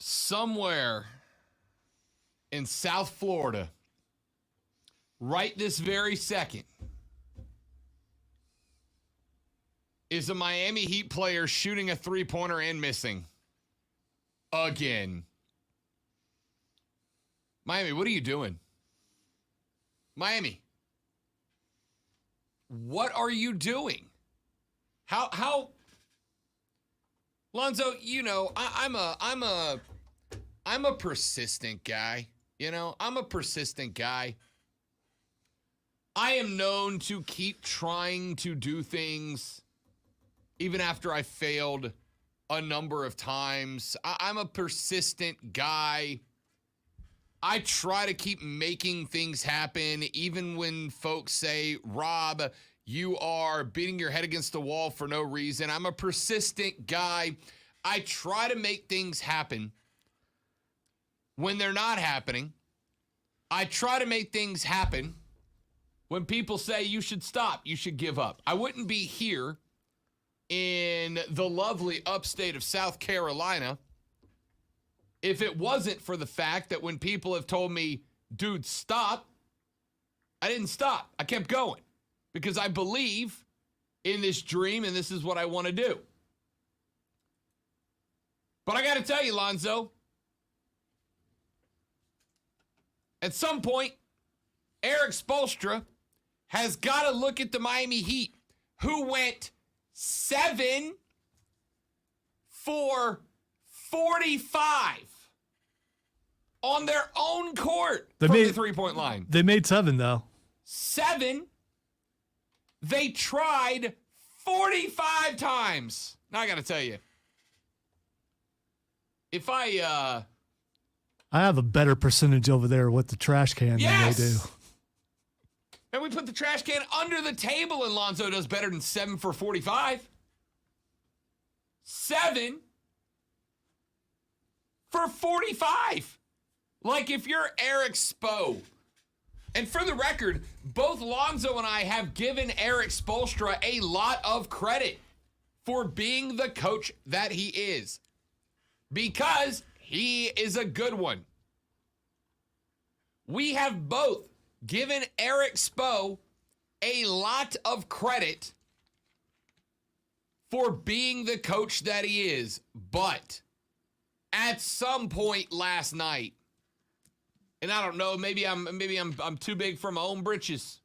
somewhere in South Florida, right this very second, is a Miami Heat player shooting a three-pointer and missing. Again. Miami, what are you doing? Miami, what are you doing? How Lonzo, you know, I'm a persistent guy. You know, I'm a persistent guy. I am known to keep trying to do things even after I failed a number of times. I'm a persistent guy. I try to keep making things happen, even when folks say, Rob, you are beating your head against the wall for no reason. I'm a persistent guy. I try to make things happen when they're not happening. I try to make things happen when people say you should stop, you should give up. I wouldn't be here in the lovely upstate of South Carolina if it wasn't for the fact that when people have told me, dude, stop, I didn't stop. I kept going because I believe in this dream and this is what I want to do. But I got to tell you, Lonzo, at some point, Eric Spoelstra has got to look at the Miami Heat, who went 7 for 45 on their own court from the three-point line. They made 7, though. 7. They tried 45 times. Now, I got to tell you, if I have a better percentage over there with the trash can than they do. And we put the trash can under the table, and Lonzo does better than 7 for 45. 7 for 45. Like if you're Eric Spo. And for the record, both Lonzo and I have given Eric Spoelstra a lot of credit for being the coach that he is. Because he is a good one. We have both given Eric Spo a lot of credit for being the coach that he is. But at some point last night, and I don't know, maybe I'm too big for my own britches.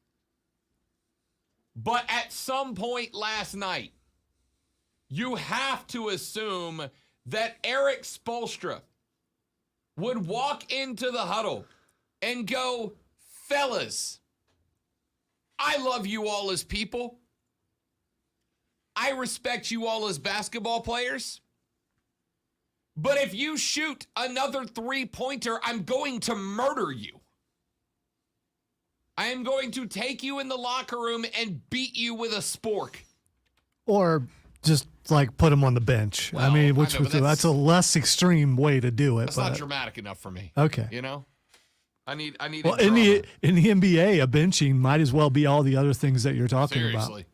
But at some point last night, you have to assume that Eric Spoelstra would walk into the huddle and go, fellas, I love you all as people. I respect you all as basketball players. But if you shoot another three-pointer, I'm going to murder you. I am going to take you in the locker room and beat you with a spork. Or just like put him on the bench. Well, I mean, that's a less extreme way to do it. That's not dramatic enough for me. Okay. You know? I need well, in the NBA, a benching might as well be all the other things that you're talking Seriously. about.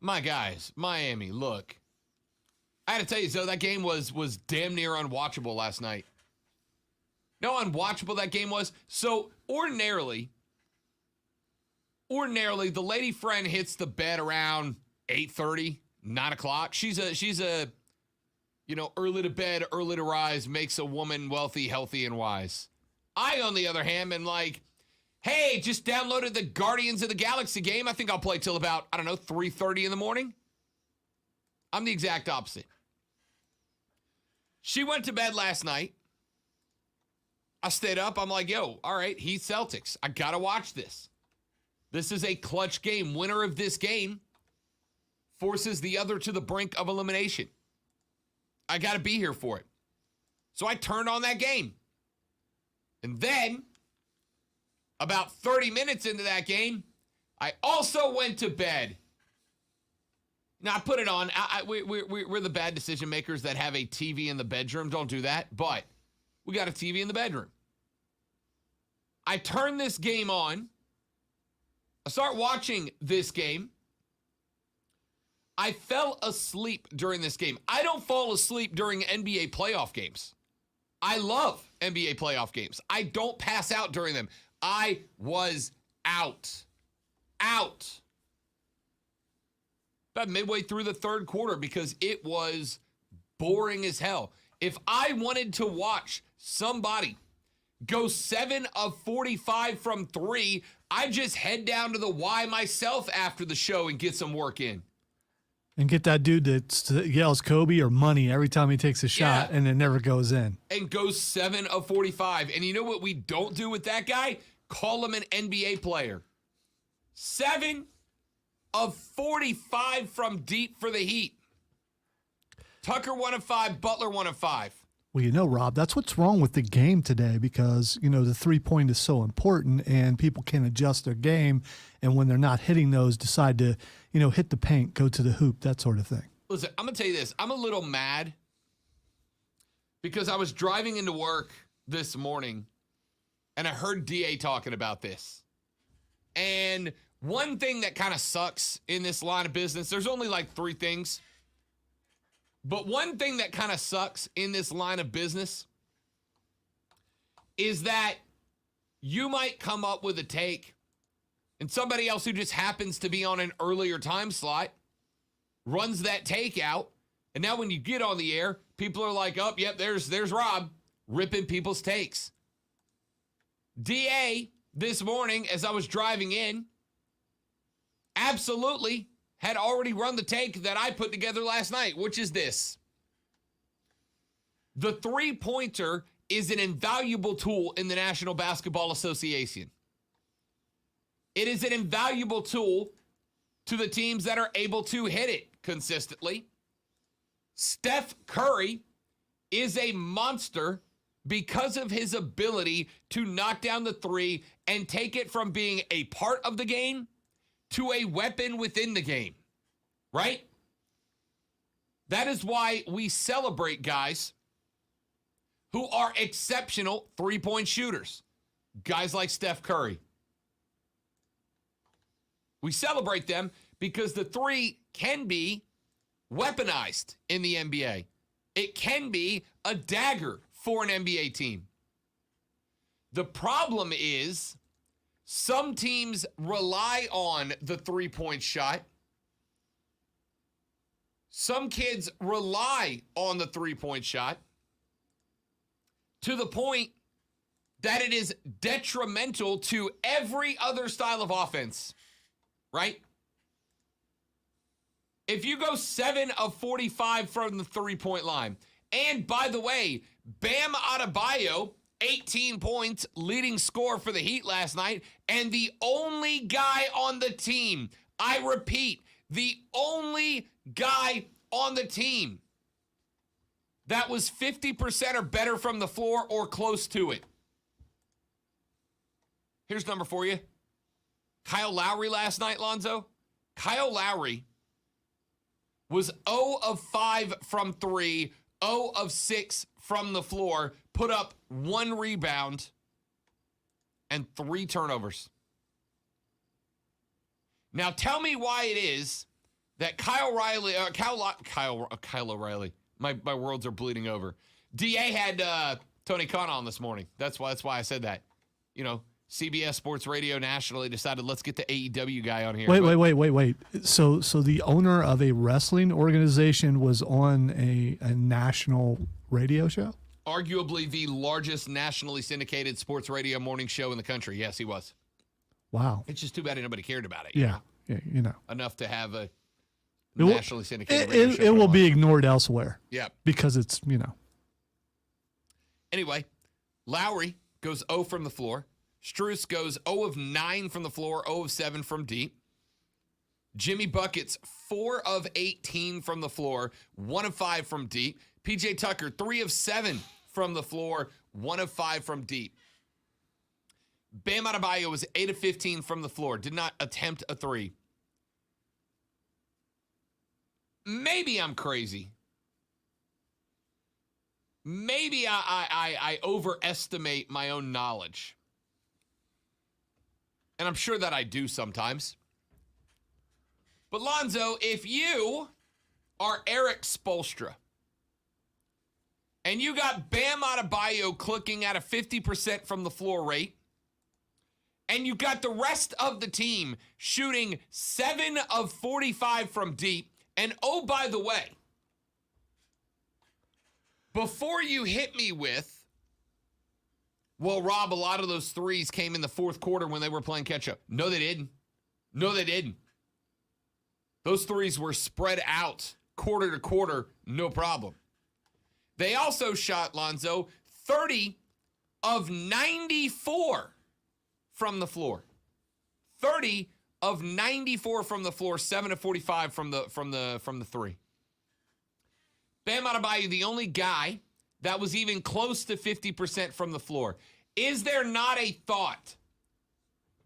My guys, Miami, look. I had to tell you, so that game was damn near unwatchable last night. You know how unwatchable that game was? So ordinarily, the lady friend hits the bed around 8:30, 9 o'clock. She's a early to bed, early to rise, makes a woman wealthy, healthy, and wise. I, on the other hand, am like, hey, just downloaded the Guardians of the Galaxy game. I think I'll play till about, 3:30 in the morning. I'm the exact opposite. She went to bed last night. I stayed up. I'm like, yo, all right, Heat Celtics. I got to watch this. This is a clutch game. Winner of this game forces the other to the brink of elimination. I got to be here for it. So I turned on that game. And then, about 30 minutes into that game, I also went to bed. Now, I put it on. We're the bad decision makers that have a TV in the bedroom. Don't do that. But we got a TV in the bedroom. I turn this game on. I start watching this game. I fell asleep during this game. I don't fall asleep during NBA playoff games. I love NBA playoff games. I don't pass out during them. I was out. About midway through the third quarter because it was boring as hell. If I wanted to watch somebody go 7 of 45 from 3, I just head down to the Y myself after the show and get some work in. And get that dude that yells Kobe or money every time he takes a shot and it never goes in. And goes 7 of 45. And you know what we don't do with that guy? Call him an NBA player. 7 of 45 from deep for the Heat. Tucker 1 of 5, Butler 1 of 5. Well, you know, Rob, that's what's wrong with the game today because, you know, the 3-point is so important and people can adjust their game. And when they're not hitting those, decide to, you know, hit the paint, go to the hoop, that sort of thing. Listen, I'm going to tell you this. I'm a little mad because I was driving into work this morning and I heard DA talking about this. And one thing that kind of sucks in this line of business, there's only like 3 things. But one thing that kind of sucks in this line of business is that you might come up with a take and somebody else who just happens to be on an earlier time slot runs that take out. And now when you get on the air, people are like, oh, yep, there's Rob ripping people's takes. DA this morning, as I was driving in, absolutely had already run the take that I put together last night, which is this. The 3-pointer is an invaluable tool in the National Basketball Association. It is an invaluable tool to the teams that are able to hit it consistently. Steph Curry is a monster because of his ability to knock down the 3 and take it from being a part of the game to a weapon within the game, right? That is why we celebrate guys who are exceptional 3-point shooters. Guys like Steph Curry. We celebrate them because the 3 can be weaponized in the NBA. It can be a dagger for an NBA team. The problem is some teams rely on the 3-point shot. Some kids rely on the 3-point shot to the point that it is detrimental to every other style of offense, right? If you go 7 of 45 from the 3-point line, and by the way, Bam Adebayo, 18 points, leading scorer for the Heat last night, and the only guy on the team, I repeat, the only guy on the team that was 50% or better from the floor or close to it. Here's number for you. Kyle Lowry last night, Lonzo. Kyle Lowry was 0 of 5 from 3, 0 of 6 from the floor, put up 1 rebound and 3 turnovers. Now tell me why it is that Kyle O'Reilly, my worlds are bleeding over. DA had Tony Khan on this morning. That's why I said that. You know, CBS Sports Radio nationally decided let's get the AEW guy on here. Wait. So the owner of a wrestling organization was on a national radio show? Arguably the largest nationally syndicated sports radio morning show in the country. Yes, he was. Wow. It's just too bad nobody cared about it. Yeah, you know. Enough to have a nationally syndicated radio show. It will be ignored elsewhere. Yeah. Because it's, you know. Anyway, Lowry goes 0 from the floor. Strus goes 0 of 9 from the floor, 0 of 7 from deep. Jimmy Buckets, 4 of 18 from the floor, 1 of 5 from deep. PJ Tucker, 3 of 7 from the floor, 1 of 5 from deep. Bam Adebayo was 8 of 15 from the floor, did not attempt a 3. Maybe I'm crazy. Maybe I overestimate my own knowledge. And I'm sure that I do sometimes. But Lonzo, if you are Eric Spoelstra and you got Bam Adebayo clicking at a 50% from the floor rate, and you got the rest of the team shooting 7 of 45 from deep, and oh, by the way, before you hit me with, well, Rob, a lot of those threes came in the fourth quarter when they were playing catch-up. No, they didn't. No, they didn't. Those threes were spread out quarter to quarter, no problem. They also shot, Lonzo, 30 of 94 from the floor. 30 of 94 from the floor, 7 of 45 from the three. Bam Adebayo, the only guy that was even close to 50% from the floor. Is there not a thought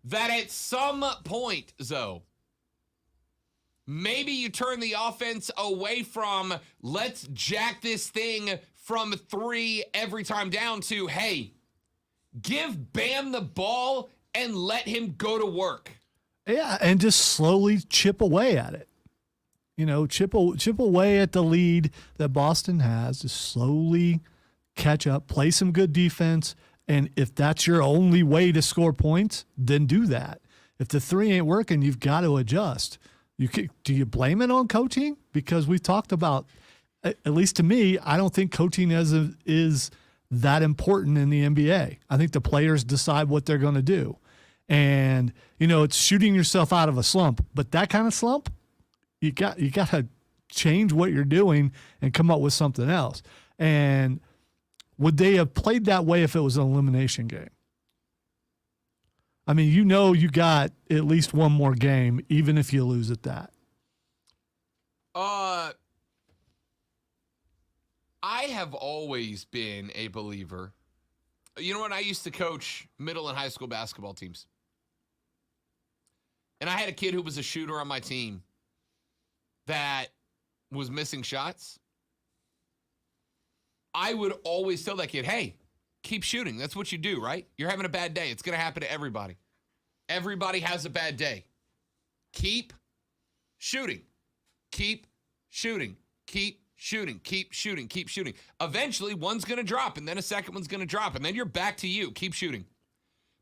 that at some point, Zoe, maybe you turn the offense away from let's jack this thing from 3 every time down to, hey, give Bam the ball and let him go to work? Yeah, and just slowly chip away at it. You know, chip away at the lead that Boston has, just slowly catch up, play some good defense, and if that's your only way to score points, then do that. If the three ain't working, you've got to adjust. Do you blame it on coaching? Because we've talked about, at least to me, I don't think coaching is that important in the NBA. I think the players decide what they're going to do. And, you know, it's shooting yourself out of a slump. But that kind of slump, you got to change what you're doing and come up with something else. And would they have played that way if it was an elimination game? I mean, you know you got at least one more game, even if you lose at that. I have always been a believer. You know what? I used to coach middle and high school basketball teams. And I had a kid who was a shooter on my team that was missing shots. I would always tell that kid, hey, keep shooting. That's what you do, right? You're having a bad day. It's going to happen to everybody. Everybody has a bad day. Keep shooting. Keep shooting. Keep shooting. Keep shooting. Keep shooting. Eventually, one's going to drop, and then a second one's going to drop, and then you're back to you. Keep shooting.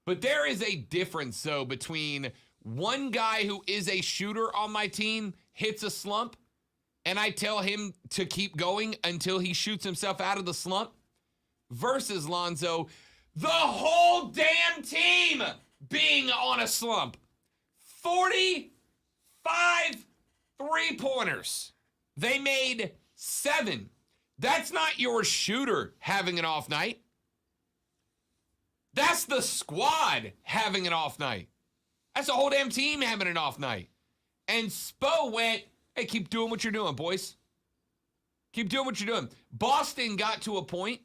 But there is a difference, though, between one guy who is a shooter on my team hits a slump, and I tell him to keep going until he shoots himself out of the slump, versus, Lonzo, the whole damn team being on a slump. 45 three-pointers. They made 7. That's not your shooter having an off night. That's the squad having an off night. That's the whole damn team having an off night. And Spo went, hey, keep doing what you're doing, boys. Keep doing what you're doing. Boston got to a point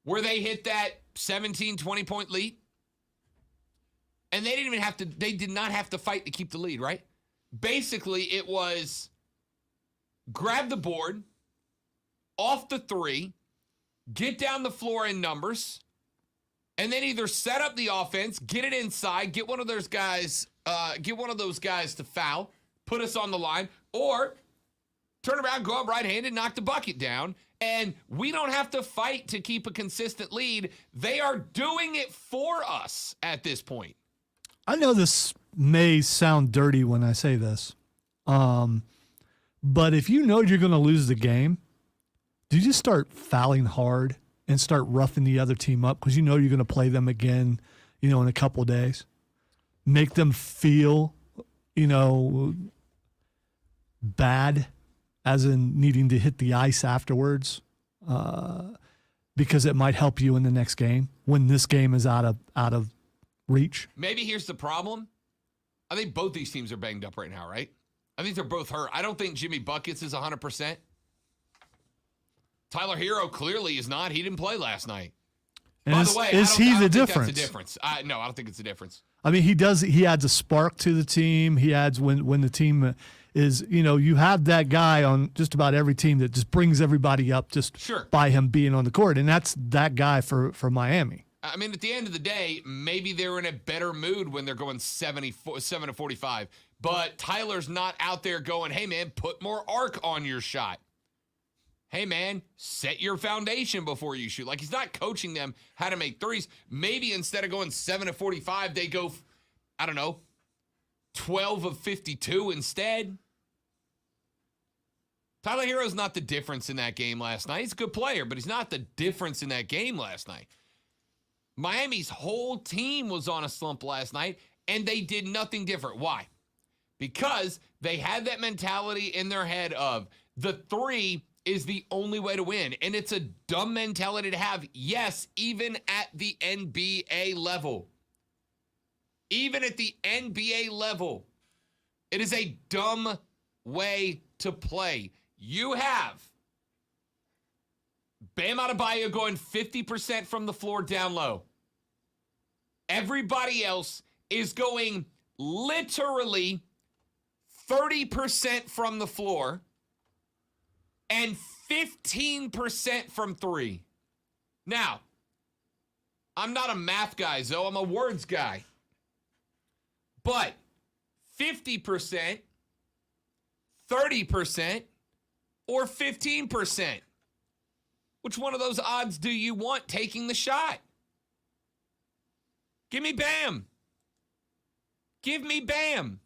where they hit that 17, 20-point lead. And they did not have to fight to keep the lead, right? Basically, it was grab the board, off the 3, get down the floor in numbers, and then either set up the offense, get it inside, get one of those guys to foul, put us on the line, or turn around, go up right-handed, knock the bucket down, and we don't have to fight to keep a consistent lead. They are doing it for us at this point. I know this may sound dirty when I say this, but if you know you're going to lose the game, do you just start fouling hard and start roughing the other team up because you know you're going to play them again, in a couple of days? Make them feel, bad, as in needing to hit the ice afterwards, because it might help you in the next game when this game is out of reach. Maybe here's the problem. I think both these teams are banged up right now, right? I think they're both hurt. I don't think Jimmy Buckets is 100%. Tyler Hero clearly is not. He didn't play last night. And By the way, is I he don't the think difference? That's a difference. No, I don't think it's a difference. I mean, he adds a spark to the team. He adds when the team is, you have that guy on just about every team that just brings everybody up just by him being on the court. And that's that guy for Miami. I mean, at the end of the day, maybe they're in a better mood when they're going 7 to 45. But Tyler's not out there going, hey, man, put more arc on your shot. Hey, man, set your foundation before you shoot. Like, he's not coaching them how to make threes. Maybe instead of going 7 of 45, they go, I don't know, 12 of 52 instead. Tyler Hero's not the difference in that game last night. He's a good player, but he's not the difference in that game last night. Miami's whole team was on a slump last night, and they did nothing different. Why? Because they had that mentality in their head of the three is the only way to win. And it's a dumb mentality to have, yes, even at the NBA level. Even at the NBA level, it is a dumb way to play. You have Bam Adebayo going 50% from the floor down low. Everybody else is going literally 30% from the floor and 15% from three. Now, I'm not a math guy, Zoe. I'm a words guy. But 50%, 30%, or 15%? Which one of those odds do you want taking the shot? Give me Bam. Give me Bam.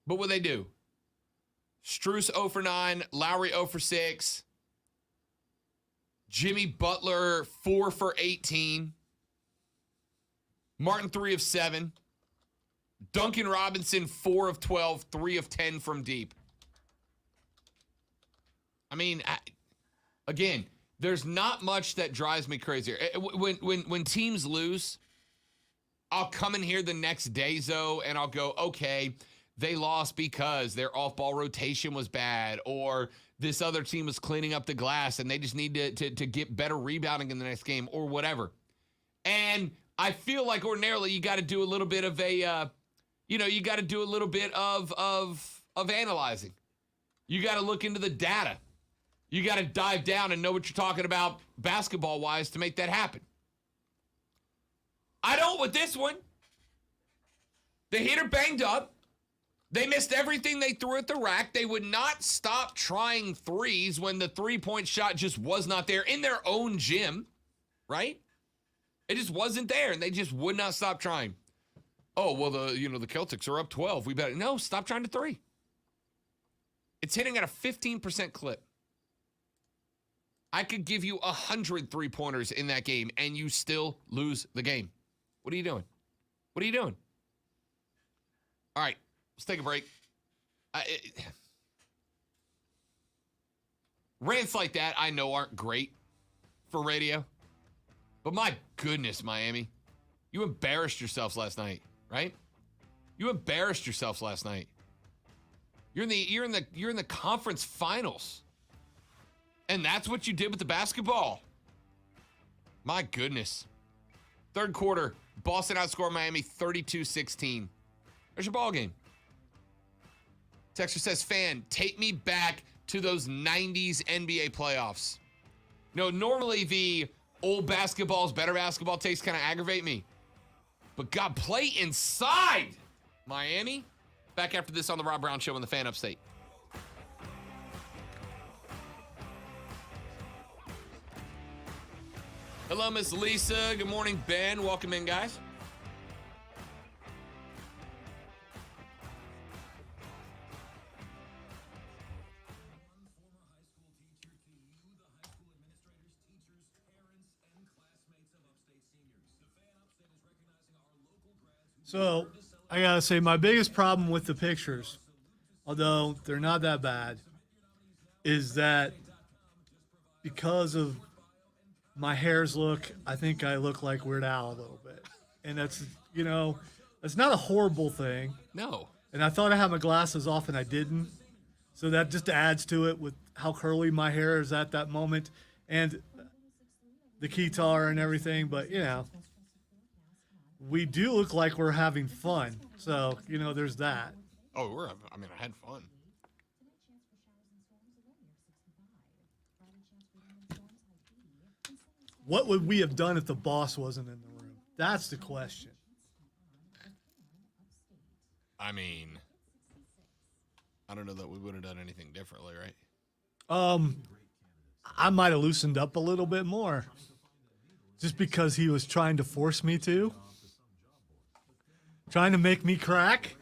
But what they do? Strus 0 for 9, Lowry 0 for 6, Jimmy Butler 4 for 18, Martin 3 of 7, Duncan Robinson 4 of 12, 3 of 10 from deep. I mean, again, there's not much that drives me crazier. When teams lose, I'll come in here the next day, Zoe, and I'll go, okay, they lost because their off-ball rotation was bad, or this other team was cleaning up the glass and they just need to get better rebounding in the next game, or whatever. And I feel like ordinarily you got to do a little bit of you got to do a little bit of analyzing. You got to look into the data. You got to dive down and know what you're talking about basketball-wise to make that happen. I don't with this one. The hitter banged up. They missed everything they threw at the rack. They would not stop trying threes when the three-point shot just was not there in their own gym, right? It just wasn't there, and they just would not stop trying. Oh, well, the Celtics are up 12. We better. No, stop trying to three. It's hitting at a 15% clip. I could give you 100 three-pointers in that game, and you still lose the game. What are you doing? What are you doing? All right. Let's take a break. Rants like that I know aren't great for radio. But my goodness, Miami. You embarrassed yourselves last night, right? You embarrassed yourselves last night. You're in the conference finals. And that's what you did with the basketball. My goodness. Third quarter, Boston outscored Miami 32-16. There's your ball game. Texter says, fan, take me back to those 90s NBA playoffs. No, normally the old basketball's better basketball takes kind of aggravate me. But God, play inside, Miami. Back after this on the Rob Brown Show on the Fan Upstate. Hello, Miss Lisa. Good morning, Ben. Welcome in, guys. So I gotta say, my biggest problem with the pictures, although they're not that bad, is that because of my hair's look, I think I look like Weird Al a little bit. And that's, that's not a horrible thing. No. And I thought I had my glasses off and I didn't. So that just adds to it with how curly my hair is at that moment and the guitar and everything. But, we do look like we're having fun. So, there's that. Oh, I had fun. What would we have done if the boss wasn't in the room? That's the question. I mean, I don't know that we would have done anything differently, right? I might have loosened up a little bit more just because he was trying to force me to, trying to make me crack.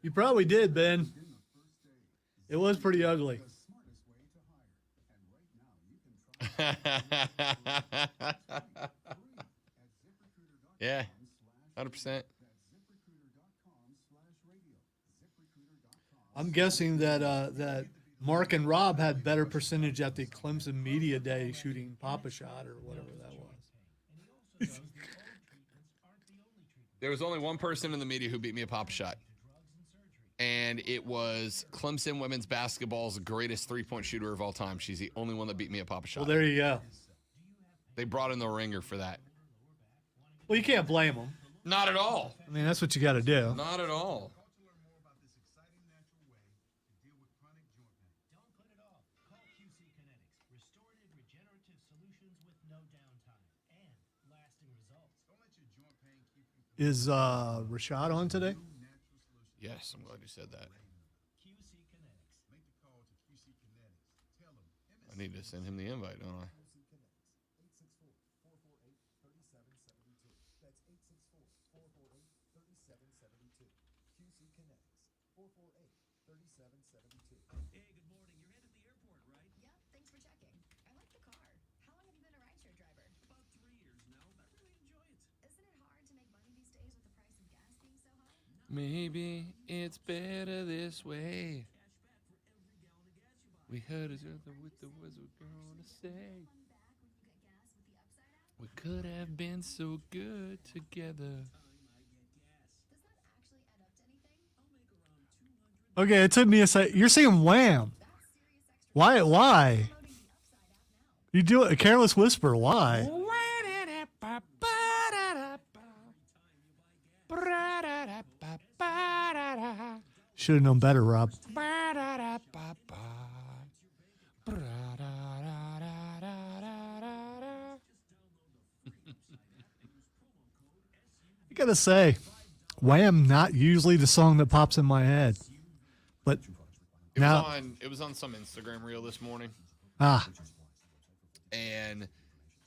You probably did, Ben. It was pretty ugly. Yeah, 100%. I'm guessing that Mark and Rob had better percentage at the Clemson Media Day shooting Papa Shot or whatever that was. There was only one person in the media who beat me a Papa Shot. And it was Clemson women's basketball's greatest three-point shooter of all time. She's the only one that beat me at Papa Shot. Well, there you go. They brought in the ringer for that. Well, you can't blame them. Not at all. I mean, that's what you got to do. Not at all. Is Rashad on today? Yes, I'm glad you said that. I need to send him the invite, don't I? Hey, good morning. You're headed to the airport, right? Yep, thanks for checking. I like the car. How long have you been a rideshare driver? About 3 years now. I really enjoy it. Isn't it hard to make money these days with the price of gas being so high? Maybe it's better this way. We heard each other with the words we're gonna say. Fun back when you get gas with the Upside app? We could have been so good together. Does that actually add up to anything? Okay, it took me a sec. You're saying Wham. That's serious extra. Why? Why? Downloading the Upside app now. You do it. A careless whisper. Why? Should have known better, Rob. I gotta say, Wham! Not usually the song that pops in my head, but now It was on some Instagram reel this morning. ah, And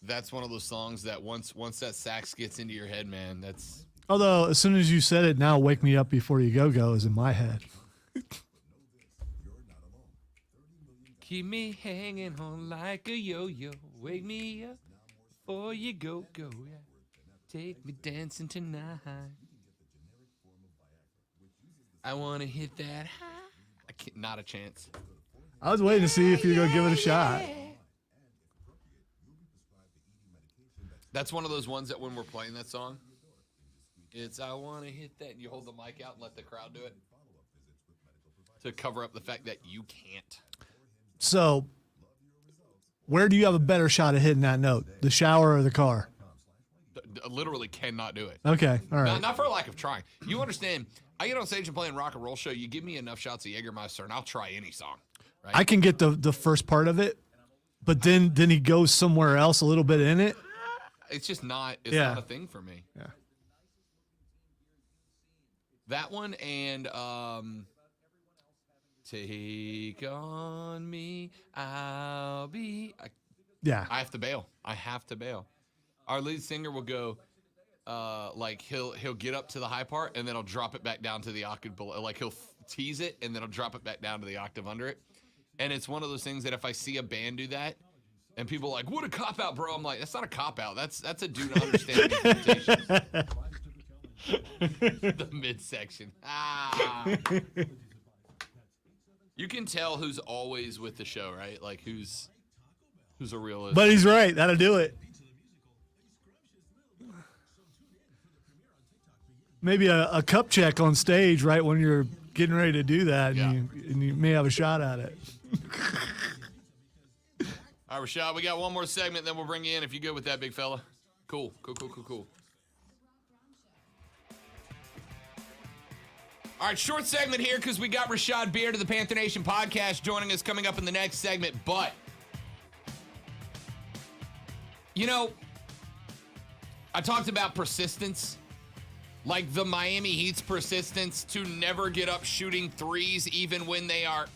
that's one of those songs that once that sax gets into your head, man, that's although as soon as you said it, now "Wake Me Up Before You Go Go" is in my head. keep me hanging on like a yo-yo. Wake me up before you go, yeah. Take me dancing tonight. I want to hit that high. I can't, not a chance. I was waiting to see if you're gonna give it a shot. That's one of those ones that when we're playing that song, it's I want to hit that. And you hold the mic out and let the crowd do it to cover up the fact that you can't. So, where do you have a better shot at hitting that note? The shower or the car? Literally cannot do it. Okay, all right. Not for a lack of trying. You understand, I get on stage and play in rock and roll show, you give me enough shots of Jägermeister and I'll try any song. Right? I can get the first part of it, but then he goes somewhere else a little bit in it. It's just not, Yeah. not a thing for me. Yeah. That one and Take on Me, I'll be. Yeah. I have to bail. I have to bail. Our lead singer will go, like he'll get up to the high part and then he'll drop it back down to the octave below. Like he'll tease it and then he'll drop it back down to the octave under it. And it's one of those things that if I see a band do that, and people are like, what a cop out, bro. I'm like, that's not a cop out. That's a dude understanding instrumentation. The midsection. Ah. You can tell who's always with the show, right? Like who's a realist. But he's right. That'll do it. maybe a cup check on stage right when you're getting ready to do that, Yeah. and you may have a shot at it. All right, Rashad, we got one more segment, then we'll bring you in if you good with that, big fella. Cool. All right, short segment here because we got Rashad Beard of the Panther Nation podcast joining us coming up in the next segment. But, I talked about persistence, like the Miami Heat's persistence to never get up shooting threes even when they are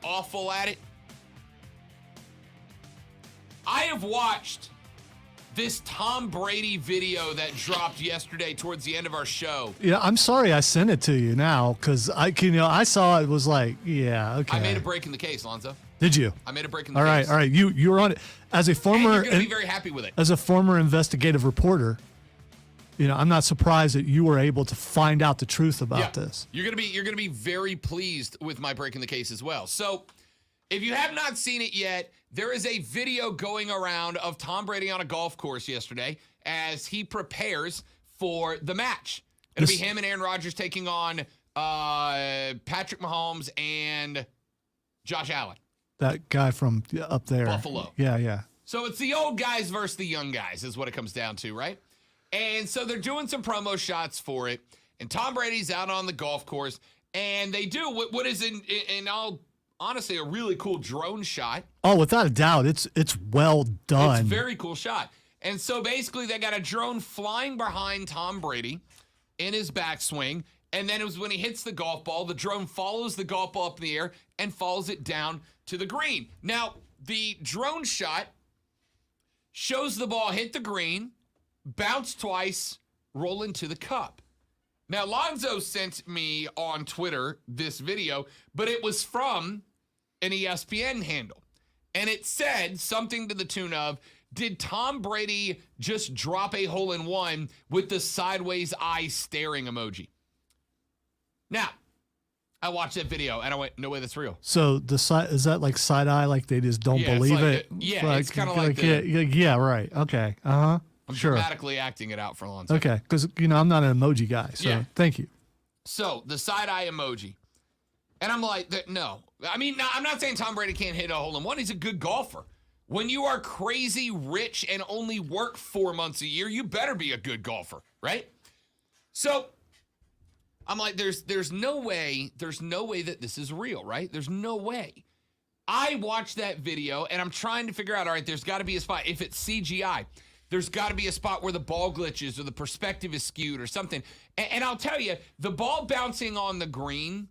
awful at it. I have watched this Tom Brady video that dropped yesterday towards the end of our show. Yeah, I'm sorry I sent it to you now because I saw it was like, yeah, okay. I made a break in the case, Lonzo. Did you? I made a break in the All case. right. You were on it as a And former. you're going to be very happy with it. As a former investigative reporter, I'm not surprised that you were able to find out the truth about this. You're going to be very pleased with my break in the case as well. So, if you have not seen it yet, there is a video going around of Tom Brady on a golf course yesterday as he prepares for the match. It'll be him and Aaron Rodgers taking on Patrick Mahomes and Josh Allen. That guy from up there. Buffalo. Yeah. So it's the old guys versus the young guys is what it comes down to, right? And so they're doing some promo shots for it. And Tom Brady's out on the golf course. And they do what is in all honestly a really cool drone shot. Oh, without a doubt, it's well done. It's a very cool shot. And so basically they got a drone flying behind Tom Brady in his backswing. And then it was when he hits the golf ball, the drone follows the golf ball up in the air and follows it down to the green. Now, the drone shot shows the ball hit the green, bounce twice, roll into the cup. Now, Lonzo sent me on Twitter this video, but it was from an ESPN handle. And it said something to the tune of, did Tom Brady just drop a hole-in-one with the sideways eye staring emoji? Now, I watched that video, and I went, no way that's real. So the side is that like side eye, like they just don't Yeah, it's believe like it? it's kind of like yeah, right. Okay. Uh-huh. I'm Sure. dramatically acting it out for Lonzo. Okay, because I'm not an emoji guy, so Yeah. thank you. So the side eye emoji. And I'm like, no. I mean, I'm not saying Tom Brady can't hit a hole in one. He's a good golfer. When you are crazy rich and only work 4 months a year, you better be a good golfer, right? So I'm like, there's no way that this is real, right? There's no way. I watched that video and I'm trying to figure out, all right, there's got to be a spot. If it's CGI, there's got to be a spot where the ball glitches or the perspective is skewed or something. And I'll tell you, the ball bouncing on the green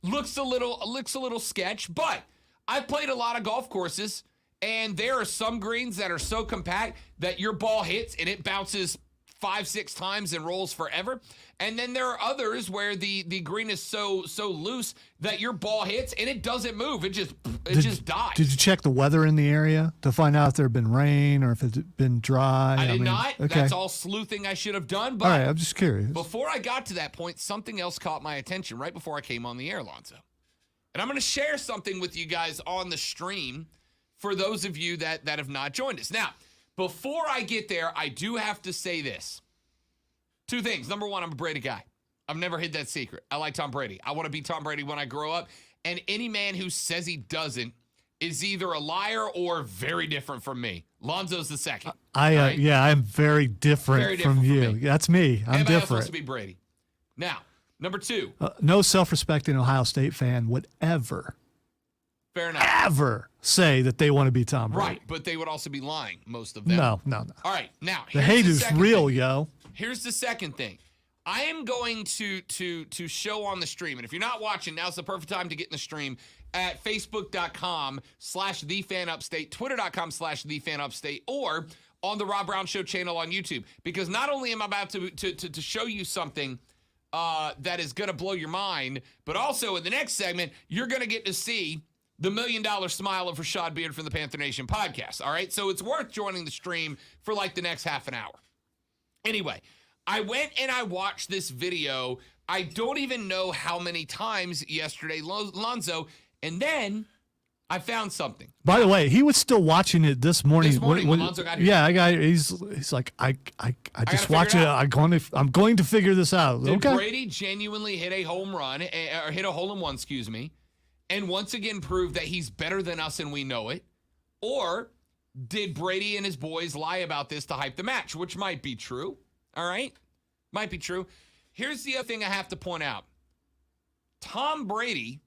looks a little sketch, but I've played a lot of golf courses, and there are some greens that are so compact that your ball hits and it bounces 5-6 times and rolls forever. And then there are others where the green is so loose that your ball hits and it doesn't move. It just dies. Did you check the weather in the area to find out if there had been rain or if it's been dry? I did not. Okay. That's all sleuthing I should have done. But All right, I'm just curious. before I got to that point, something else caught my attention right before I came on the air, Lonzo. And I'm going to share something with you guys on the stream for those of you that have not joined us. Now, before I get there, I do have to say this. 2 things. Number one, I'm a Brady guy. I've never hid that secret. I like Tom Brady. I want to be Tom Brady when I grow up. And any man who says he doesn't is either a liar or very different from me. Lonzo's the second. Right? I'm very different, Very from different you. from me. That's me. I'm Everybody else wants different. to be Brady. Now, number 2. No self-respecting Ohio State fan would ever Fair enough. ever say that they want to be Tom Brady. Right, but they would also be lying, most of them. No. All right, now The here's hate is second real, thing. yo. Here's the second thing. I am going to show on the stream, and if you're not watching, now's the perfect time to get in the stream at facebook.com/thefanupstate, twitter.com/thefanupstate, or on the Rob Brown Show channel on YouTube. Because not only am I about to show you something that is going to blow your mind, but also in the next segment, you're going to get to see the $1 million smile of Rashad Beard from the Panther Nation podcast. All right, so it's worth joining the stream for like the next half an hour. Anyway, I went and I watched this video. I don't even know how many times yesterday, Lonzo. And then I found something. By the way, he was still watching it this morning. This morning, when Lonzo got here. Yeah, he's like, I just gotta watch figure it. it out. I'm going to figure this out. Did Okay. Brady genuinely hit a home run, or hit a hole-in-one, excuse me, and once again prove that he's better than us and we know it? Or did Brady and his boys lie about this to hype the match, which might be true, all right? Might be true. Here's the other thing I have to point out. Tom Brady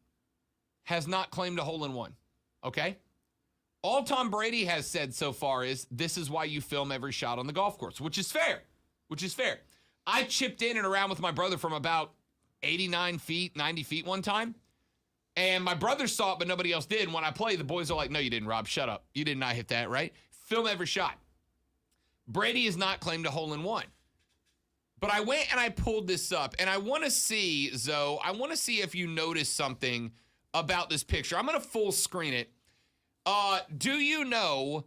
has not claimed a hole-in-one, okay? All Tom Brady has said so far is, this is why you film every shot on the golf course, which is fair, I chipped in and around with my brother from about 89 feet, 90 feet one time, and my brother saw it, but nobody else did. And when I play, the boys are like, no, you didn't, Rob. Shut up. You did not hit that, right? Film every shot. Brady has not claimed a hole-in-one. But I went and I pulled this up, and I want to see, Zoe, if you notice something about this picture. I'm going to full screen it. Do you know,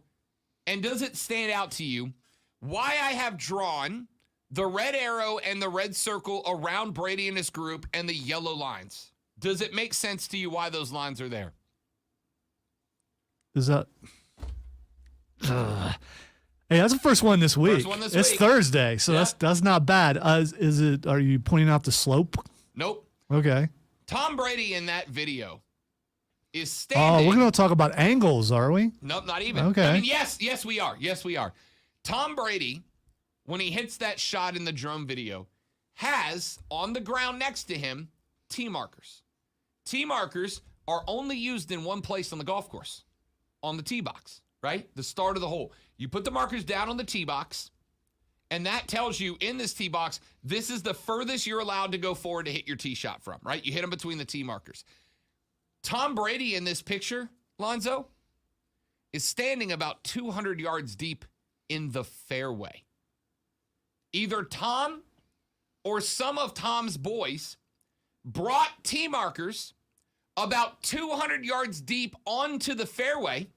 and does it stand out to you, why I have drawn the red arrow and the red circle around Brady and his group and the yellow lines? Does it make sense to you why those lines are there? Is that? Hey, that's the first one this week. It's week. Thursday, so Yeah. that's not bad. Is it? Are you pointing out the slope? Nope. Okay. Tom Brady in that video is Oh, standing. we're going to talk about angles, are we? Nope, not even. Okay. I mean, yes, we are. Yes, we are. Tom Brady, when he hits that shot in the drone video, has on the ground next to him tee markers. Tee markers are only used in one place on the golf course, on the tee box, right? The start of the hole. You put the markers down on the tee box, and that tells you in this tee box, this is the furthest you're allowed to go forward to hit your tee shot from, right? You hit them between the tee markers. Tom Brady in this picture, Lonzo, is standing about 200 yards deep in the fairway. Either Tom or some of Tom's boys brought tee markers about 200 yards deep onto the fairway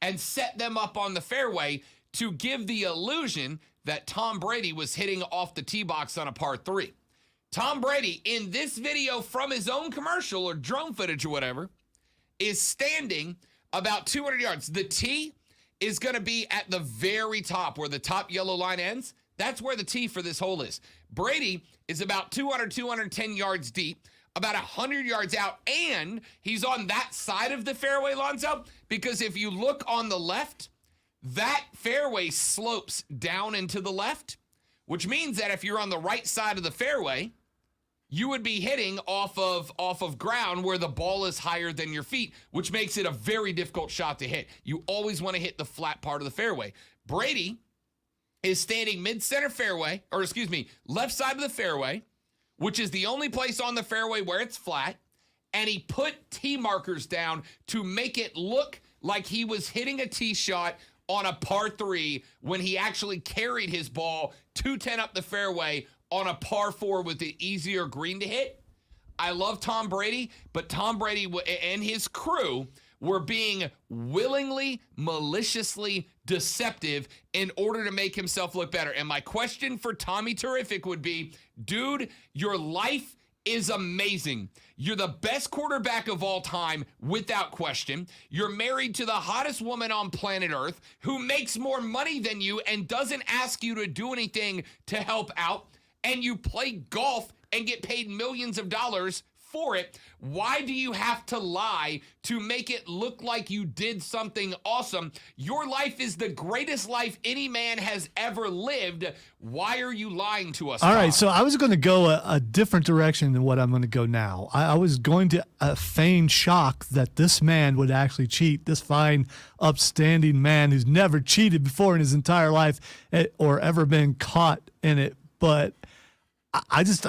and set them up on the fairway to give the illusion that Tom Brady was hitting off the tee box on a par 3. Tom Brady, in this video from his own commercial or drone footage or whatever, is standing about 200 yards. The tee is going to be at the very top where the top yellow line ends. That's where the tee for this hole is. Brady is about 210 yards deep, about 100 yards out, and he's on that side of the fairway, Lonzo, because if you look on the left, that fairway slopes down into the left, which means that if you're on the right side of the fairway, you would be hitting off of ground where the ball is higher than your feet, which makes it a very difficult shot to hit. You always want to hit the flat part of the fairway. Brady is standing mid-center fairway, or excuse me, left side of the fairway, which is the only place on the fairway where it's flat, and he put tee markers down to make it look like he was hitting a tee shot on a par 3 when he actually carried his ball 210 up the fairway on a par 4 with the easier green to hit. I love Tom Brady, but Tom Brady and his crew were being willingly, maliciously deceptive in order to make himself look better. And my question for Tommy Terrific would be, dude, your life is amazing. You're the best quarterback of all time, without question. You're married to the hottest woman on planet Earth who makes more money than you and doesn't ask you to do anything to help out. And you play golf and get paid millions of dollars for it. Why do you have to lie to make it look like you did something awesome? Your life is the greatest life any man has ever lived. Why are you lying to us? All Tom? right, so I was going to go a different direction than what I'm going to go now. I was going to feign shock that this man would actually cheat, this fine, upstanding man who's never cheated before in his entire life or ever been caught in it. But I just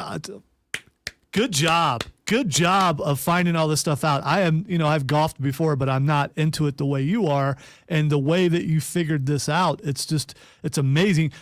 good job. Good job of finding all this stuff out. I've golfed before, but I'm not into it the way you are. And the way that you figured this out, it's amazing.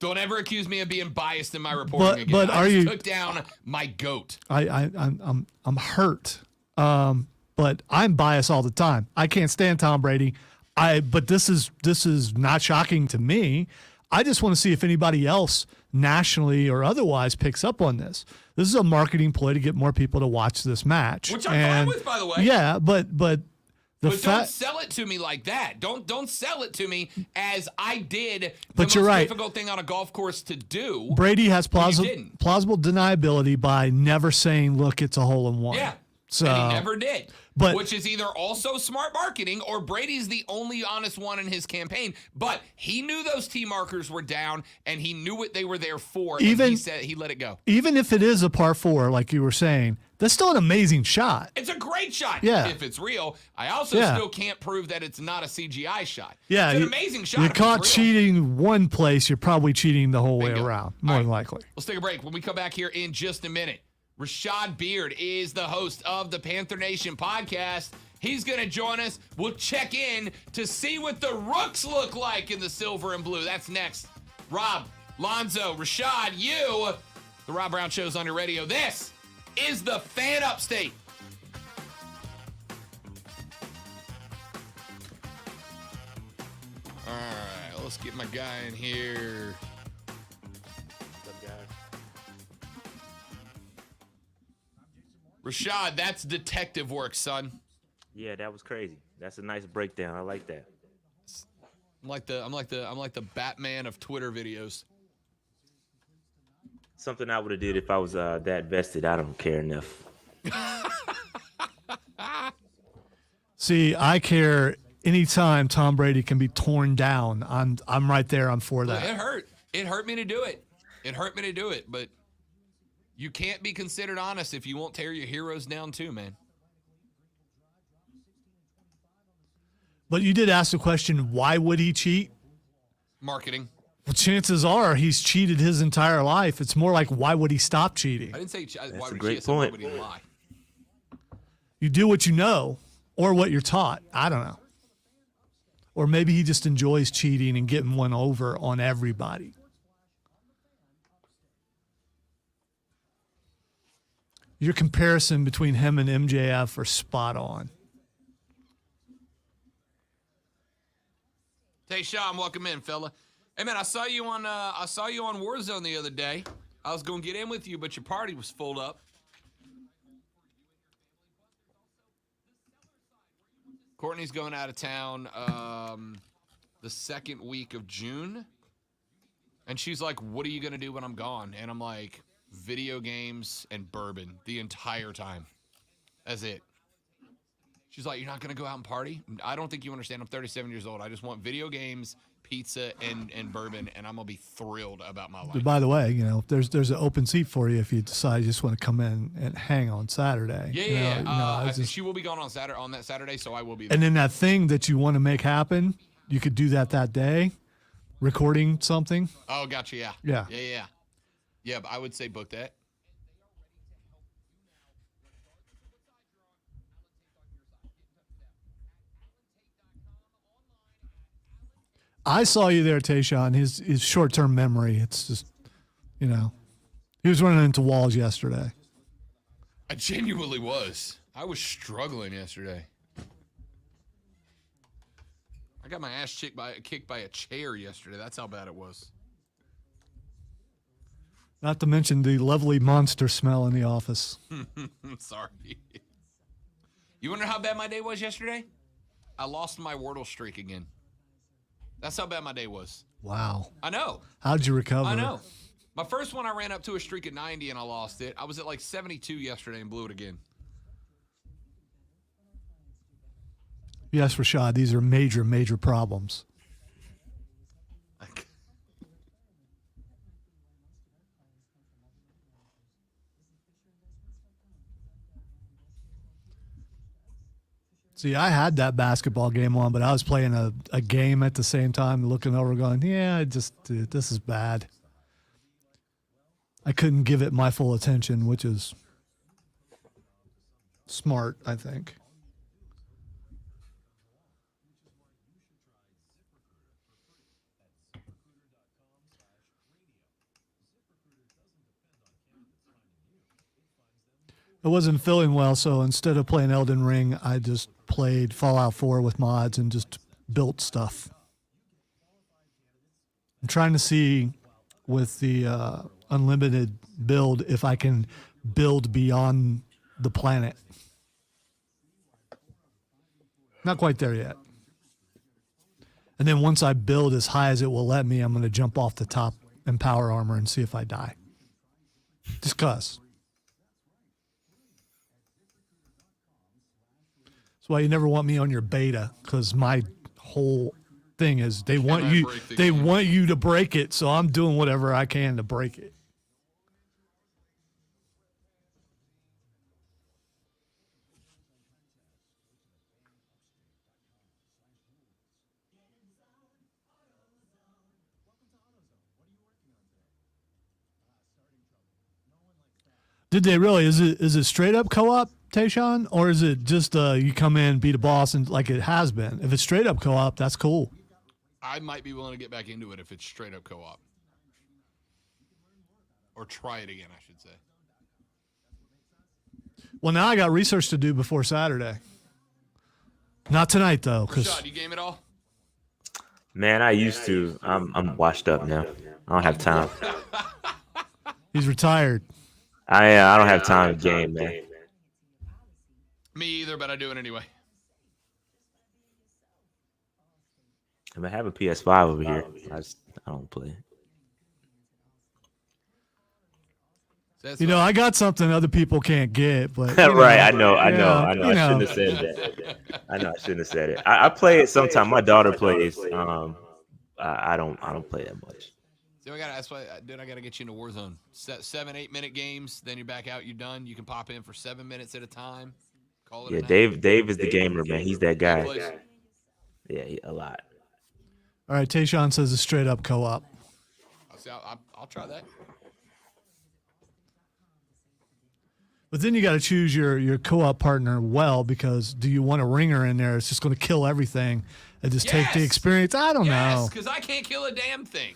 Don't ever accuse me of being biased in my reporting again. But I just took down my goat. I'm hurt. But I'm biased all the time. I can't stand Tom Brady. But this is not shocking to me. I just want to see if anybody else nationally or otherwise picks up on this. This is a marketing ploy to get more people to watch this match. Which I'm fine with, by the way. Yeah, but don't sell it to me like that. Don't sell it to me as I did But the you're most right. difficult thing on a golf course to do. Brady has didn't. plausible deniability by never saying, look, it's a hole in one. Yeah. So, and he never did. but- which is either also smart marketing or Brady's the only honest one in his campaign. But he knew those tee markers were down and he knew what they were there for. And he said he let it go. Even if it is a par 4, like you were saying, that's still an amazing shot. It's a great shot Yeah. if it's real. I also still can't prove that it's not a CGI shot. Yeah, it's an amazing shot. You're if caught it's real. cheating one place, you're probably cheating the whole way Bingo. around, more than likely. Let's take a break. When we come back here in just a minute, Rashad Beard is the host of the Panther Nation podcast. He's going to join us. We'll check in to see what the Rooks look like in the silver and blue. That's next. Rob, Lonzo, Rashad, you. The Rob Brown Show's on your radio. This is the Fan Upstate. All right, let's get my guy in here. Rashad, that's detective work, son. Yeah, that was crazy. That's a nice breakdown. I like that. I'm like the Batman of Twitter videos. Something I would have did if I was that vested. I don't care enough. See, I care anytime Tom Brady can be torn down. I'm right there. I'm for Well, that. it hurt. It hurt me to do it. It hurt me to do it, but you can't be considered honest if you won't tear your heroes down too, man. But you did ask the question, why would he cheat? Marketing. Well, chances are he's cheated his entire life. It's more like, why would he stop cheating? I didn't say why a would great he? I said, point. why would he lie? You do what you know or what you're taught. I don't know. Or maybe he just enjoys cheating and getting one over on everybody. Your comparison between him and MJF are spot on. Hey, Sean, welcome in, fella. Hey, man, I saw you on Warzone the other day. I was gonna get in with you, but your party was full up. Courtney's going out of town the second week of June, and she's like, "What are you gonna do when I'm gone?" And I'm like, "Video games and bourbon the entire time. That's it." She's like, "You're not going to go out and party?" I don't think you understand. I'm 37 years old. I just want video games, pizza, and bourbon, and I'm going to be thrilled about my life. But by the way, there's an open seat for you if you decide you just want to come in and hang on Saturday. Yeah. She will be gone on that Saturday, so I will be there. And then that thing that you want to make happen, you could do that day, recording something. Oh, gotcha, yeah. Yeah. Yeah, but I would say book that. I saw you there, Tayshawn. His short-term memory, it's just, he was running into walls yesterday. I genuinely was. I was struggling yesterday. I got my ass kicked by a chair yesterday. That's how bad it was. Not to mention the lovely monster smell in the office. Sorry. You wonder how bad my day was yesterday? I lost my Wordle streak again. That's how bad my day was. Wow. I know. How'd you recover? I know. My first one, I ran up to a streak at 90 and I lost it. I was at like 72 yesterday and blew it again. Yes, Rashad, these are major, major problems. See, I had that basketball game on, but I was playing a game at the same time, looking over going, this is bad. I couldn't give it my full attention, which is smart, I think. I wasn't feeling well, so instead of playing Elden Ring, I just played Fallout 4 with mods and just built stuff. I'm trying to see with the unlimited build if I can build beyond the planet. Not quite there yet. And then once I build as high as it will let me, I'm going to jump off the top in power armor and see if I die. Just cause. That's why you never want me on your beta, because my whole thing is they want you to break it, so I'm doing whatever I can to break it. Did they really? Is it straight up co-op, Tayshaun, or is it just you come in, beat a boss, and like it has been? If it's straight up co-op, that's cool. I might be willing to get back into it if it's straight up co-op. Or try it again, I should say. Well, now I got research to do before Saturday. Not tonight though, because Rashad, you game at all? Man, I used to. I'm washed up now. I don't have time. he's retired. I don't have time to game, man. Me either, but I do it anyway. I have a PS5 over here. I don't play. So You know, I got something other people can't get, but Right, I know. you know. I shouldn't have said that. I know I shouldn't have said it. I play it sometime. My daughter plays. I don't play that much. So that's why, dude, I got to get you into Warzone. 7-8 minute games, then you're back out. You're done. You can pop in for 7 minutes at a time. Call it. Yeah, a night. Dave is the gamer, man. He's that guy. Plays. Yeah, a lot. All right, Tayshaun says it's straight up co-op. I'll try that. But then you got to choose your co-op partner well, because do you want a ringer in there? It's just going to kill everything and just take the Yes! experience. I don't know. Yes, because I can't kill a damn thing.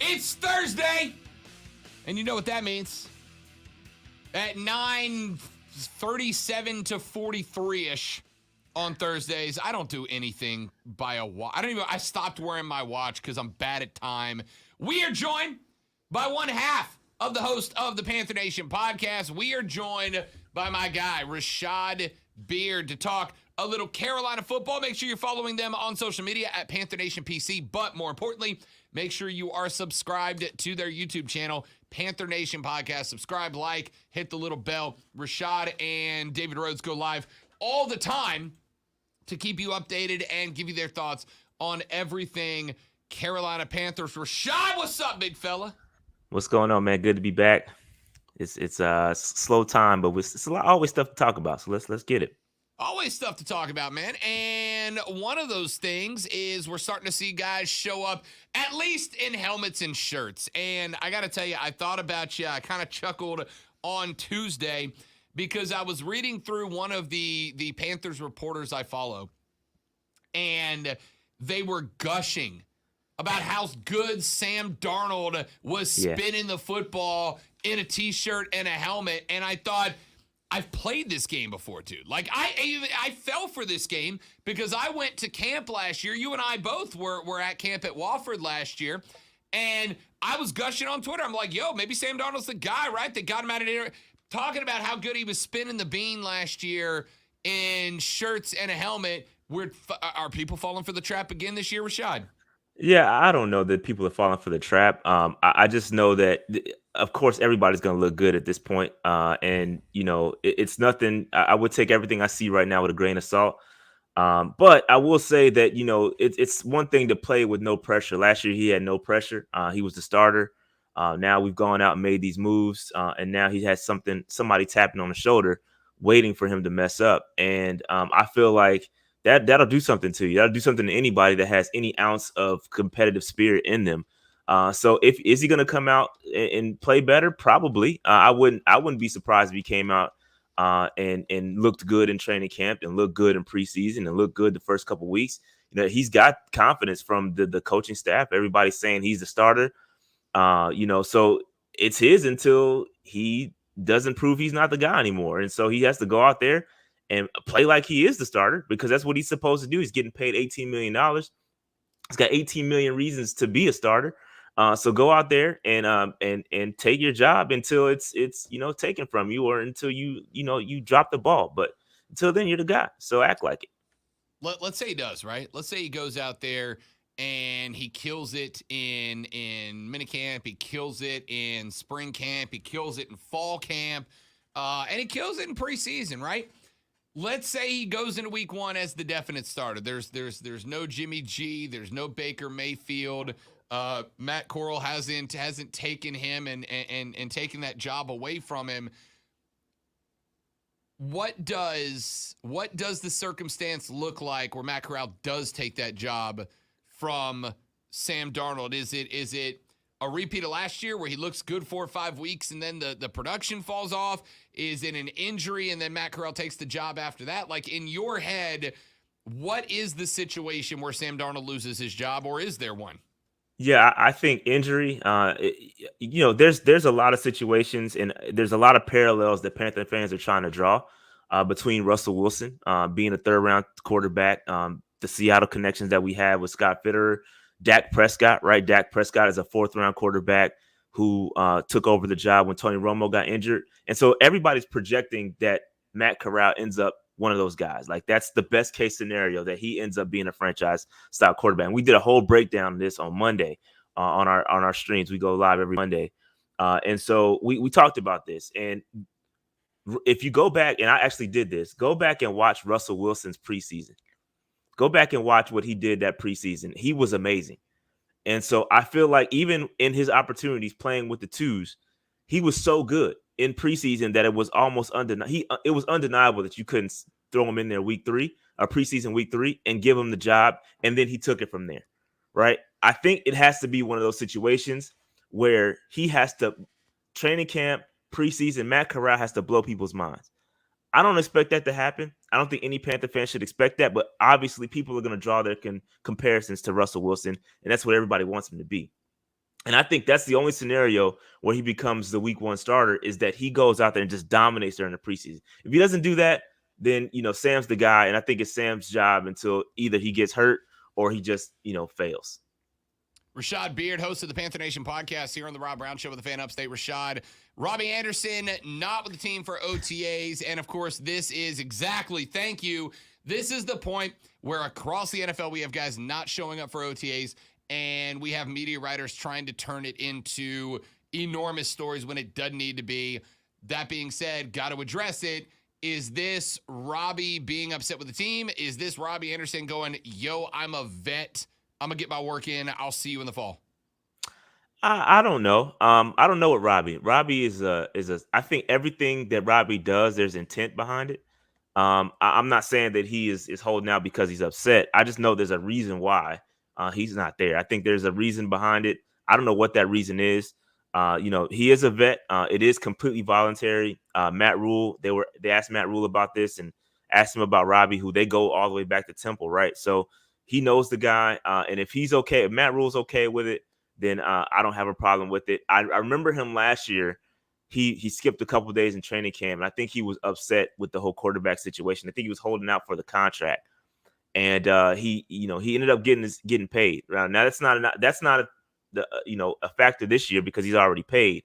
It's Thursday, and you know what that means. At 9:37 to 43-ish on Thursdays, I don't do anything by a watch. I stopped wearing my watch because I'm bad at time. We are joined by one half of the host of the Panther Nation podcast. We are joined by my guy, Rashad Beard, to talk a little Carolina football. Make sure you're following them on social media at Panther Nation PC, but more importantly, make sure you are subscribed to their YouTube channel, Panther Nation Podcast. Subscribe, like, hit the little bell. Rashad and David Rhodes go live all the time to keep you updated and give you their thoughts on everything Carolina Panthers. Rashad, what's up, big fella? What's going on, man? Good to be back. It's a slow time, but it's always stuff to talk about. So let's get it. Always stuff to talk about, man. And one of those things is we're starting to see guys show up, at least in helmets and shirts. And I got to tell you, I thought about you. I kind of chuckled on Tuesday because I was reading through one of the Panthers reporters I follow, and they were gushing about how good Sam Darnold was spinning the football in a T-shirt and a helmet. And I thought, I've played this game before, dude. Like, I fell for this game because I went to camp last year. You and I both were at camp at Wofford last year. And I was gushing on Twitter. I'm like, yo, maybe Sam Darnold's the guy, right? They got him out of there. Talking about how good he was spinning the bean last year in shirts and a helmet. Are people falling for the trap again this year, Rashad? Yeah, I don't know that people are falling for the trap. I just know that, of course, everybody's going to look good at this point. And, you know, it's nothing. I would take everything I see right now with a grain of salt. But I will say that, you know, it's one thing to play with no pressure. Last year, he had no pressure. He was the starter. Now we've gone out and made these moves. And now he has somebody tapping on the shoulder, waiting for him to mess up. And I feel like that'll do something to you. That'll do something to anybody that has any ounce of competitive spirit in them. So is he going to come out and play better? Probably. I wouldn't be surprised if he came out and looked good in training camp and looked good in preseason and looked good the first couple weeks. He's got confidence from the coaching staff. Everybody's saying he's the starter. So it's his until he doesn't prove he's not the guy anymore. And so he has to go out there and play like he is the starter, because that's what he's supposed to do. He's getting paid $18 million. He's got 18 million reasons to be a starter. So go out there and take your job until it's taken from you, or until you drop the ball. But until then, you're the guy. So act like it. Let's say he does, right? Let's say he goes out there and he kills it in minicamp, he kills it in spring camp, he kills it in fall camp, and he kills it in preseason, right? Let's say he goes into week 1 as the definite starter. There's no Jimmy G, there's no Baker Mayfield. Matt Corral hasn't taken him and taken that job away from him. What does the circumstance look like where Matt Corral does take that job from Sam Darnold? Is it a repeat of last year where he looks good 4 or 5 weeks and then the production falls off? Is it an injury and then Matt Corral takes the job after that? Like, in your head, what is the situation where Sam Darnold loses his job, or is there one? Yeah, I think injury. There's a lot of situations, and there's a lot of parallels that Panther fans are trying to draw between Russell Wilson being a 3rd-round quarterback, the Seattle connections that we have with Scott Fitterer, Dak Prescott, right? Dak Prescott is a 4th-round quarterback who took over the job when Tony Romo got injured, and so everybody's projecting that Matt Corral ends up one of those guys. Like, that's the best case scenario, that he ends up being a franchise style quarterback. And we did a whole breakdown of this on Monday on our streams. We go live every Monday. And so we talked about this. And if you go back, and I actually did this, go back and watch Russell Wilson's preseason. Go back and watch what he did that preseason. He was amazing. And so I feel like even in his opportunities playing with the twos, he was so good in preseason that it was almost it was undeniable that you couldn't throw him in there week 3 or preseason week 3 and give him the job. And then he took it from there. Right. I think it has to be one of those situations where he has to, training camp, preseason, Matt Corral has to blow people's minds. I don't expect that to happen. I don't think any Panther fan should expect that, but obviously people are going to draw their comparisons to Russell Wilson, and that's what everybody wants him to be. And I think that's the only scenario where he becomes the week 1 starter, is that he goes out there and just dominates during the preseason. If he doesn't do that, then, Sam's the guy. And I think it's Sam's job until either he gets hurt or he just, fails. Rashad Beard, host of the Panther Nation podcast here on the Rob Brown Show with the Fan Upstate. Rashad, Robbie Anderson, not with the team for OTAs. And of course, this is thank you. This is the point where across the NFL, we have guys not showing up for OTAs, and we have media writers trying to turn it into enormous stories when it doesn't need to be. That being said, got to address it. Is this Robbie being upset with the team? Is this Robbie Anderson going, yo, I'm a vet, I'm going to get my work in, I'll see you in the fall? I don't know. I don't know what Robbie is I think everything that Robbie does, there's intent behind it. I'm not saying that he is holding out because he's upset. I just know there's a reason why he's not there. I think there's a reason behind it. I don't know what that reason is. He is a vet. It is completely voluntary. Matt Rule, they asked Matt Rule about this and asked him about Robbie, who they go all the way back to Temple, right? So he knows the guy. And if he's okay, if Matt Rule's okay with it, then I don't have a problem with it. I remember him last year. He skipped a couple of days in training camp, and I think he was upset with the whole quarterback situation. I think he was holding out for the contract, and he ended up getting paid. Now that's not a factor this year because he's already paid.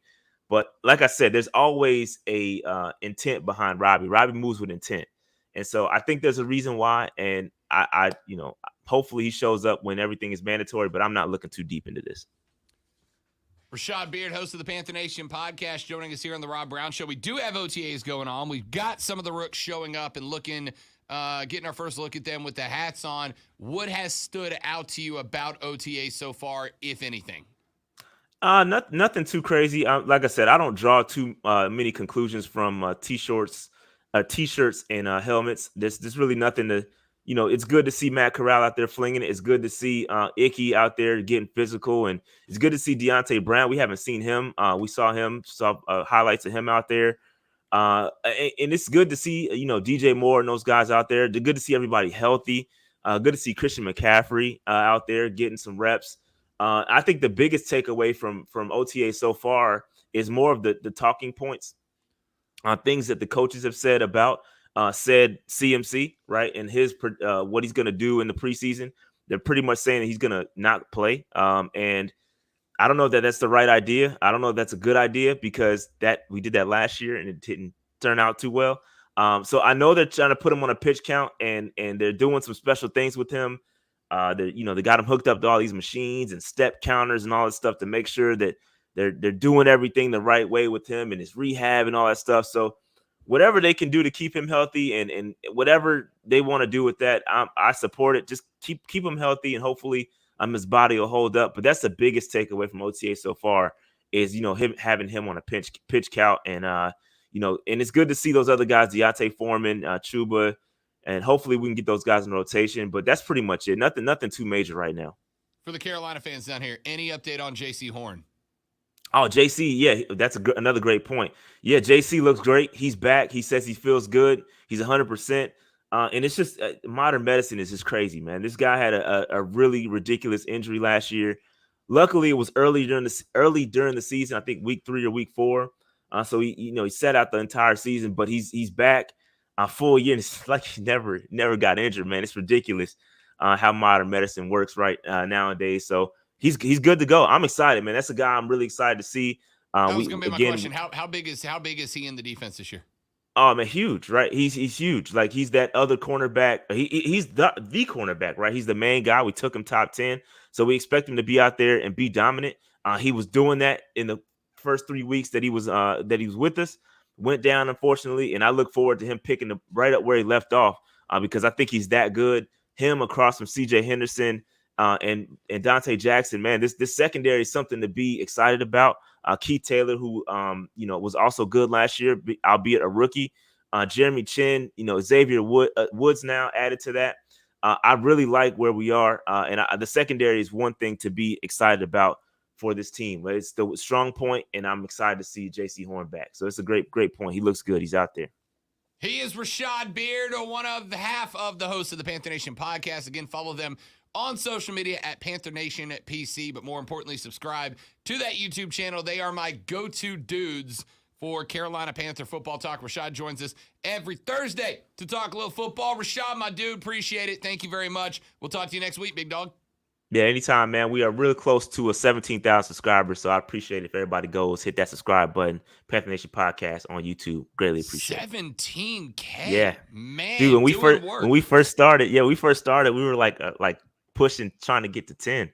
But like I said, there's always a intent behind Robbie. Robbie moves with intent, and so I think there's a reason why. And I hopefully he shows up when everything is mandatory. But I'm not looking too deep into this. Rashad Beard, host of the Panther Nation podcast, joining us here on the Rob Brown Show. We do have OTAs going on. We've got some of the rooks showing up and looking, getting our first look at them with the hats on. What has stood out to you about OTAs so far, if anything? Nothing too crazy. Like I said, I don't draw too many conclusions from t-shirts and helmets. There's really nothing to it's good to see Matt Corral out there flinging it. It's good to see Icky out there getting physical, and it's good to see Deontay Brown. We haven't seen him. We saw highlights of him out there. And it's good to see, DJ Moore and those guys out there. They're good to see everybody healthy. Good to see Christian McCaffrey out there getting some reps. I think the biggest takeaway from OTA so far is more of the talking points, things that the coaches have said about said CMC, right, and his what he's going to do in the preseason. They're pretty much saying that he's going to not play, and I don't know if that's the right idea. I don't know if that's a good idea because we did that last year and it didn't turn out too well. So I know they're trying to put him on a pitch count and they're doing some special things with him. They got him hooked up to all these machines and step counters and all this stuff to make sure that they're doing everything the right way with him and his rehab and all that stuff. So whatever they can do to keep him healthy and whatever they want to do with that, I support it. Just keep him healthy and hopefully his body will hold up. But that's the biggest takeaway from OTA so far is, him having him on a pitch count. And, and it's good to see those other guys, Deontay Foreman, Chuba, and hopefully we can get those guys in rotation. But that's pretty much it. Nothing too major right now. For the Carolina fans down here, any update on J.C. Horn? Oh, JC, yeah, that's another great point. Yeah, JC looks great. He's back. He says he feels good. He's 100%. And it's just modern medicine is just crazy, man. This guy had a really ridiculous injury last year. Luckily, it was early during the season. I think week 3 or week 4. So he sat out the entire season, but he's back a full year. And it's like he never got injured, man. It's ridiculous how modern medicine works right nowadays. So he's good to go. I'm excited, man. That's a guy I'm really excited to see. That was going to be my question. How big is he in the defense this year? Oh man, huge, right? He's huge. Like he's that other cornerback. He's the cornerback, right? He's the main guy. We took him top 10, so we expect him to be out there and be dominant. He was doing that in the first 3 weeks that he was with us. Went down unfortunately, and I look forward to him picking right up where he left off because I think he's that good. Him across from C.J. Henderson and Dante Jackson, man, this secondary is something to be excited about. Keith Taylor, who was also good last year, albeit a rookie. Jeremy Chin, Xavier Woods now added to that. I really like where we are, and the secondary is one thing to be excited about for this team. It's the strong point, and I'm excited to see J.C. Horn back. So it's a great point. He looks good. He's out there. He is Rashad Beard, half of the hosts of the Panther Nation podcast. Again, follow them on social media at Panther Nation at PC, but more importantly, subscribe to that YouTube channel. They are my go-to dudes for Carolina Panther football talk. Rashad joins us every Thursday to talk a little football. Rashad, my dude, appreciate it. Thank you very much. We'll talk to you next week, big dog. Yeah, anytime, man. We are really close to 17,000 subscribers, so I appreciate it if everybody goes, hit that subscribe button. Panther Nation podcast on YouTube. Greatly appreciate it. 17K? Yeah. Man, dude, when we first started, we were like pushing, trying to get to 10.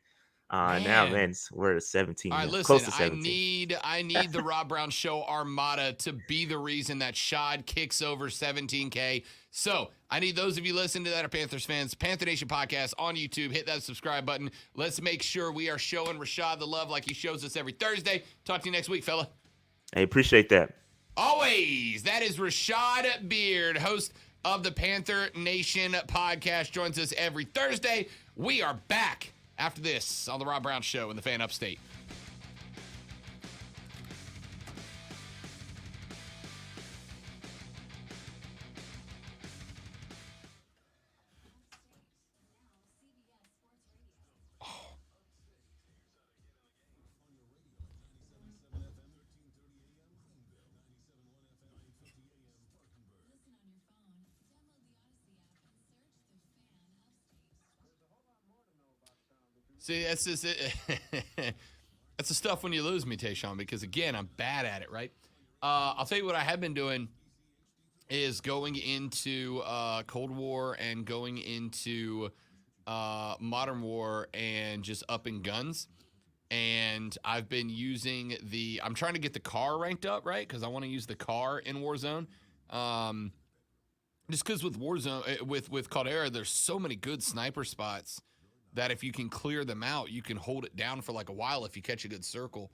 Now, man, we're at 17. All right, listen, close to 17. I need the Rob Brown Show Armada to be the reason that Shad kicks over 17K. So I need those of you listening to that are Panthers fans. Panther Nation podcast on YouTube. Hit that subscribe button. Let's make sure we are showing Rashad the love like he shows us every Thursday. Talk to you next week, fella. Hey, appreciate that. Always. That is Rashad Beard, host of the Panther Nation podcast. Joins us every Thursday. We are back after this on the Rob Brown Show in the Fan Upstate. See, that's just it. That's the stuff when you lose me, Tayshawn, because, again, I'm bad at it, right? I'll tell you what I have been doing is going into Cold War and going into Modern War and just upping guns. And I've been using I'm trying to get the car ranked up, right? Because I want to use the car in Warzone. Just because with Warzone, with Caldera, there's so many good sniper spots that if you can clear them out, you can hold it down for like a while if you catch a good circle.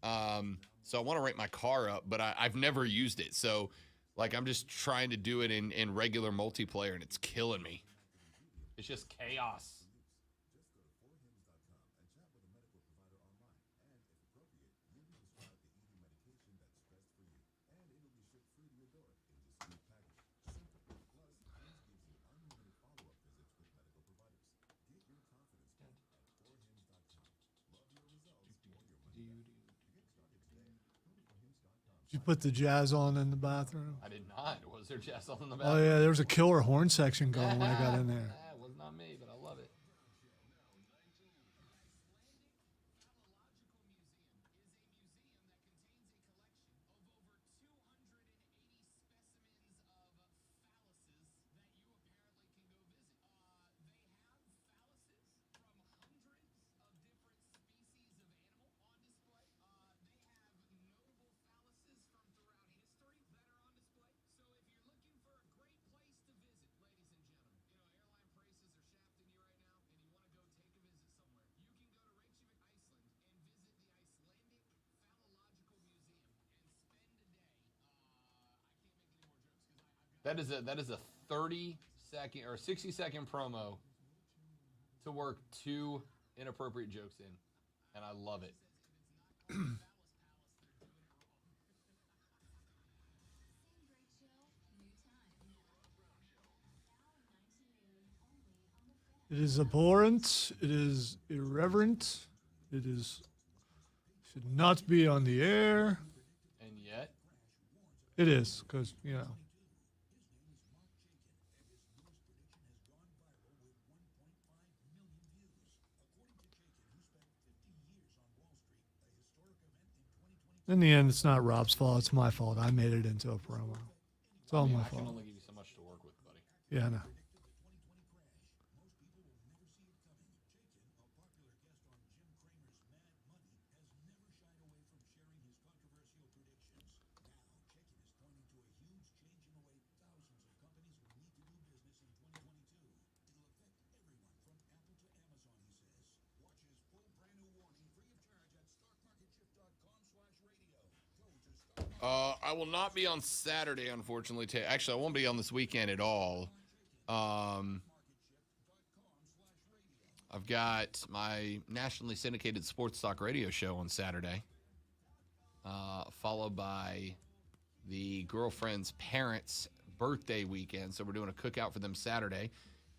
So I want to rate my car up, but I've never used it. So, like, I'm just trying to do it in regular multiplayer, and it's killing me. It's just chaos. Did you put the jazz on in the bathroom? I did not. Was there jazz on in the Oh bathroom? yeah, there was a killer horn section going when I got in there. That was not me, but I love it. That is a 30-second or 60-second promo to work 2 inappropriate jokes in, and I love it. It is abhorrent. It is irreverent. It is should not be on the air. And yet, It is because you know. In the end, it's not Rob's fault. It's my fault. I made it into a promo. It's all my I can fault. only give you so much to work with, buddy. Yeah, I know. I will not be on Saturday, unfortunately. Actually, I won't be on this weekend at all. I've got my nationally syndicated sports talk radio show on Saturday, followed by the girlfriend's parents' birthday weekend. So we're doing a cookout for them Saturday.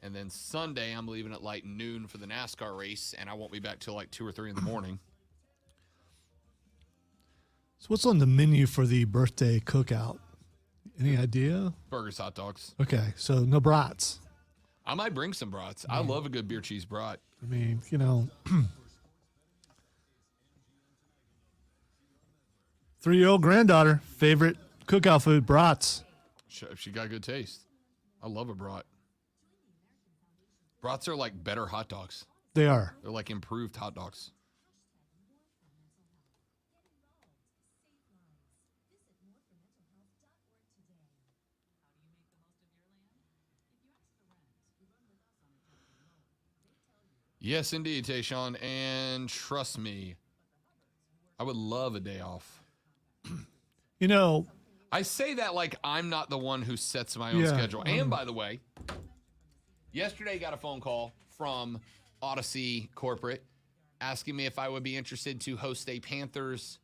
And then Sunday, I'm leaving at like noon for the NASCAR race, and I won't be back till like 2 or 3 in the morning. So what's on the menu for the birthday cookout? Any idea? Burgers, hot dogs. Okay, so no brats. I might bring some brats. I love a good beer cheese brat. I mean, you know, 3-year-old granddaughter favorite cookout food brats. She got good taste. I love a brat. Brats are like better hot dogs. They are. They're like improved hot dogs. Yes, indeed, Tayshawn. And trust me, I would love a day off. You know, I say that like I'm not the one who sets my own Yeah, schedule. And by the way, yesterday got a phone call from Odyssey Corporate asking me if I would be interested to host a Panthers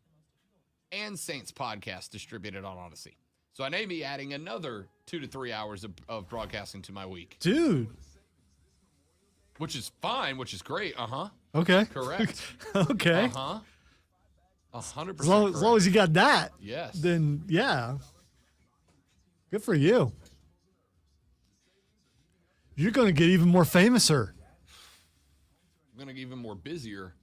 and Saints podcast distributed on Odyssey. So I may be adding another 2 to 3 hours of broadcasting to my week, dude. which is fine, which is great. Uh-huh. Okay. Correct. Okay. Uh-huh. 100%. As long as you got that, Yes. then yeah. Good for you. You're going to get even more famouser. I'm going to get even more busier.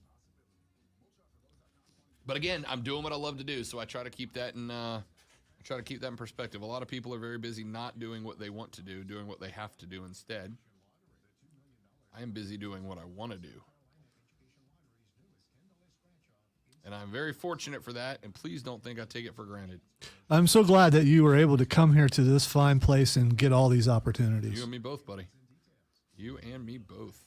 But again, I'm doing what I love to do, so I try to keep that in perspective. A lot of people are very busy not doing what they want to do, doing what they have to do instead. I am busy doing what I want to do. And I'm very fortunate for that, and please don't think I take it for granted. I'm so glad that you were able to come here to this fine place and get all these opportunities. You and me both, buddy. You and me both.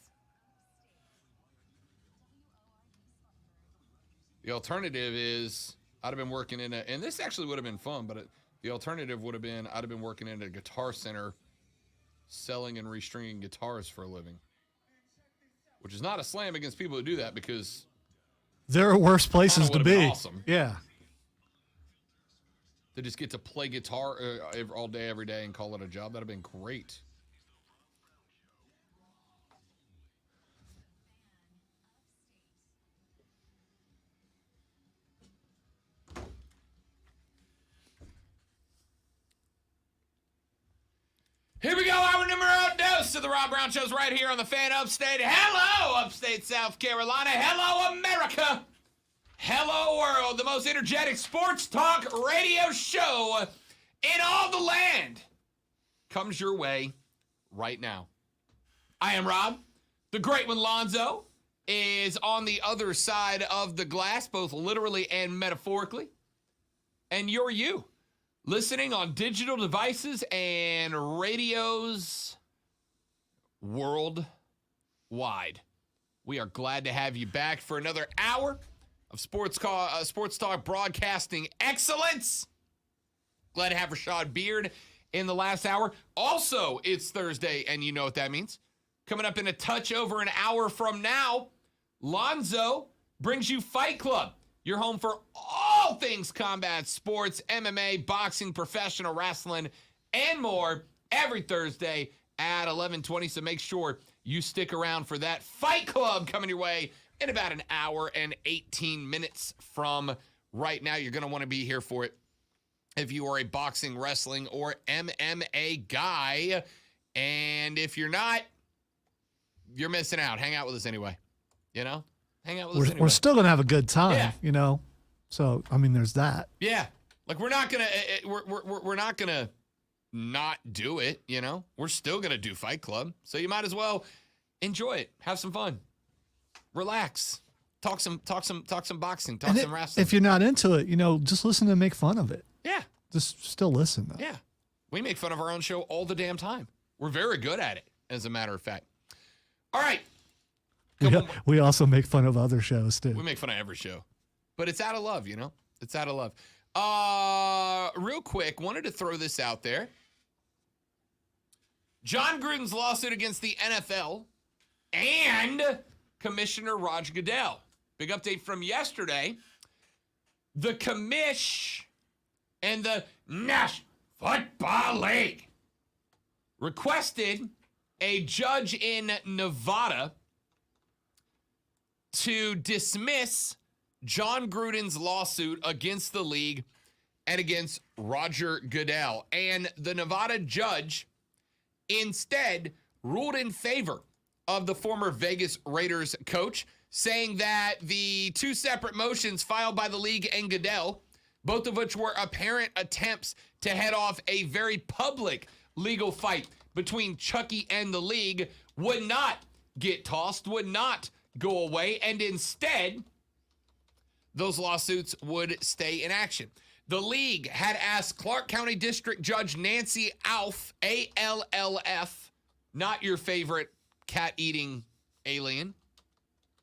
The alternative is I'd have been working in and this actually would have been fun, but the alternative would have been I'd have been working in a Guitar Center selling and restringing guitars for a living. Which is not a slam against people who do that because There are worse places to would've been be. awesome. Yeah. they just get to play guitar all day, every day and call it a job. That'd have been great. Here we go, our numero dos to the Rob Brown Show's right here on the Fan Upstate. Hello, Upstate South Carolina. Hello, America. Hello, world. The most energetic sports talk radio show in all the land comes your way right now. I am Rob. The great one, Lonzo, is on the other side of the glass, both literally and metaphorically. And you're you. Listening on digital devices and radios worldwide. We are glad to have you back for another hour of sports talk broadcasting excellence. Glad to have Rashad Beard in the last hour. Also, it's Thursday, and you know what that means. Coming up in a touch over an hour from now, Lonzo brings you Fight Club. Your home for all things combat sports, MMA, boxing, professional wrestling, and more every Thursday at 11:20. So make sure you stick around for that Fight Club coming your way in about an hour and 18 minutes from right now. You're going to want to be here for it if you are a boxing, wrestling, or MMA guy. And if you're not, you're missing out. Hang out with us anyway. You know? Hang out with us anyway. We're still going to have a good time, Yeah. you know? So, I mean, there's that. Yeah. Like we're not going to we're not going to not do it, you know? We're still going to do Fight Club. So you might as well enjoy it. Have some fun. Relax. Talk some boxing, talk some wrestling. If you're not into it, you know, just listen and make fun of it. Yeah. Just still listen, though. Yeah. We make fun of our own show all the damn time. We're very good at it, as a matter of fact. All right. We also make fun of other shows, too. We make fun of every show. But it's out of love, you know? It's out of love. Real quick, wanted to throw this out there. John Gruden's lawsuit against the NFL and Commissioner Roger Goodell. Big update from yesterday. The commish and the National Football League requested a judge in Nevada to dismiss John Gruden's lawsuit against the league and against Roger Goodell. And the Nevada judge instead ruled in favor of the former Vegas Raiders coach, saying that the two separate motions filed by the league and Goodell, both of which were apparent attempts to head off a very public legal fight between Chucky and the league, would not get tossed, would not go away, and instead, those lawsuits would stay in action. The league had asked Clark County District Judge Nancy Alf, A-L-L-F, not your favorite cat-eating alien.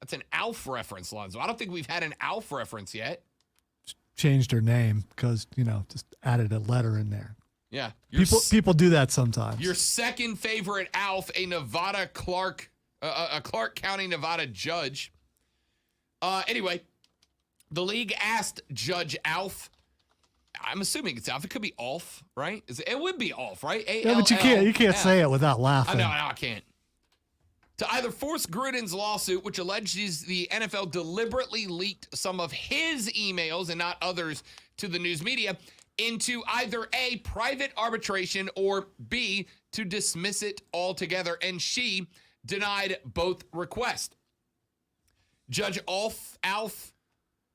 That's an Alf reference, Lonzo. I don't think we've had an Alf reference yet. Changed her name because, you know, just added a letter in there. Yeah. People do that sometimes. Your second favorite Alf, a Clark County, Nevada judge. Anyway, the league asked Judge Alf. I'm assuming it's Alf. It could be Alf, right? It would be Alf, right? Yeah, but you can't say it without laughing. No, I can't. To either force Gruden's lawsuit, which alleges the NFL deliberately leaked some of his emails and not others to the news media, into either A, private arbitration, or B, to dismiss it altogether. And she denied both requests. Judge Alf,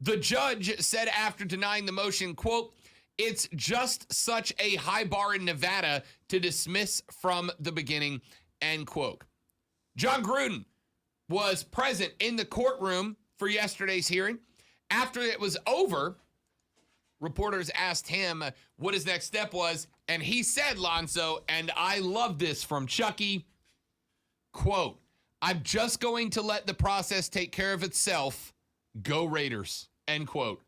the judge said after denying the motion, quote, "It's just such a high bar in Nevada to dismiss from the beginning," end quote. John Gruden was present in the courtroom for yesterday's hearing. After it was over, reporters asked him what his next step was, and he said, Lonzo, and I love this from Chucky, quote, "I'm just going to let the process take care of itself. Go Raiders," end quote.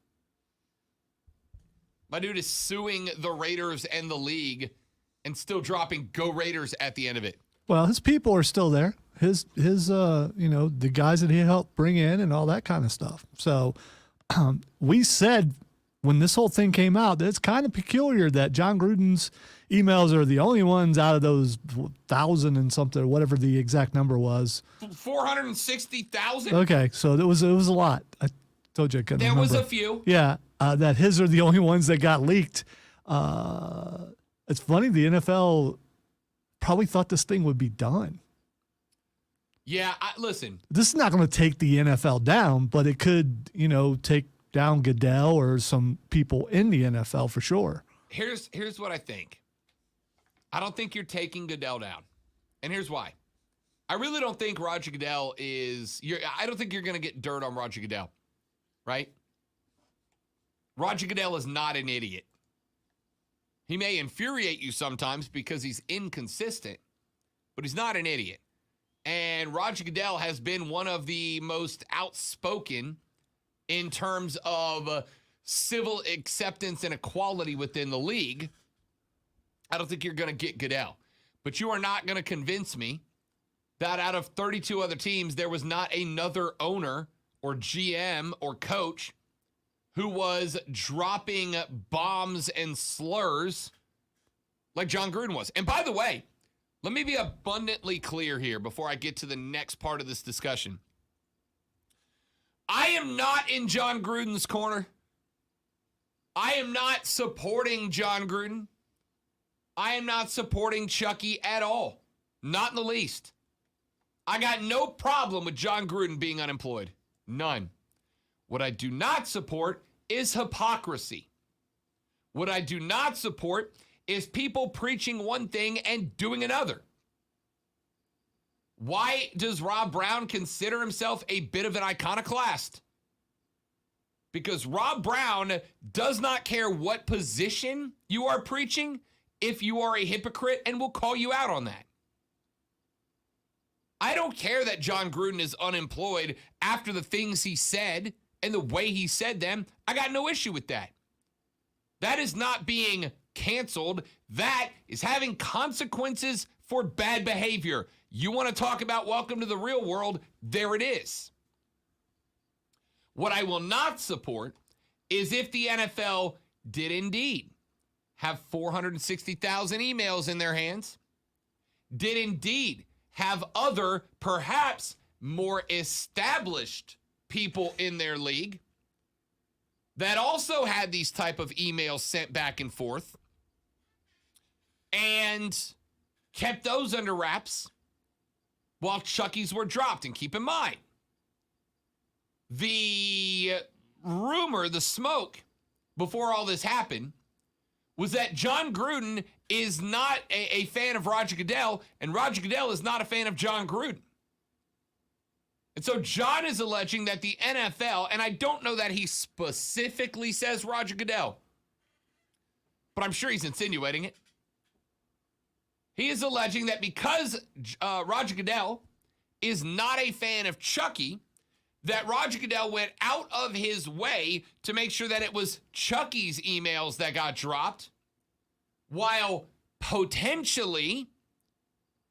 My dude is suing the Raiders and the league and still dropping "Go Raiders" at the end of it. Well, his people are still there. His the guys that he helped bring in and all that kind of stuff. So we said when this whole thing came out that it's kind of peculiar that John Gruden's emails are the only ones out of those 1,000 and something, or whatever the exact number was. 460,000. Okay, so it was a lot. I told you I couldn't remember. There was a few. Yeah, that his are the only ones that got leaked. It's funny, the NFL probably thought this thing would be done. Yeah, listen. This is not going to take the NFL down, but it could, take down Goodell or some people in the NFL for sure. Here's what I think. I don't think you're taking Goodell down. And here's why. I really don't think Roger Goodell I don't think you're going to get dirt on Roger Goodell, right? Roger Goodell is not an idiot. He may infuriate you sometimes because he's inconsistent, but he's not an idiot. And Roger Goodell has been one of the most outspoken in terms of civil acceptance and equality within the league. I don't think you're going to get Goodell. But you are not going to convince me that out of 32 other teams, there was not another owner or GM or coach who was dropping bombs and slurs like John Gruden was. And by the way, let me be abundantly clear here before I get to the next part of this discussion. I am not in John Gruden's corner. I am not supporting John Gruden. I am not supporting Chucky at all. Not in the least. I got no problem with John Gruden being unemployed. None. What I do not support is hypocrisy. What I do not support is people preaching one thing and doing another. Why does Rob Brown consider himself a bit of an iconoclast? Because Rob Brown does not care what position you are preaching if you are a hypocrite, and will call you out on that. I don't care that John Gruden is unemployed after the things he said and the way he said them. I got no issue with that. That is not being canceled. That is having consequences for bad behavior. You want to talk about welcome to the real world? There it is. What I will not support is if the NFL did indeed have 460,000 emails in their hands, did indeed have other, perhaps more established people in their league that also had these type of emails sent back and forth and kept those under wraps while Chucky's were dropped. And keep in mind, the rumor, the smoke before all this happened was that John Gruden is not a fan of Roger Goodell, and Roger Goodell is not a fan of John Gruden. And so John is alleging that the NFL, and I don't know that he specifically says Roger Goodell, but I'm sure he's insinuating it. He is alleging that because Roger Goodell is not a fan of Chucky, that Roger Goodell went out of his way to make sure that it was Chucky's emails that got dropped, while potentially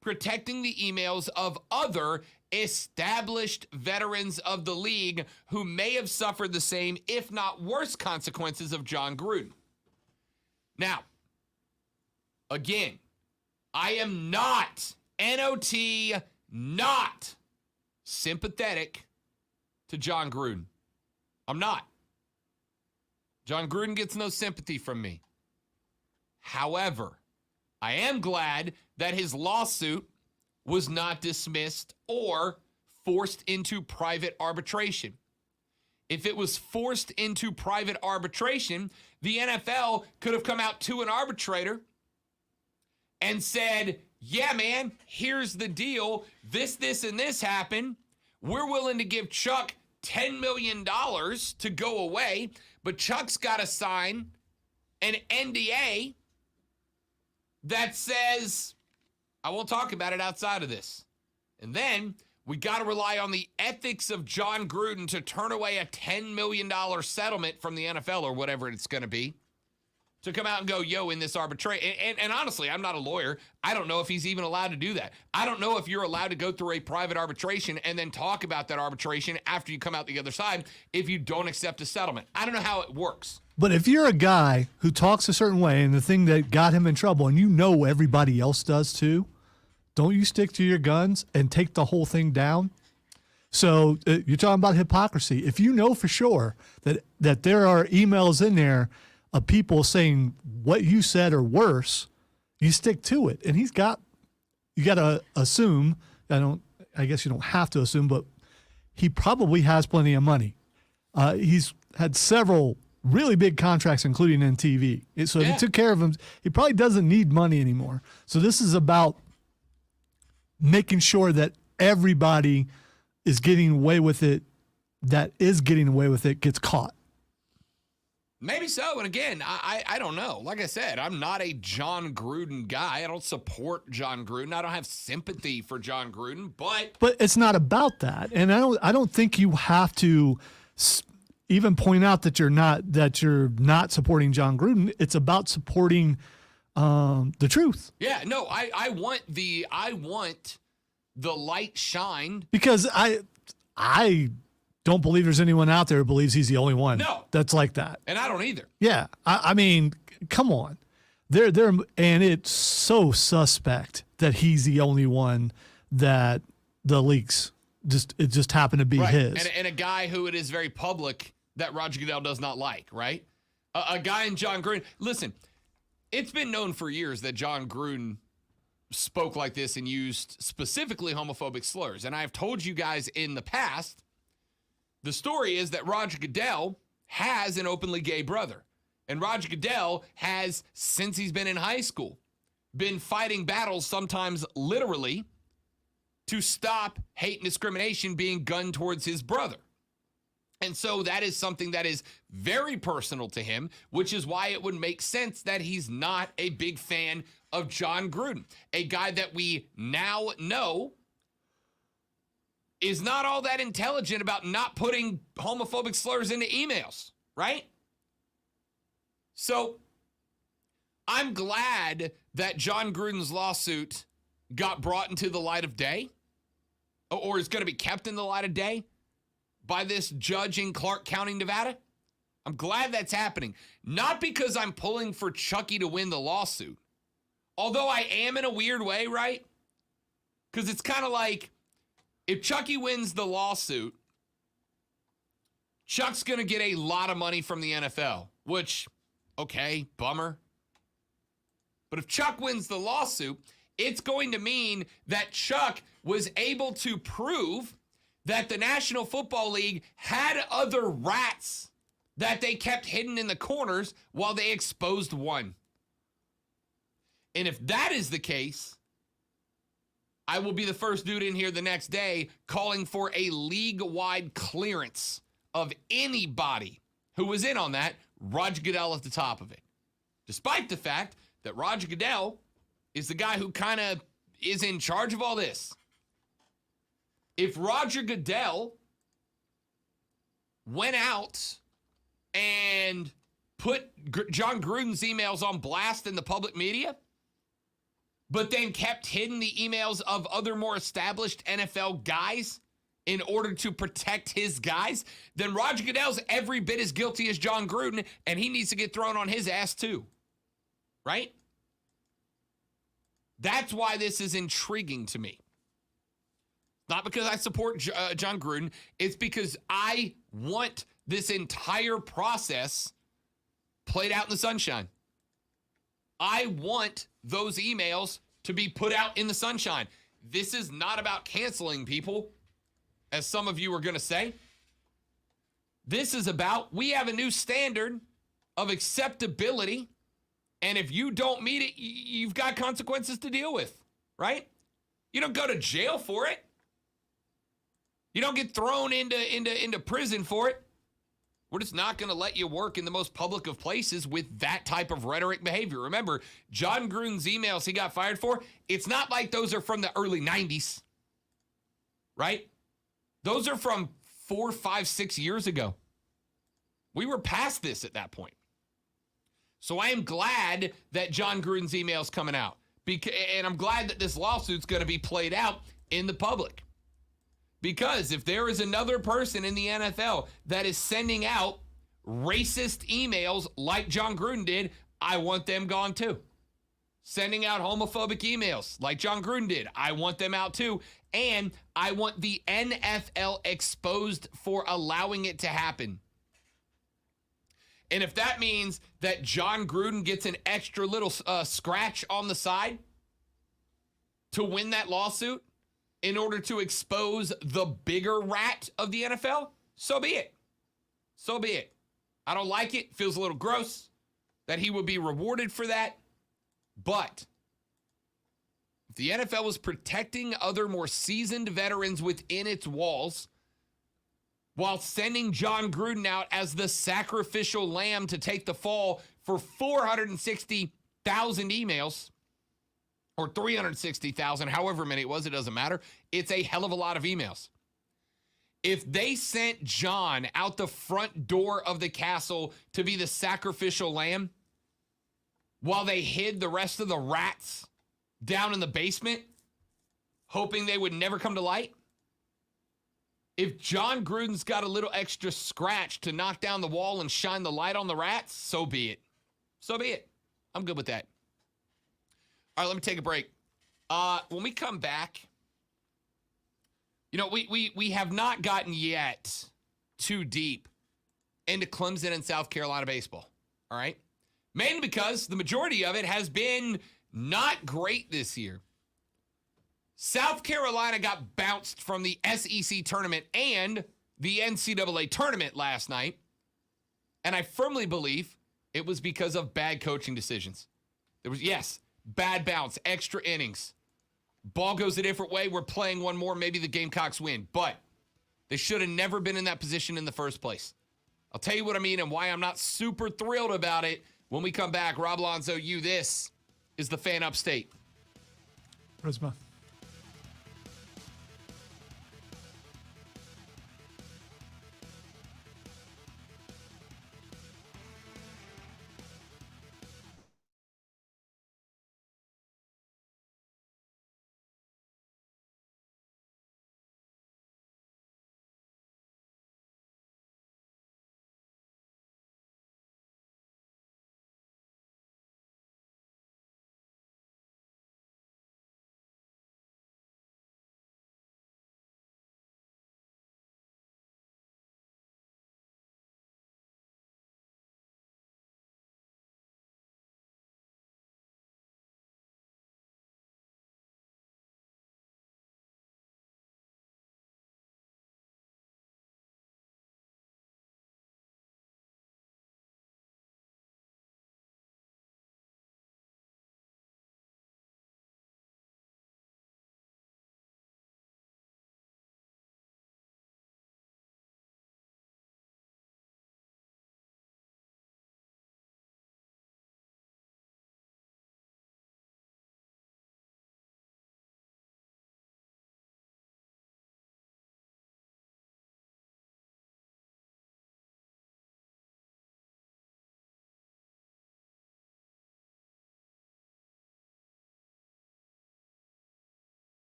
protecting the emails of other established veterans of the league who may have suffered the same, if not worse, consequences of John Gruden. Now, again, I am not, N-O-T, not sympathetic to John Gruden. I'm not. John Gruden gets no sympathy from me. However, I am glad that his lawsuit was not dismissed or forced into private arbitration. If it was forced into private arbitration, the NFL could have come out to an arbitrator and said, yeah, man, here's the deal. This, and this happened. We're willing to give Chuck $10 million to go away, but Chuck's got to sign an NDA that says, I won't talk about it outside of this. And then we got to rely on the ethics of John Gruden to turn away a $10 million settlement from the NFL or whatever it's going to be to come out and go, yo, in this arbitration. And honestly, I'm not a lawyer. I don't know if he's even allowed to do that. I don't know if you're allowed to go through a private arbitration and then talk about that arbitration after you come out the other side if you don't accept a settlement. I don't know how it works. But if you're a guy who talks a certain way and the thing that got him in trouble, and you know everybody else does too, don't you stick to your guns and take the whole thing down? So you're talking about hypocrisy. If you know for sure that there are emails in there of people saying what you said or worse, you stick to it. And you got to assume, I guess you don't have to assume, but he probably has plenty of money. He's had several really big contracts, including in TV. So if he took care of him, he probably doesn't need money anymore. So this is about making sure that everybody is getting away with it, gets caught. Maybe so. And again, I don't know. Like I said, I'm not a John Gruden guy. I don't support John Gruden. I don't have sympathy for John Gruden, but it's not about that. And I don't think you have to even point out that you're not supporting John Gruden. It's about supporting the truth. Yeah, no, I want the light shined, because I don't believe there's anyone out there who believes he's the only one. No. That's like that. And I don't either. Yeah. I mean, come on. And it's so suspect that he's the only one that the leaks just happened to be his. And a guy who it is very public that Roger Goodell does not like, right? A guy in John Gruden. Listen, it's been known for years that John Gruden spoke like this and used specifically homophobic slurs. And I've told you guys in the past, the story is that Roger Goodell has an openly gay brother. And Roger Goodell has, since he's been in high school, been fighting battles, sometimes literally, to stop hate and discrimination being gunned towards his brother. And so that is something that is very personal to him, which is why it would make sense that he's not a big fan of John Gruden, a guy that we now know is not all that intelligent about not putting homophobic slurs into emails, right? So I'm glad that John Gruden's lawsuit got brought into the light of day, or is going to be kept in the light of day by this judge in Clark County, Nevada. I'm glad that's happening. Not because I'm pulling for Chucky to win the lawsuit, although I am in a weird way, right? Because it's kind of like, if Chucky wins the lawsuit, Chuck's going to get a lot of money from the NFL, which, okay, bummer. But if Chuck wins the lawsuit, it's going to mean that Chuck was able to prove that the National Football League had other rats that they kept hidden in the corners while they exposed one. And if that is the case, I will be the first dude in here the next day calling for a league-wide clearance of anybody who was in on that, Roger Goodell at the top of it. Despite the fact that Roger Goodell is the guy who kind of is in charge of all this. If Roger Goodell went out and put John Gruden's emails on blast in the public media, but then kept hidden the emails of other more established NFL guys in order to protect his guys, then Roger Goodell's every bit as guilty as John Gruden, and he needs to get thrown on his ass too. Right? That's why this is intriguing to me. Not because I support John Gruden. It's because I want this entire process played out in the sunshine. I want those emails to be put out in the sunshine. This is not about canceling people, as some of you are going to say. This is about, we have a new standard of acceptability, and if you don't meet it, you've got consequences to deal with, right? You don't go to jail for it. You don't get thrown into prison for it. We're just not going to let you work in the most public of places with that type of rhetoric behavior. Remember, John Gruden's emails he got fired for, it's not like those are from the early 90s, right? Those are from 4, 5, 6 years ago. We were past this at that point. So I am glad that John Gruden's email is coming out. And I'm glad that this lawsuit's going to be played out in the public. Because if there is another person in the NFL that is sending out racist emails like John Gruden did, I want them gone too. Sending out homophobic emails like John Gruden did, I want them out too. And I want the NFL exposed for allowing it to happen. And if that means that John Gruden gets an extra little scratch on the side to win that lawsuit in order to expose the bigger rat of the NFL, so be it. So be it. I don't like it. Feels a little gross that he would be rewarded for that. But if the NFL was protecting other more seasoned veterans within its walls while sending John Gruden out as the sacrificial lamb to take the fall for 460,000 emails, or 360,000, however many it was, it doesn't matter. It's a hell of a lot of emails. If they sent John out the front door of the castle to be the sacrificial lamb while they hid the rest of the rats down in the basement, hoping they would never come to light, if John Gruden's got a little extra scratch to knock down the wall and shine the light on the rats, so be it. So be it. I'm good with that. All right, let me take a break. When we come back, you know, we have not gotten yet too deep into Clemson and South Carolina baseball, all right? Mainly because the majority of it has been not great this year. South Carolina got bounced from the SEC tournament and the NCAA tournament last night, and I firmly believe it was because of bad coaching decisions. There was, yes, bad bounce, extra innings. Ball goes a different way. We're playing one more. Maybe the Gamecocks win. But they should have never been in that position in the first place. I'll tell you what I mean and why I'm not super thrilled about it when we come back. Rob Alonzo, this is the Fan Upstate. Prisma.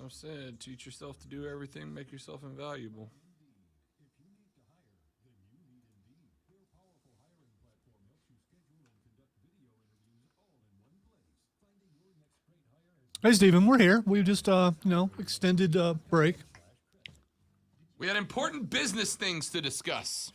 I've said, teach yourself to do everything, make yourself invaluable. Hey, Stephen, we're here. We just, extended break. We had important business things to discuss.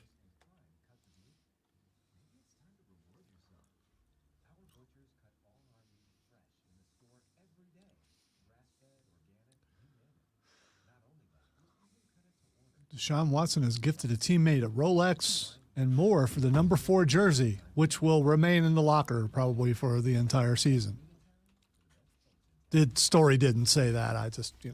Deshaun Watson has gifted a teammate a Rolex and more for the number 4 jersey, which will remain in the locker probably for the entire season. The story didn't say that. I just, You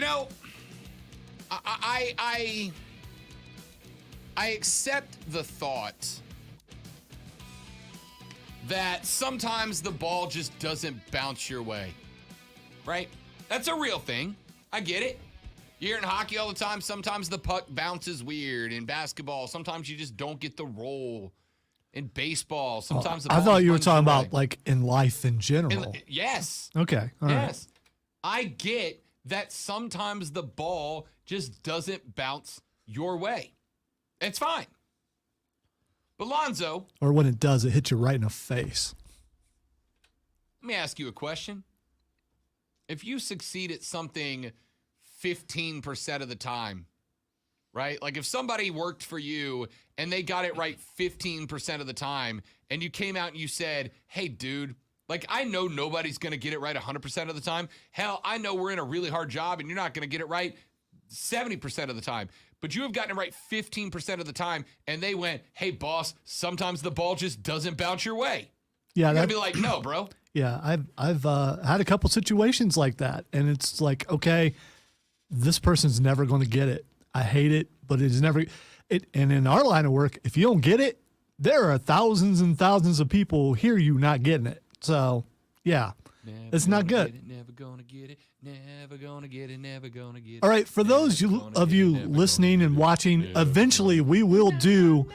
know, I accept the thought that sometimes the ball just doesn't bounce your way, right? That's a real thing. I get it. You hear in hockey all the time, sometimes the puck bounces weird. In basketball, sometimes you just don't get the roll. In baseball, sometimes the ball I thought you were runs talking your way. about like in life in general. Yes. Okay. All right. Yes. I get that sometimes the ball just doesn't bounce your way. It's fine. But Lonzo, Or when it does, it hits you right in the face. let me ask you a question. If you succeed at something 15% of the time, right? Like if somebody worked for you and they got it right 15% of the time, and you came out and you said, hey, dude, like I know nobody's going to get it right 100% of the time. Hell, I know we're in a really hard job and you're not going to get it right 70% of the time. But you have gotten it right 15% of the time, and they went, hey, boss, sometimes the ball just doesn't bounce your way. Yeah, You're going that, to be like, no, bro. yeah. I've had a couple situations like that, and it's like, okay, this person's never going to get it. I hate it, but it's never it. And in our line of work, if you don't get it, there are thousands and thousands of people who hear you not getting it. So, yeah, it's not good. Never gonna get it. Never gonna get it. Never gonna get it. All right, for those of you listening and watching, eventually we will do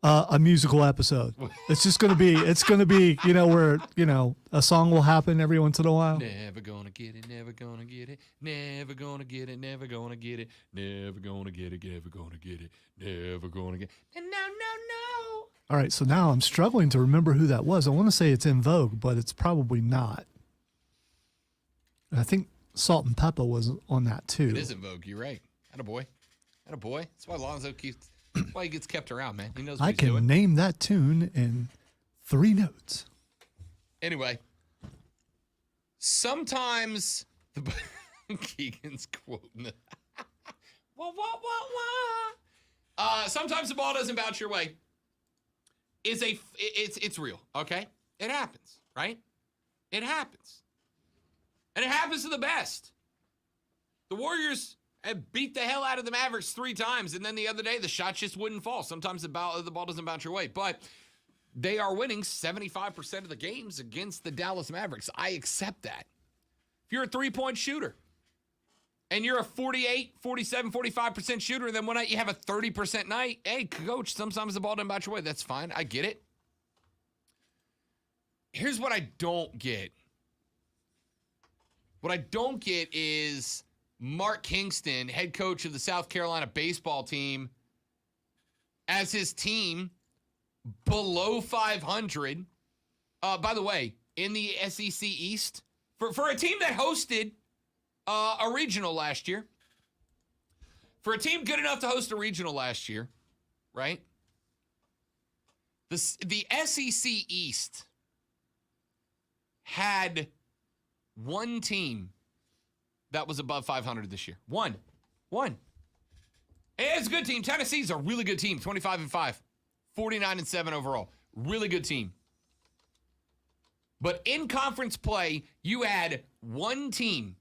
a musical episode. It's just going to be, where, a song will happen every once in a while. Never gonna get it. Never gonna get it. Never gonna get it. Never gonna get it. Never gonna get it. Never gonna get it. Never gonna get it. No. All right, so now I'm struggling to remember who that was. I want to say it's In Vogue, but it's probably not. I think Salt and Pepper was on that too. It is in vogue. You're right. Attaboy. That's why Lonzo keeps. That's why he gets kept around, man. He knows what I he's can doing. name that tune in 3 notes. Anyway, sometimes the Keegan's quoting it. Wah, wah, wah, wah. Sometimes the ball doesn't bounce your way. It's real, okay? It happens, right? It happens. And it happens to the best. The Warriors have beat the hell out of the Mavericks 3 times, and then the other day the shots just wouldn't fall. Sometimes the ball doesn't bounce your way, but they are winning 75% of the games against the Dallas Mavericks. I accept that. If you're a three-point shooter and you're a 48, 47, 45% shooter, and then one night you have a 30% night, hey, coach, sometimes the ball doesn't bounce your way. That's fine. I get it. Here's what I don't get. What I don't get is Mark Kingston, head coach of the South Carolina baseball team, as his team below 500. By the way, in the SEC East, for a team that hosted a regional last year, for a team good enough to host a regional last year, right? The SEC East had one team that was above 500 this year. One. And it's a good team. Tennessee's a really good team. 25-5, 49-7 overall. Really good team. But in conference play, you had one team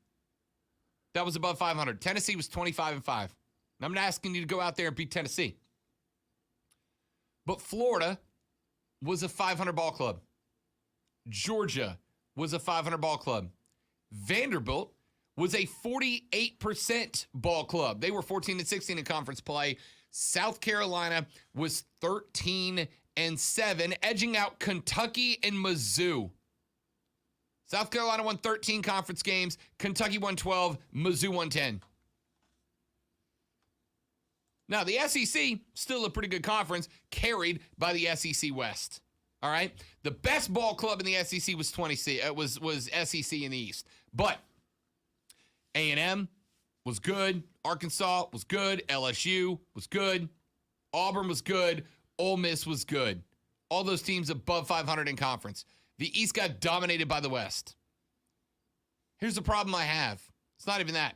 that was above 500. Tennessee was 25-5. And I'm not asking you to go out there and beat Tennessee. But Florida was a 500 ball club. Georgia was a 500 ball club. Vanderbilt was a 48% ball club. They were 14-16 in conference play. South Carolina was 13-7, edging out Kentucky and Mizzou. South Carolina won 13 conference games. Kentucky won 12. Mizzou won 10. Now, the SEC, still a pretty good conference, carried by the SEC West. All right? The best ball club in the SEC was was SEC in the East. But A&M was good. Arkansas was good. LSU was good. Auburn was good. Ole Miss was good. All those teams above 500 in conference. The East got dominated by the West. Here's the problem I have. It's not even that.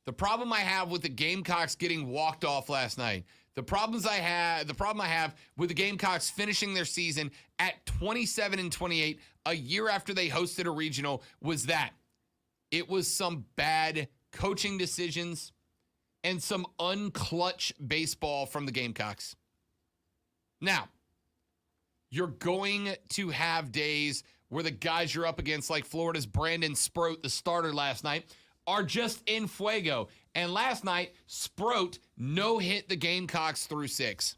The problem I have with the Gamecocks getting walked off last night, the problem I have with the Gamecocks finishing their season at 27-28 a year after they hosted a regional was that it was some bad coaching decisions and some unclutch baseball from the Gamecocks. Now, you're going to have days where the guys you're up against, like Florida's Brandon Sproat, the starter last night, are just in fuego. And last night, Sproat no-hit the Gamecocks through 6.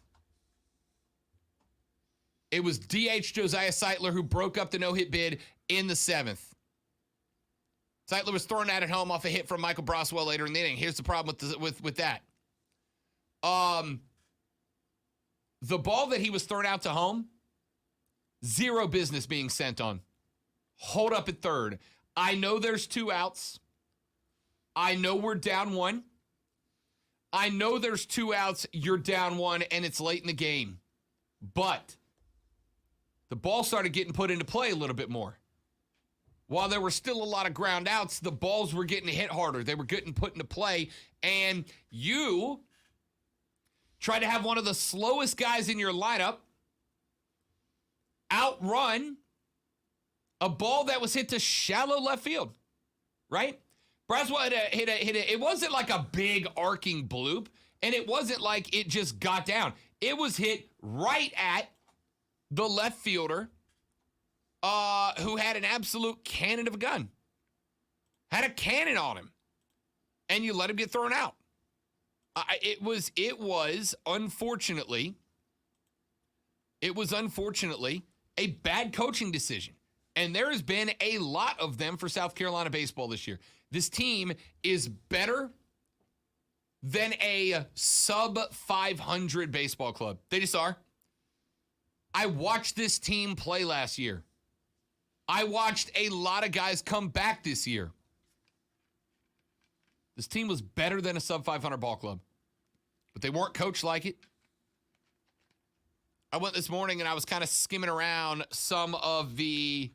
It was DH Josiah Seitler who broke up the no-hit bid in the 7th. Seitler was thrown out at home off a hit from Michael Broswell later in the inning. Here's the problem with that. The ball that he was thrown out to home, zero business being sent on. Hold up at third. I know there's 2 outs. I know we're down 1. I know there's 2 outs, you're down 1, and it's late in the game. But the ball started getting put into play a little bit more. While there were still a lot of ground outs, the balls were getting hit harder. They were getting put into play, and you tried to have one of the slowest guys in your lineup outrun a ball that was hit to shallow left field, right? Braswell hit a, it wasn't like a big arcing bloop, and it wasn't like it just got down. It was hit right at the left fielder who had an absolute cannon of a gun. Had a cannon on him. And you let him get thrown out. It was unfortunately a bad coaching decision. And there has been a lot of them for South Carolina baseball this year. This team is better than a sub-500 baseball club. They just are. I watched this team play last year. I watched a lot of guys come back this year. This team was better than a sub-500 ball club. But they weren't coached like it. I went this morning and I was kind of skimming around some of the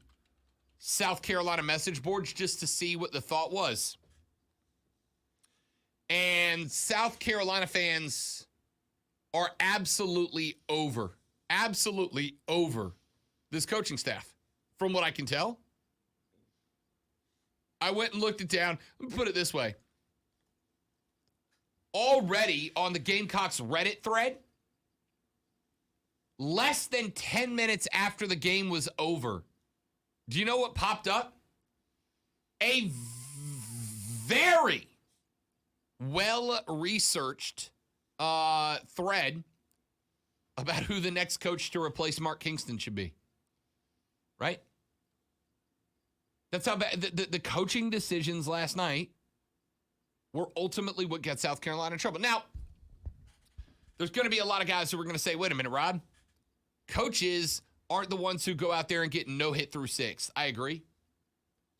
South Carolina message boards just to see what the thought was. And South Carolina fans are absolutely over this coaching staff, from what I can tell. I went and looked it down. Let me put it this way. Already on the Gamecocks Reddit thread, less than 10 minutes after the game was over, do you know what popped up? A very well-researched thread about who the next coach to replace Mark Kingston should be. Right? That's how bad the coaching decisions last night were ultimately what got South Carolina in trouble. Now, there's going to be a lot of guys who are going to say, wait a minute, Rob, coaches aren't the ones who go out there and get no hit through 6. I agree.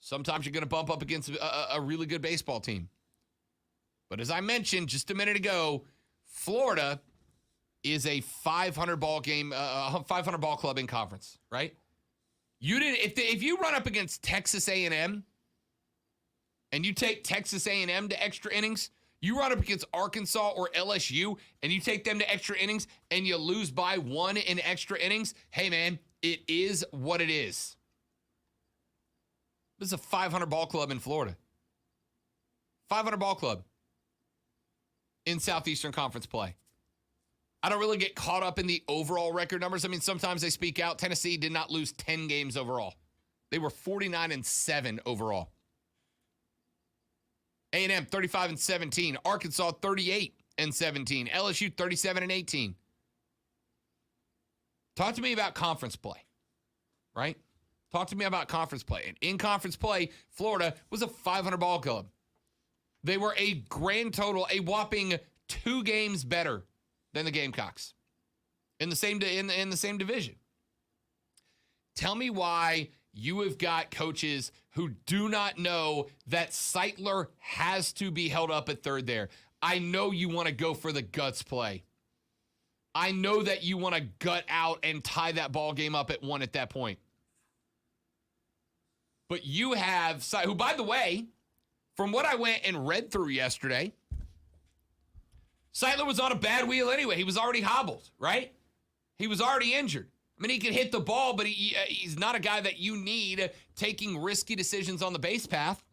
Sometimes you're going to bump up against a really good baseball team. But as I mentioned just a minute ago, Florida is a 500 ball club in conference, right? You didn't if you run up against Texas A&M and you take Texas A&M to extra innings, you run up against Arkansas or LSU and you take them to extra innings and you lose by 1 in extra innings, hey man, it is what it is. This is a 500 ball club in Florida. 500 ball club in Southeastern Conference play. I don't really get caught up in the overall record numbers. I mean, sometimes they speak out. Tennessee did not lose 10 games overall. They were 49-7 overall. A&M 35-17. Arkansas 38-17. LSU 37-18. Talk to me about conference play, right? Talk to me about conference play. And in conference play, Florida was a 500 ball club. They were a grand total, a whopping 2 games better than the Gamecocks in the same in the same division. Tell me why you have got coaches who do not know that Seitler has to be held up at third there. I know you want to go for the guts play. I know that you want to gut out and tie that ball game up at 1 at that point. But you have, who, by the way, from what I went and read through yesterday, Seitler was on a bad wheel anyway. He was already hobbled, right? He was already injured. I mean, he can hit the ball, but he's not a guy that you need taking risky decisions on the base path.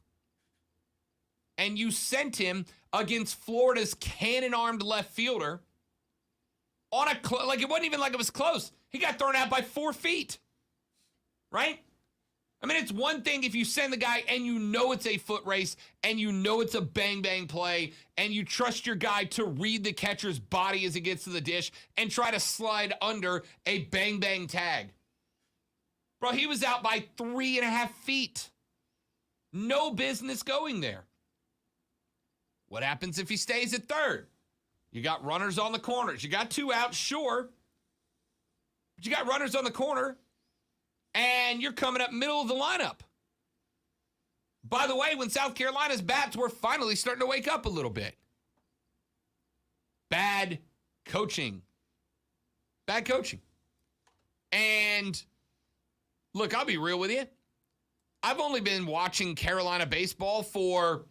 And you sent him against Florida's cannon-armed left fielder on a like it wasn't even like it was close. He got thrown out by 4 feet, right? I mean, it's one thing if you send the guy and you know it's a foot race and you know it's a bang-bang play and you trust your guy to read the catcher's body as it gets to the dish and try to slide under a bang-bang tag. Bro, he was out by 3.5 feet. No business going there. What happens if he stays at third? You got runners on the corners. You got 2 outs, sure. But you got runners on the corner. And you're coming up middle of the lineup. By the way, when South Carolina's bats were finally starting to wake up a little bit. Bad coaching. Bad coaching. And look, I'll be real with you. I've only been watching Carolina baseball for,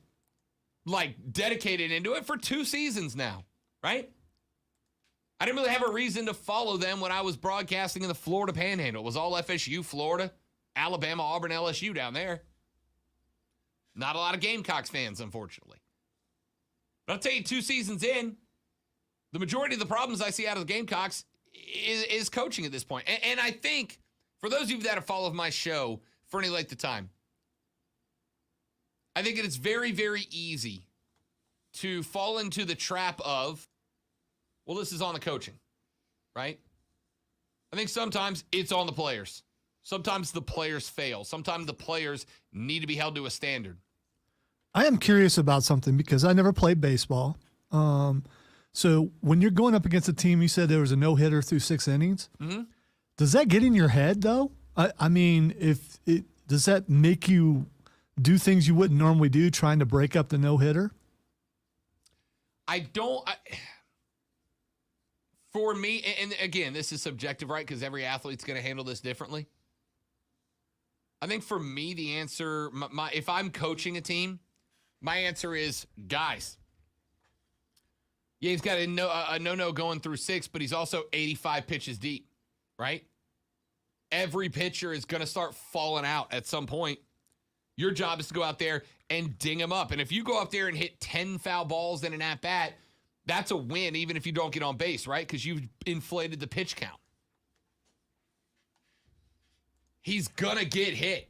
dedicated into it for 2 seasons now, right? I didn't really have a reason to follow them when I was broadcasting in the Florida Panhandle. It was all FSU, Florida, Alabama, Auburn, LSU down there. Not a lot of Gamecocks fans, unfortunately. But I'll tell you, 2 seasons in, the majority of the problems I see out of the Gamecocks is coaching at this point. And I think, for those of you that have followed my show for any length of time, I think it is very, very easy to fall into the trap of, well, this is on the coaching, right? I think sometimes it's on the players. Sometimes the players fail. Sometimes the players need to be held to a standard. I am curious about something because I never played baseball. So when you're going up against a team, you said there was a no-hitter through 6 innings. Mm-hmm. Does that get in your head, though? I mean, does that make you do things you wouldn't normally do, trying to break up the no-hitter? For me, and again, this is subjective, right? Because every athlete's going to handle this differently. I think for me, the answer, if I'm coaching a team, my answer is, guys, yeah, he's got a no-no going through 6, but he's also 85 pitches deep, right? Every pitcher is going to start falling out at some point. Your job is to go out there and ding him up. And if you go out there and hit 10 foul balls in an at-bat, that's a win, even if you don't get on base, right? Because you've inflated the pitch count. He's going to get hit.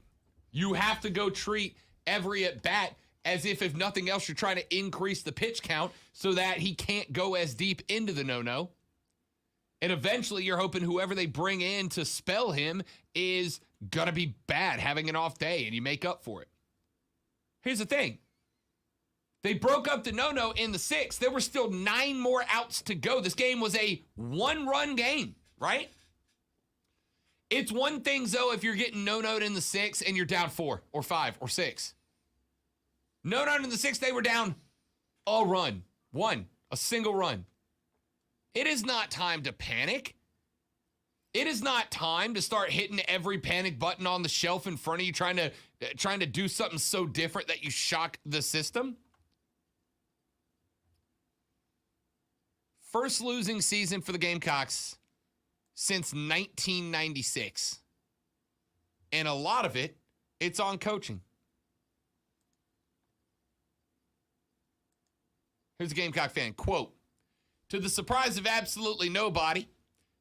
You have to go treat every at-bat as if nothing else, you're trying to increase the pitch count so that he can't go as deep into the no-no. And eventually you're hoping whoever they bring in to spell him is going to be bad, having an off day, and you make up for it. Here's the thing. They broke up the no-no in the 6th. There were still 9 more outs to go. This game was a 1-run game, right? It's one thing, though, if you're getting no-no'd in the 6th and you're down 4 or 5 or 6. No-no'd in the 6th, they were down a run. A single run. It is not time to panic. It is not time to start hitting every panic button on the shelf in front of you, trying to do something so different that you shock the system. First losing season for the Gamecocks since 1996. And a lot of it's on coaching. Here's a Gamecock fan, quote, "To the surprise of absolutely nobody,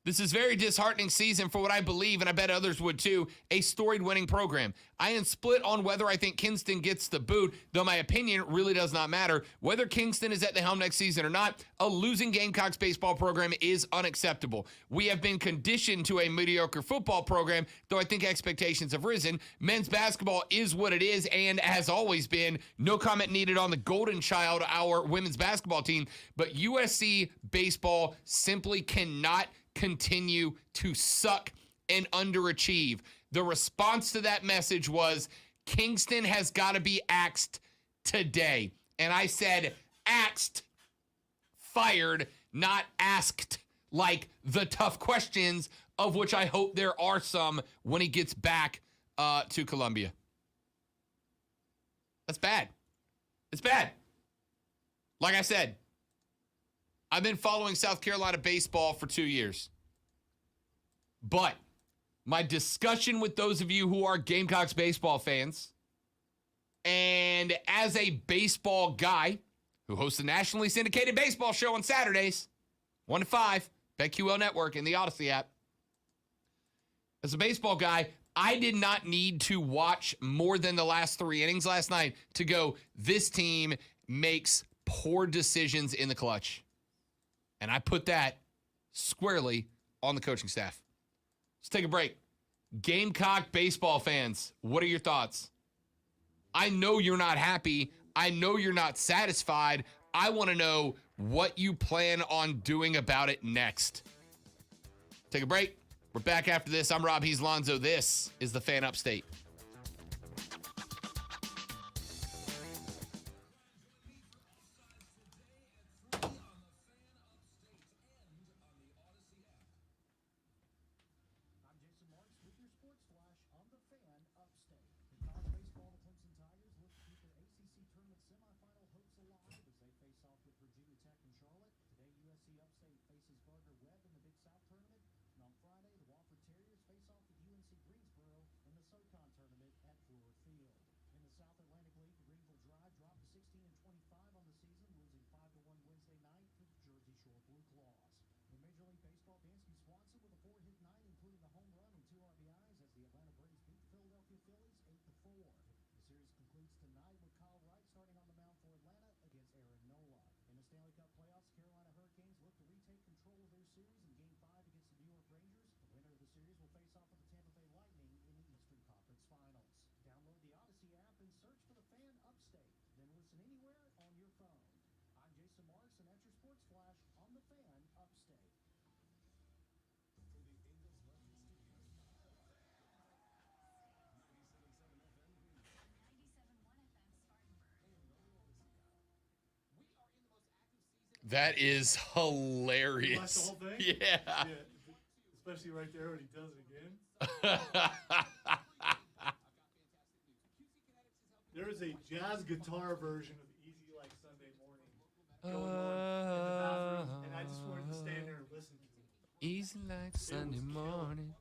This is very disheartening season for what I believe, and I bet others would too, a storied winning program. I am split on whether I think Kingston gets the boot, though my opinion really does not matter. Whether Kingston is at the helm next season or not, a losing Gamecocks baseball program is unacceptable. We have been conditioned to a mediocre football program, though I think expectations have risen. Men's basketball is what it is and has always been. No comment needed on the golden child, our women's basketball team, but USC baseball simply cannot continue to suck and underachieve. The response to that message was Kingston has got to be axed today. And I said axed, fired, not asked, like the tough questions, of which I hope there are some when he gets back to Columbia. That's bad. It's bad. Like I said, I've been following South Carolina baseball for 2 years. But my discussion with those of you who are Gamecocks baseball fans, and as a baseball guy who hosts a nationally syndicated baseball show on Saturdays, 1 to 5, BetQL Network and the Odyssey app. As a baseball guy, I did not need to watch more than the last 3 innings last night to go, this team makes poor decisions in the clutch. And I put that squarely on the coaching staff. Let's take a break. Gamecock baseball fans, what are your thoughts? I know you're not happy. I know you're not satisfied. I want to know what you plan on doing about it next. Take a break. We're back after this. I'm Rob. He's Lonzo. This is the Fan Upstate. That is hilarious. You watch the whole thing? Yeah. Especially right there when he does it again. There is a jazz guitar version of Easy Like Sunday Morning going on in the bathroom, and I just wanted to stand there and listen to it. Easy like Sunday morning.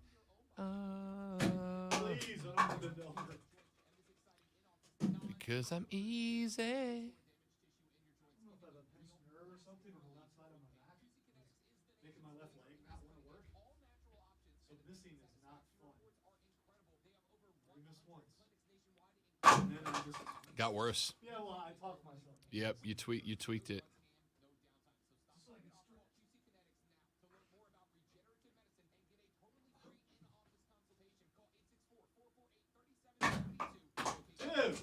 Please, I don't want to know. Because I'm easy. I don't know if I have a pinched nerve or something on the left side of my back. It's making my left leg not want to work. So missing is not fun. We missed once. And then I just, Got worse. yeah, well, I talked myself. Yep, you tweaked it. Just like it's true. Dude!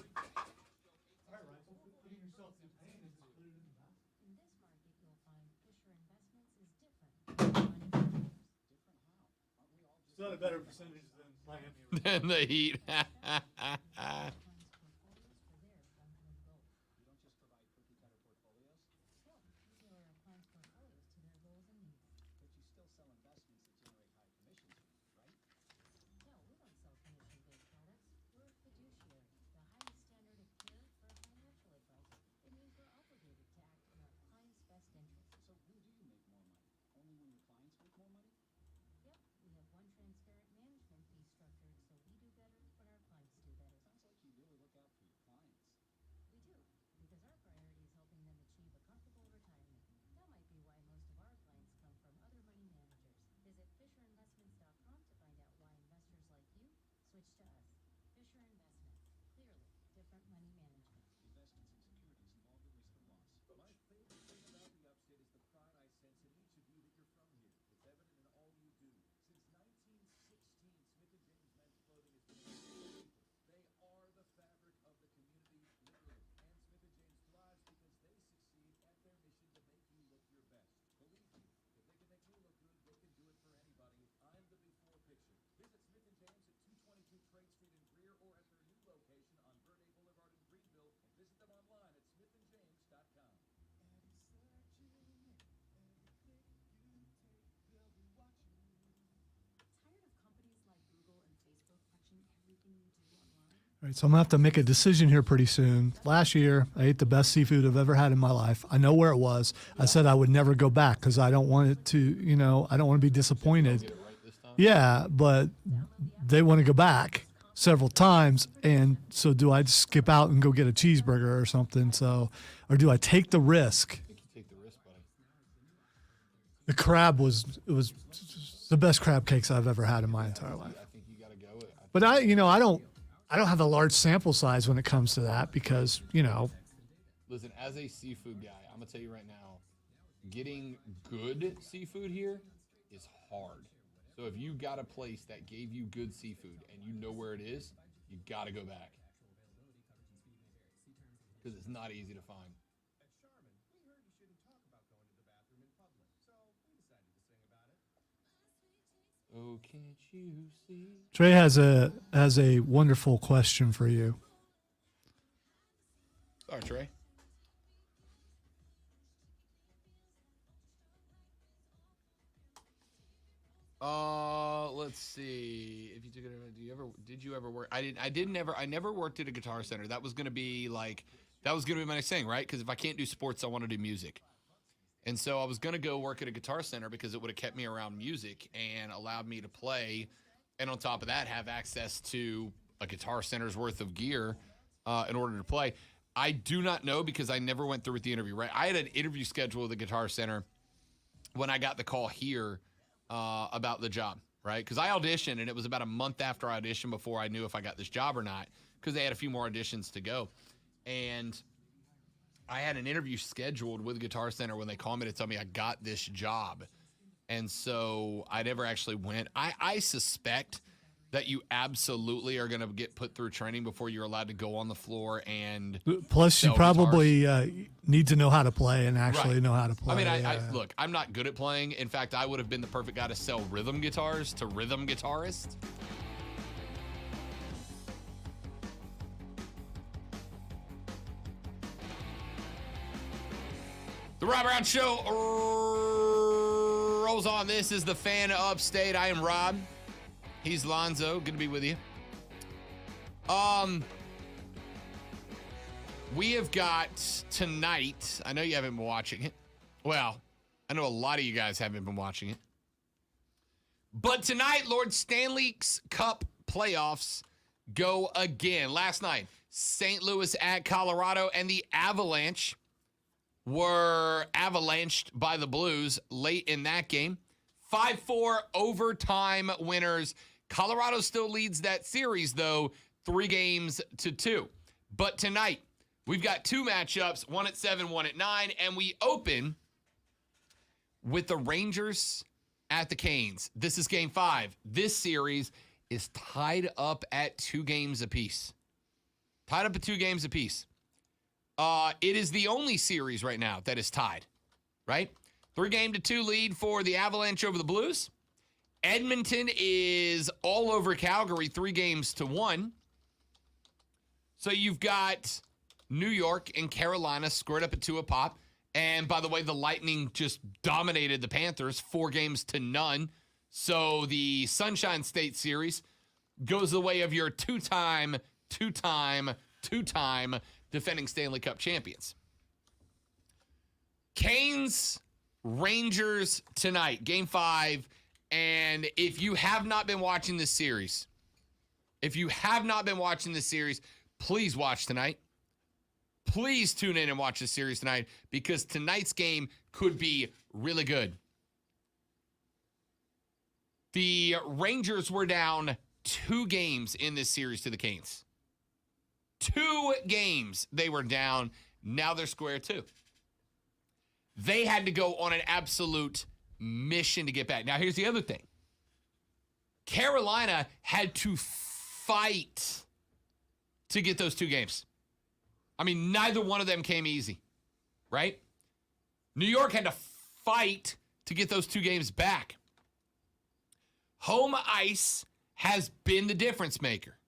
All right, right. So putting yourself through pain is just put it in the mouth. In this market, you'll find Fisher Investments is different. Still had a better percentage than Miami. Then the Heat. All right, so I'm going to have to make a decision here pretty soon. Last year, I ate the best seafood I've ever had in my life. I know where it was. I said I would never go back because I don't want it to, I don't want to be disappointed. Yeah, but they want to go back several times. And so do I just skip out and go get a cheeseburger or something? So, or do I take the risk? The crab was the best crab cakes I've ever had in my entire life. But I don't have a large sample size when it comes to that because, Listen, as a seafood guy, I'm going to tell you right now, getting good seafood here is hard. So if you got a place that gave you good seafood and you know where it is, you got to go back. Because it's not easy to find. Oh, can't you see? Trey has a wonderful question for you. Sorry, Trey. Let's see. If you took it, did you ever work? I never worked at a Guitar Center. That was gonna be my next thing, right? Because if I can't do sports, I want to do music. And so I was going to go work at a Guitar Center because it would have kept me around music and allowed me to play. And on top of that, have access to a Guitar Center's worth of gear in order to play. I do not know because I never went through with the interview, right? I had an interview scheduled at the Guitar Center when I got the call here about the job, right? Because I auditioned, and it was about a month after I auditioned before I knew if I got this job or not because they had a few more auditions to go. And I had an interview scheduled with Guitar Center when they called me to tell me I got this job. And so I never actually went. I suspect that you absolutely are going to get put through training before you're allowed to go on the floor and Plus, you sell probably guitars. need to know how to play and actually Right. know how to play. I mean, look, I'm not good at playing. In fact, I would have been the perfect guy to sell rhythm guitars to rhythm guitarists. The Rob Brown Show rolls on. This is the Fan Upstate. I am Rob. He's Lonzo. Good to be with you. We have got tonight. I know you haven't been watching it. Well, I know a lot of you guys haven't been watching it. But tonight, Lord Stanley's Cup playoffs go again. Last night, St. Louis at Colorado, and the Avalanche were avalanched by the Blues late in that game. 5-4 overtime winners. Colorado still leads that series, though, 3-2. But tonight, we've got two matchups, one at 7, one at 9, and we open with the Rangers at the Canes. This is Game 5. This series is tied up at 2 games apiece. Tied up at 2 games apiece. It is the only series right now that is tied, right? 3-2 lead for the Avalanche over the Blues. Edmonton is all over Calgary, 3-1. So you've got New York and Carolina squared up at 2 apiece. And by the way, the Lightning just dominated the Panthers, 4-0. So the Sunshine State series goes the way of your two-time defending Stanley Cup champions. Canes, Rangers tonight, Game 5. And if you have not been watching this series, please watch tonight. Please tune in and watch this series tonight because tonight's game could be really good. The Rangers were down 2 games in this series to the Canes. 2 games they were down. Now they're square 2. They had to go on an absolute mission to get back. Now, here's the other thing. Carolina had to fight to get those 2 games. I mean, neither one of them came easy, right? New York had to fight to get those 2 games back. Home ice has been the difference maker,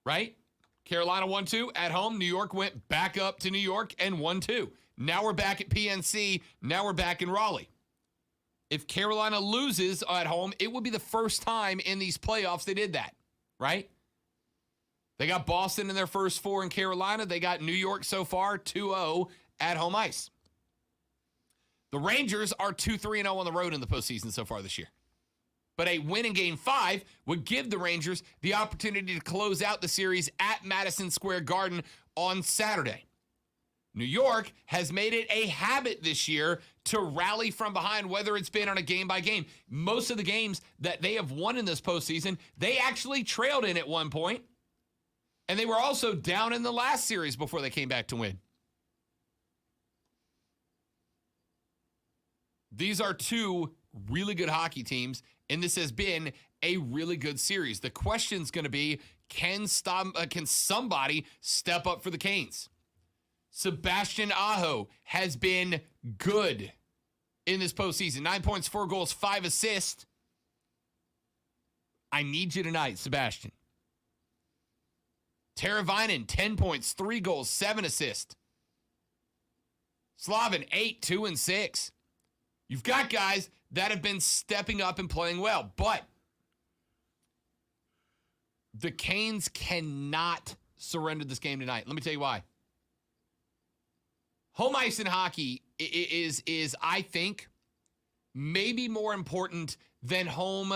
right? Carolina 1-2 at home. New York went back up to New York and 1-2. Now we're back at PNC. Now we're back in Raleigh. If Carolina loses at home, it would be the first time in these playoffs they did that, right? They got Boston in their first 4 in Carolina. They got New York so far 2-0 at home ice. The Rangers are 2-3-0 on the road in the postseason so far this year. But a win in Game 5 would give the Rangers the opportunity to close out the series at Madison Square Garden on Saturday. New York has made it a habit this year to rally from behind, whether it's been on a game-by-game. Most of the games that they have won in this postseason, they actually trailed in at one point, and they were also down in the last series before they came back to win. These are 2 really good hockey teams, and this has been a really good series. The question's going to be, can somebody step up for the Canes? Sebastian Aho has been good in this postseason. 9 points, 4 goals, 5 assists. I need you tonight, Sebastian. Teravainen, 10 points, 3 goals, 7 assists. Slavin, 8, 2, and 6. You've got guys that have been stepping up and playing well, but the Canes cannot surrender this game tonight. Let me tell you why. Home ice in hockey is I think, maybe more important than home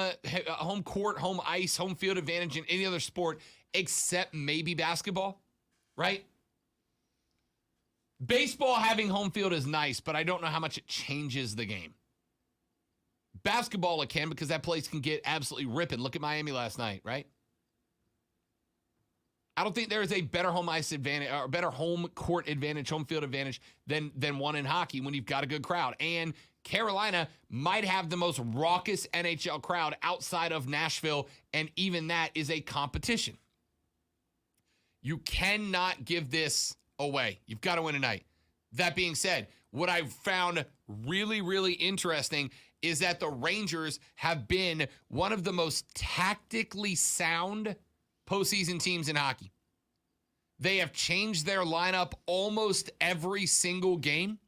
court, home ice, home field advantage in any other sport except maybe basketball, right? Baseball having home field is nice, but I don't know how much it changes the game. Basketball it can, because that place can get absolutely ripping. Look at Miami last night, right? I don't think there is a better home ice advantage or better home court advantage, home field advantage than one in hockey when you've got a good crowd. And Carolina might have the most raucous NHL crowd outside of Nashville, and even that is a competition. You cannot give this away. You've got to win tonight. That being said, what I've found really, really interesting is that the Rangers have been one of the most tactically sound postseason teams in hockey. They have changed their lineup almost every single game.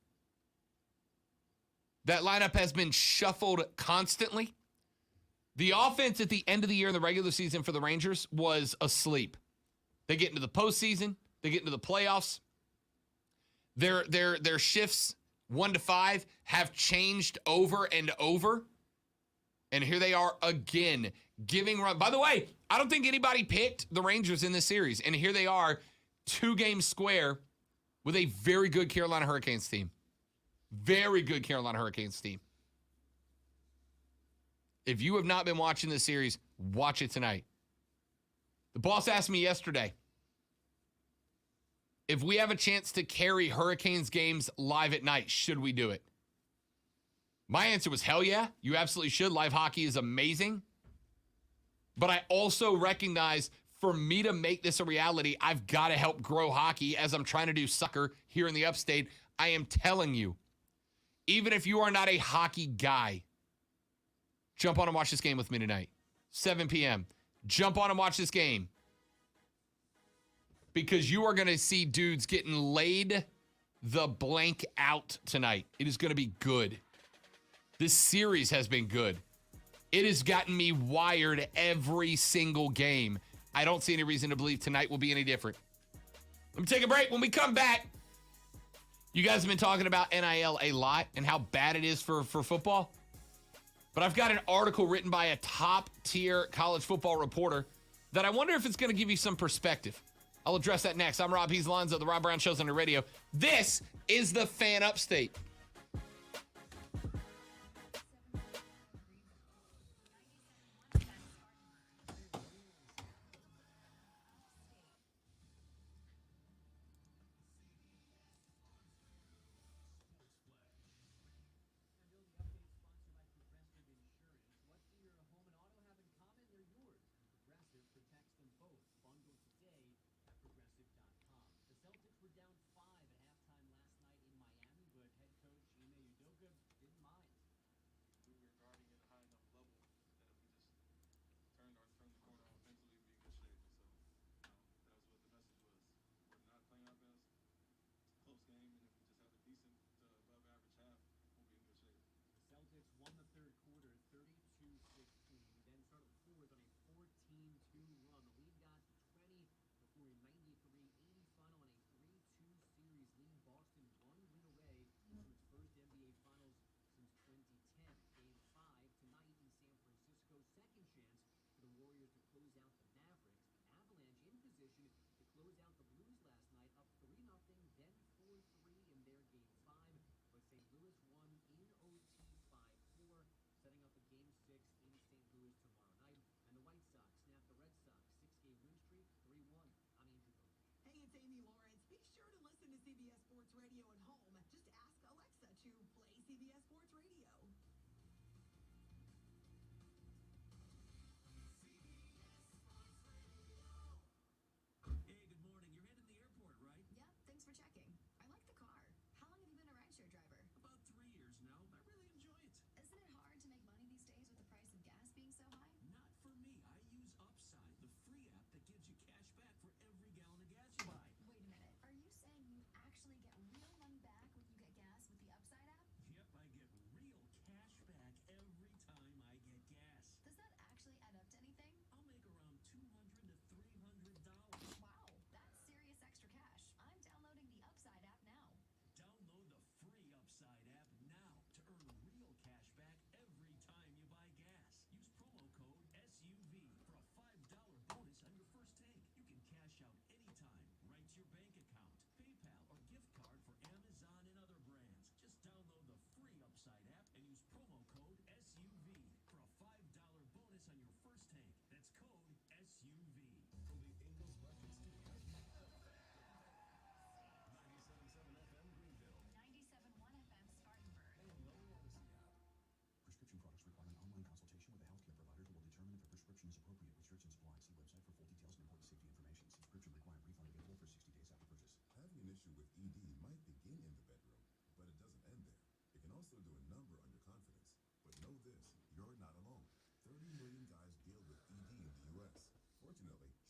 That lineup has been shuffled constantly. The offense at the end of the year in the regular season for the Rangers was asleep. They get into the postseason. They get into the playoffs. Their shifts 1 to 5 have changed over and over. And here they are again, giving run. By the way, I don't think anybody picked the Rangers in this series. And here they are, 2 games square with a very good Carolina Hurricanes team. Very good Carolina Hurricanes team. If you have not been watching this series, watch it tonight. The boss asked me yesterday if we have a chance to carry Hurricanes games live at night, should we do it? My answer was hell yeah. You absolutely should. Live hockey is amazing. But I also recognize for me to make this a reality, I've got to help grow hockey as I'm trying to do soccer here in the upstate. I am telling you, even if you are not a hockey guy, jump on and watch this game with me tonight. 7 p.m. Jump on and watch this game. Because you are going to see dudes getting laid the blank out tonight. It is going to be good. This series has been good. It has gotten me wired every single game. I don't see any reason to believe tonight will be any different. Let me take a break. When we come back, you guys have been talking about NIL a lot and how bad it is for football. But I've got an article written by a top-tier college football reporter that I wonder if it's going to give you some perspective. I'll address that next. I'm Rob Alonzo, the Rob Brown Show's on the radio. This is the Fan Upstate.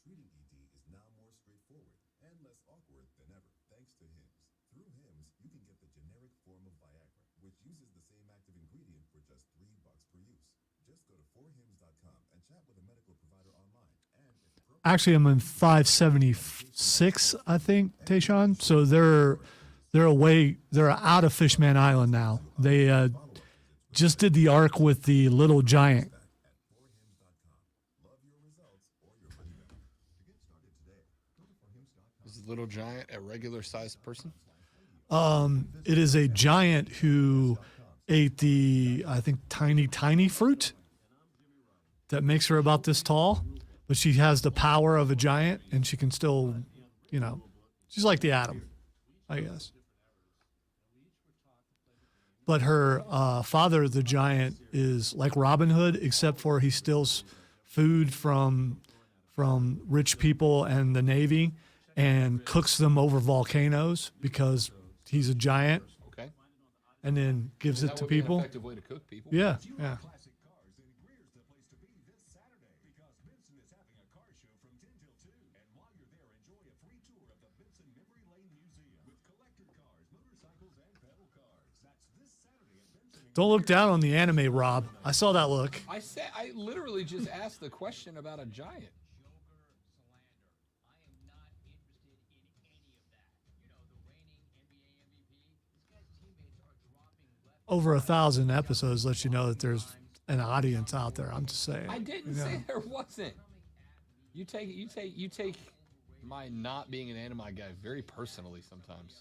Treating ED is now more straightforward and less awkward than ever, thanks to HIMS. Through HIMS, you can get the generic form of Viagra, which uses the same active ingredient for just $3 per use. Just go to 4hims.com and chat with a medical provider online. And if appropriate, Actually, I'm in 576, I think, Tayshawn. So they're out of Fishman Island now. They just did the arc with the Little Giant. at 4hims.com. Love your results or your money back. To get started today, go to 4hims.com. Is Little Giant a regular sized person? It is a giant who ate the, I think, tiny fruit that makes her about this tall, but she has the power of a giant and she can still, she's like the Atom, I guess. But her father, the giant, is like Robin Hood, except for he steals food from rich people and the Navy and cooks them over volcanoes because he's a giant, Okay. and then gives it That to would be an people. effective way to cook people. Yeah. Classic cars, then Greer's the place to be this Saturday because Benson is having a car show from 10 till 2. And while you're there, enjoy a free tour of the Benson Memory Lane Museum with collector cars, motorcycles, and pedal cars. That's this Saturday at Benson. Don't look down on the anime, Rob. I saw that look. I literally just asked the question about a giant. Over 1,000 episodes lets you know that there's an audience out there. I'm just saying. I didn't say there wasn't. You take my not being an anime guy very personally sometimes.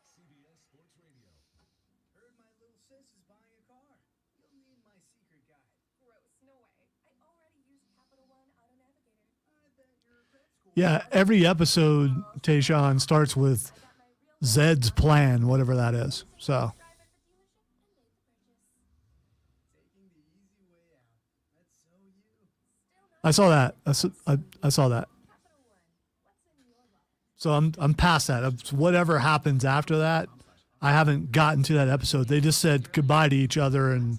CBS Sports Radio. Heard my little sis is buying a car. You'll need my secret guide. Gross. No way. I already use Capital One Auto Navigator. I bet your credit score. Yeah, every episode, Tayshawn, starts with Zed's plan, whatever that is. So Drive at the dealership and made the purchase. Taking the easy way out. That's so you. I saw that. I saw that. Capital One. What's in your wallet? So I'm past that. Whatever happens after that, I haven't gotten to that episode. They just said goodbye to each other and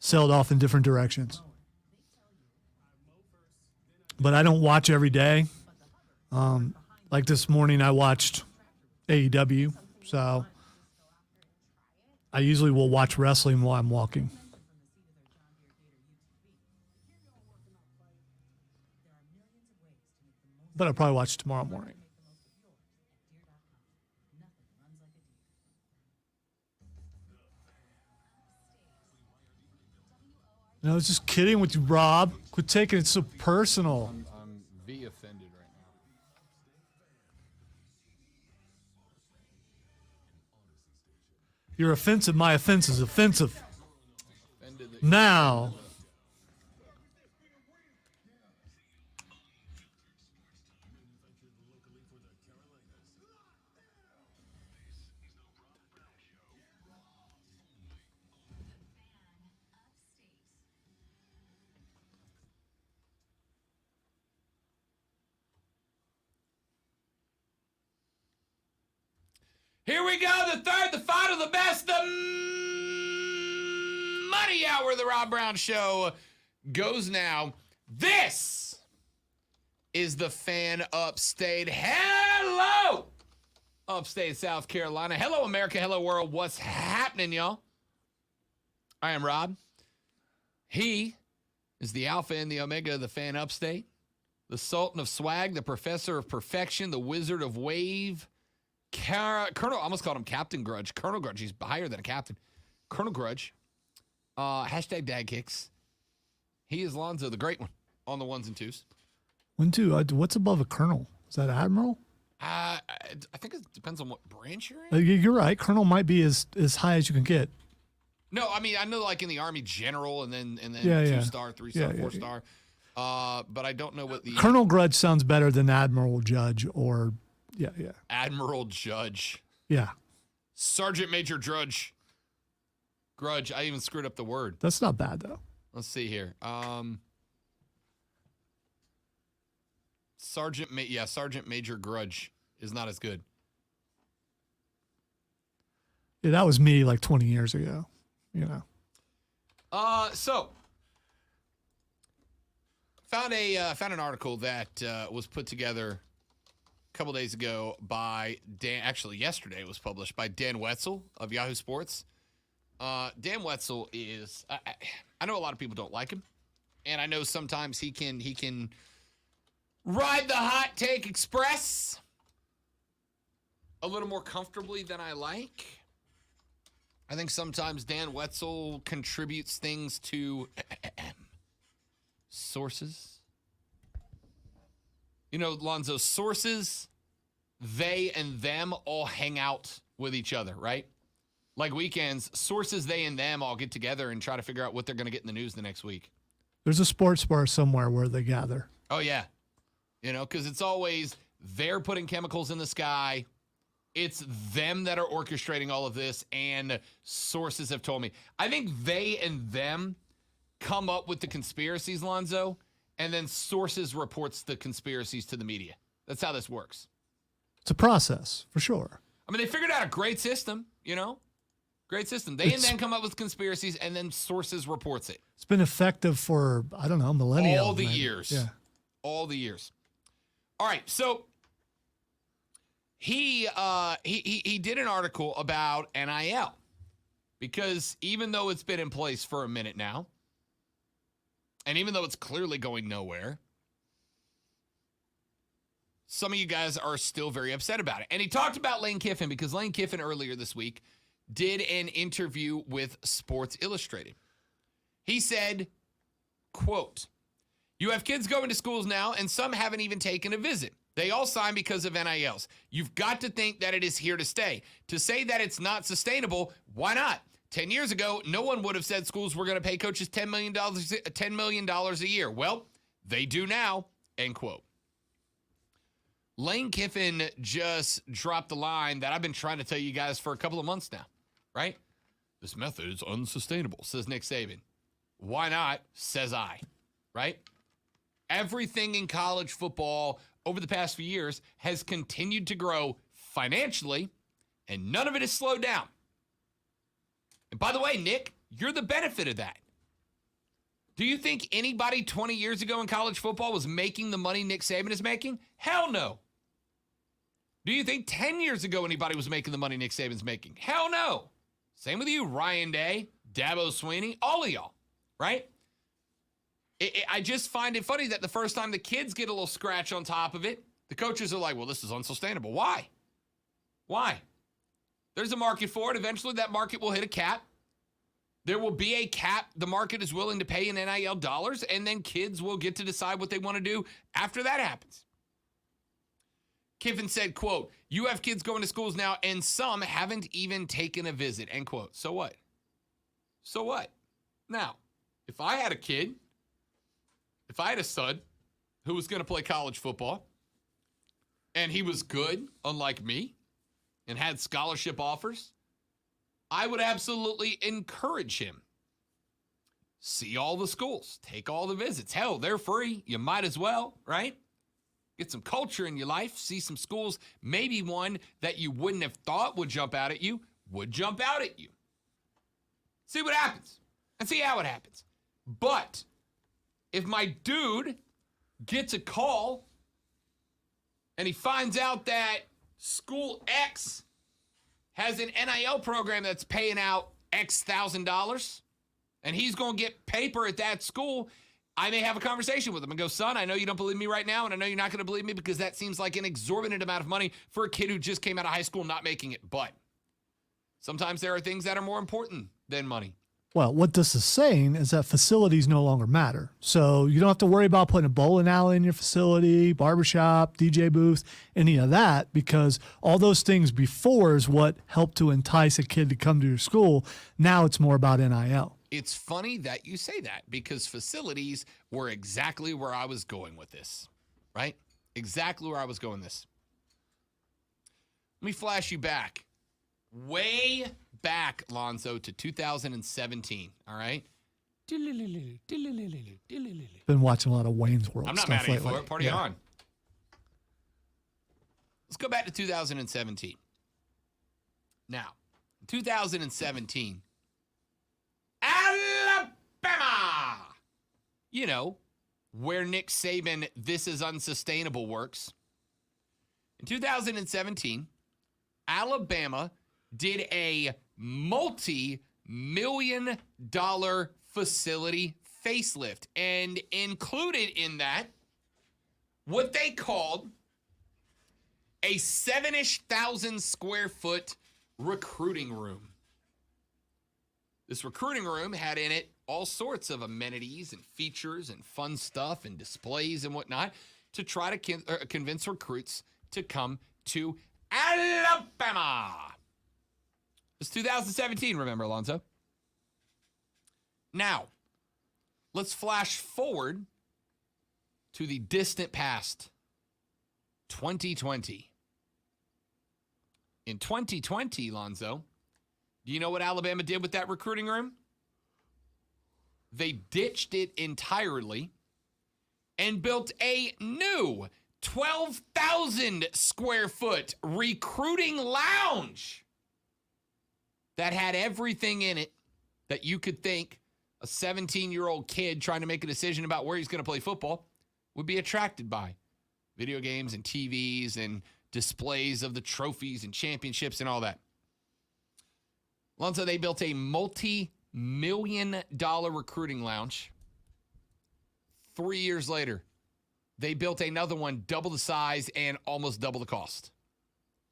sailed off in different directions. But I don't watch every day. Like this morning, I watched AEW. So I usually will watch wrestling while I'm walking. But I'll probably watch tomorrow morning. And I was just kidding with you, Rob. Quit taking it so personal. I'm V offended right now. You're offensive. My offense is offensive. Offended that Now, Here we go, the third, the final, the best, the money hour of the Rob Brown Show goes now. This is the fan upstate. Hello, upstate South Carolina. Hello, America. Hello, world. What's happening, y'all? I am Rob. He is the alpha and the omega of the fan upstate, the sultan of swag, the professor of perfection, the wizard of wave, Colonel, I almost called him Captain Grudge. Colonel Grudge. He's higher than a captain. Colonel Grudge. Hashtag dad kicks. He is Lonzo, the great one, on the ones and twos. 1, 2. What's above a colonel? Is that admiral? I think it depends on what branch you're in. You're right. Colonel might be as high as you can get. No, I mean I know like in the Army, general, and then Yeah, 2-star, 3-star, Yeah, 4-star. But I don't know what the Colonel Grudge sounds better than Admiral Judge or yeah. Admiral Judge, Yeah. Sergeant Major Drudge, Grudge. I even screwed up the word. That's not bad though. Let's see here. Sergeant Major Grudge is not as good. Yeah, that was me like 20 years ago, So found an article that was put together a couple days ago by Dan. Actually, yesterday it was published by Dan Wetzel of Yahoo Sports. Dan Wetzel is. I know a lot of people don't like him, and I know sometimes he can ride the hot take express a little more comfortably than I like. I think sometimes Dan Wetzel contributes things to sources. You know, Lonzo, sources, they and them all hang out with each other, right? Like weekends, sources, they and them all get together and try to figure out what they're going to get in the news the next week. There's a sports bar somewhere where they gather. Oh, yeah. You know, because it's always they're putting chemicals in the sky. It's them that are orchestrating all of this, and sources have told me. I think they and them come up with the conspiracies, Lonzo, and then sources reports the conspiracies to the media. That's how this works. It's a process, for sure. I mean, they figured out a great system, you know? Great system. They and then come up with conspiracies, and then sources reports it. It's been effective for, I don't know, millennia. All the years. Yeah. All the years. All right, so he did an article about NIL because even though it's been in place for a minute now, and even though it's clearly going nowhere, some of you guys are still very upset about it. And he talked about Lane Kiffin because Lane Kiffin earlier this week did an interview with Sports Illustrated. He said, quote, "You have kids going to schools now, and some haven't even taken a visit. They all sign because of NILs. You've got to think that it is here to stay. To say that it's not sustainable, why not? 10 years ago, no one would have said schools were going to pay coaches $10 million a year. Well, they do now," end quote. Lane Kiffin just dropped the line that I've been trying to tell you guys for a couple of months now, right? This method is unsustainable, says Nick Saban. Why not, says I, right? Everything in college football over the past few years has continued to grow financially, and none of it has slowed down. And by the way, Nick, you're the benefit of that. Do you think anybody 20 years ago in college football was making the money Nick Saban is making? Hell no. Do you think 10 years ago anybody was making the money Nick Saban's making? Hell no. Same with you, Ryan Day, Dabo Swinney, all of y'all, right? I just find it funny that the first time the kids get a little scratch on top of it, the coaches are like, well, this is unsustainable. Why? Why? There's a market for it. Eventually that market will hit a cap. There will be a cap the market is willing to pay in NIL dollars, and then kids will get to decide what they want to do after that happens. Kiffin said, quote, "You have kids going to schools now, and some haven't even taken a visit," end quote. So what? So what? Now, if I had a kid, if I had a son who was going to play college football, and he was good, unlike me, and had scholarship offers, I would absolutely encourage him. See all the schools. Take all the visits. Hell, they're free. You might as well, right? Get some culture in your life. See some schools. Maybe one that you wouldn't have thought would jump out at you would jump out at you. See what happens. And see how it happens. But if my dude gets a call and he finds out that school X has an NIL program that's paying out X $1,000 and he's going to get paper at that school, I may have a conversation with him and go, son, I know you don't believe me right now, and I know you're not going to believe me because that seems like an exorbitant amount of money for a kid who just came out of high school not making it. But sometimes there are things that are more important than money. Well, what this is saying is that facilities no longer matter. So you don't have to worry about putting a bowling alley in your facility, barbershop, DJ booth, any of that, because all those things before is what helped to entice a kid to come to your school. Now it's more about NIL. It's funny that you say that because facilities were exactly where I was going with this, right? Exactly where I was going with this. Let me flash you back. Way back, Lonzo, to 2017, all right? Been watching a lot of Wayne's World I'm not stuff mad at you lately. for it. Party on. Let's go back to 2017. Now, 2017, Alabama. You know, where Nick Saban, this is unsustainable works. In 2017, Alabama did a multi-million-dollar facility facelift, and included in that what they called a 7,000 square foot recruiting room. This recruiting room had in it all sorts of amenities and features and fun stuff and displays and whatnot to try to convince recruits to come to Alabama. It's 2017, remember, Alonzo? Now, let's flash forward to the distant past, 2020. In 2020, Lonzo, do you know what Alabama did with that recruiting room? They ditched it entirely and built a new 12,000 square foot recruiting lounge that had everything in it that you could think a 17-year-old kid trying to make a decision about where he's going to play football would be attracted by. Video games and TVs and displays of the trophies and championships and all that. Lonzo, they built a multi-million-dollar recruiting lounge. 3 years later, they built another one double the size and almost double the cost.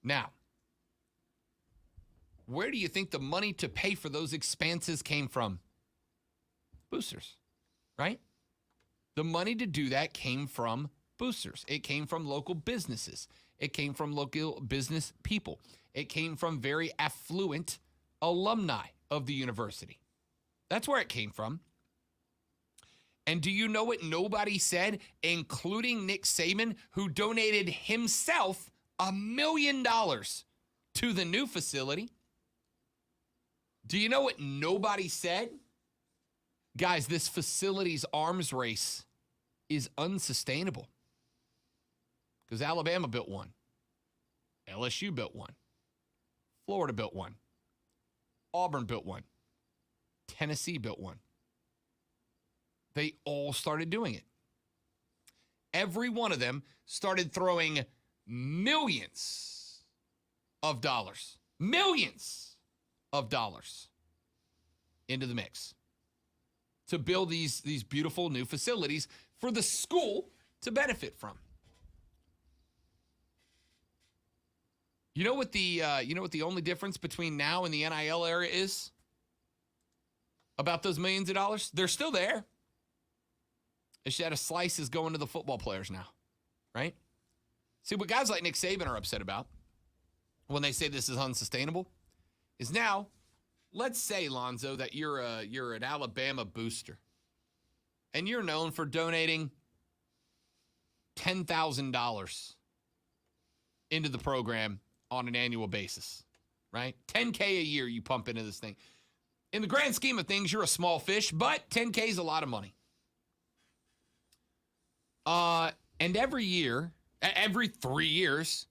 Now, where do you think the money to pay for those expanses came from? Boosters, right? The money to do that came from boosters. It came from local businesses. It came from local business people. It came from very affluent alumni of the university. That's where it came from. And do you know what nobody said, including Nick Saban, who donated himself $1 million to the new facility? Do you know what nobody said? Guys, this facility's arms race is unsustainable. Because Alabama built one. LSU built one. Florida built one. Auburn built one. Tennessee built one. They all started doing it. Every one of them started throwing millions of dollars into the mix to build these beautiful new facilities for the school to benefit from. You know what the only difference between now and the NIL era is about those millions of dollars? They're still there. It's that a slice is going to the football players now, right? See, what guys like Nick Saban are upset about when they say this is unsustainable is now, let's say, Lonzo, that you're an Alabama booster and you're known for donating $10,000 into the program on an annual basis, right? $10K a year you pump into this thing. In the grand scheme of things, you're a small fish, but $10K is a lot of money. And every 3 years,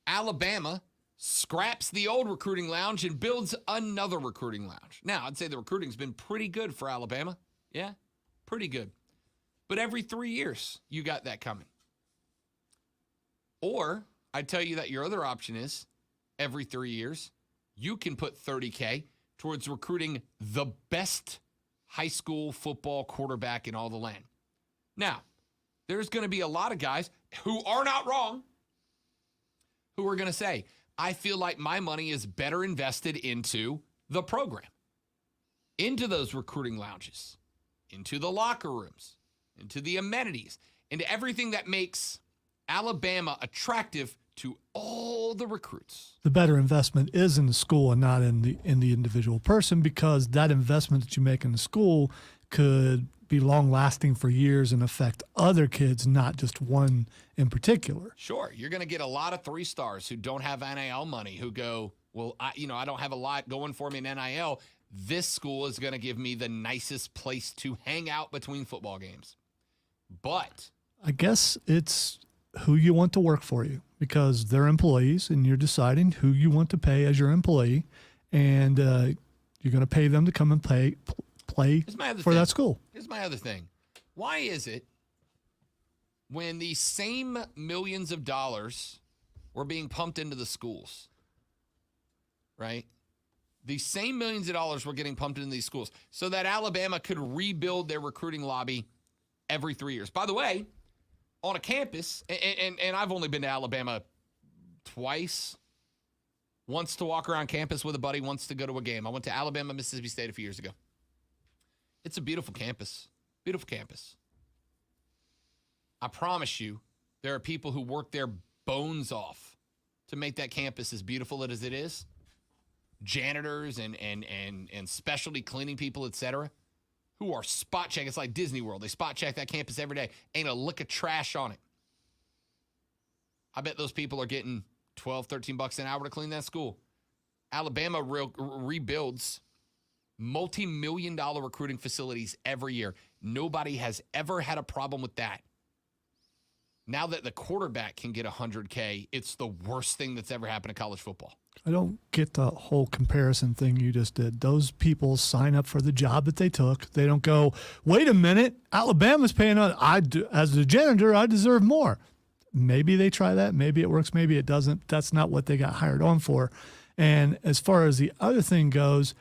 Alabama scraps the old recruiting lounge and builds another recruiting lounge. Now, I'd say the recruiting's been pretty good for Alabama. Yeah, pretty good. But every 3 years, you got that coming. Or I'd tell you that your other option is every 3 years, you can put $30K towards recruiting the best high school football quarterback in all the land. Now, there's going to be a lot of guys who are not wrong who are going to say, I feel like my money is better invested into the program, into those recruiting lounges, into the locker rooms, into the amenities, into everything that makes Alabama attractive to all the recruits. The better investment is in the school and not in the individual person, because that investment that you make in the school could be long-lasting for years and affect other kids, not just one in particular. Sure, you're going to get a lot of 3 stars who don't have NIL money who go, well, I don't have a lot going for me in NIL. This school is going to give me the nicest place to hang out between football games. But I guess it's who you want to work for you, because they're employees and you're deciding who you want to pay as your employee, and you're going to pay them to come and play for that school. Here's my other thing. Why is it when the same millions of dollars were being pumped into the schools, right? The same millions of dollars were getting pumped into these schools so that Alabama could rebuild their recruiting lobby every 3 years. By the way, on a campus, and I've only been to Alabama twice, once to walk around campus with a buddy, once to go to a game. I went to Alabama, Mississippi State a few years ago. It's a beautiful campus. Beautiful campus. I promise you, there are people who work their bones off to make that campus as beautiful as it is. Janitors and specialty cleaning people, etc., who are spot check. It's like Disney World. They spot check that campus every day. Ain't a lick of trash on it. I bet those people are getting $12, $13 an hour to clean that school. Alabama rebuilds multi-million-dollar recruiting facilities every year. Nobody has ever had a problem with that. Now that the quarterback can get $100K, it's the worst thing that's ever happened to college football. I don't get the whole comparison thing you just did. Those people sign up for the job that they took. They don't go, wait a minute, Alabama's paying us. As a janitor, I deserve more. Maybe they try that. Maybe it works. Maybe it doesn't. That's not what they got hired on for. And as far as the other thing goes,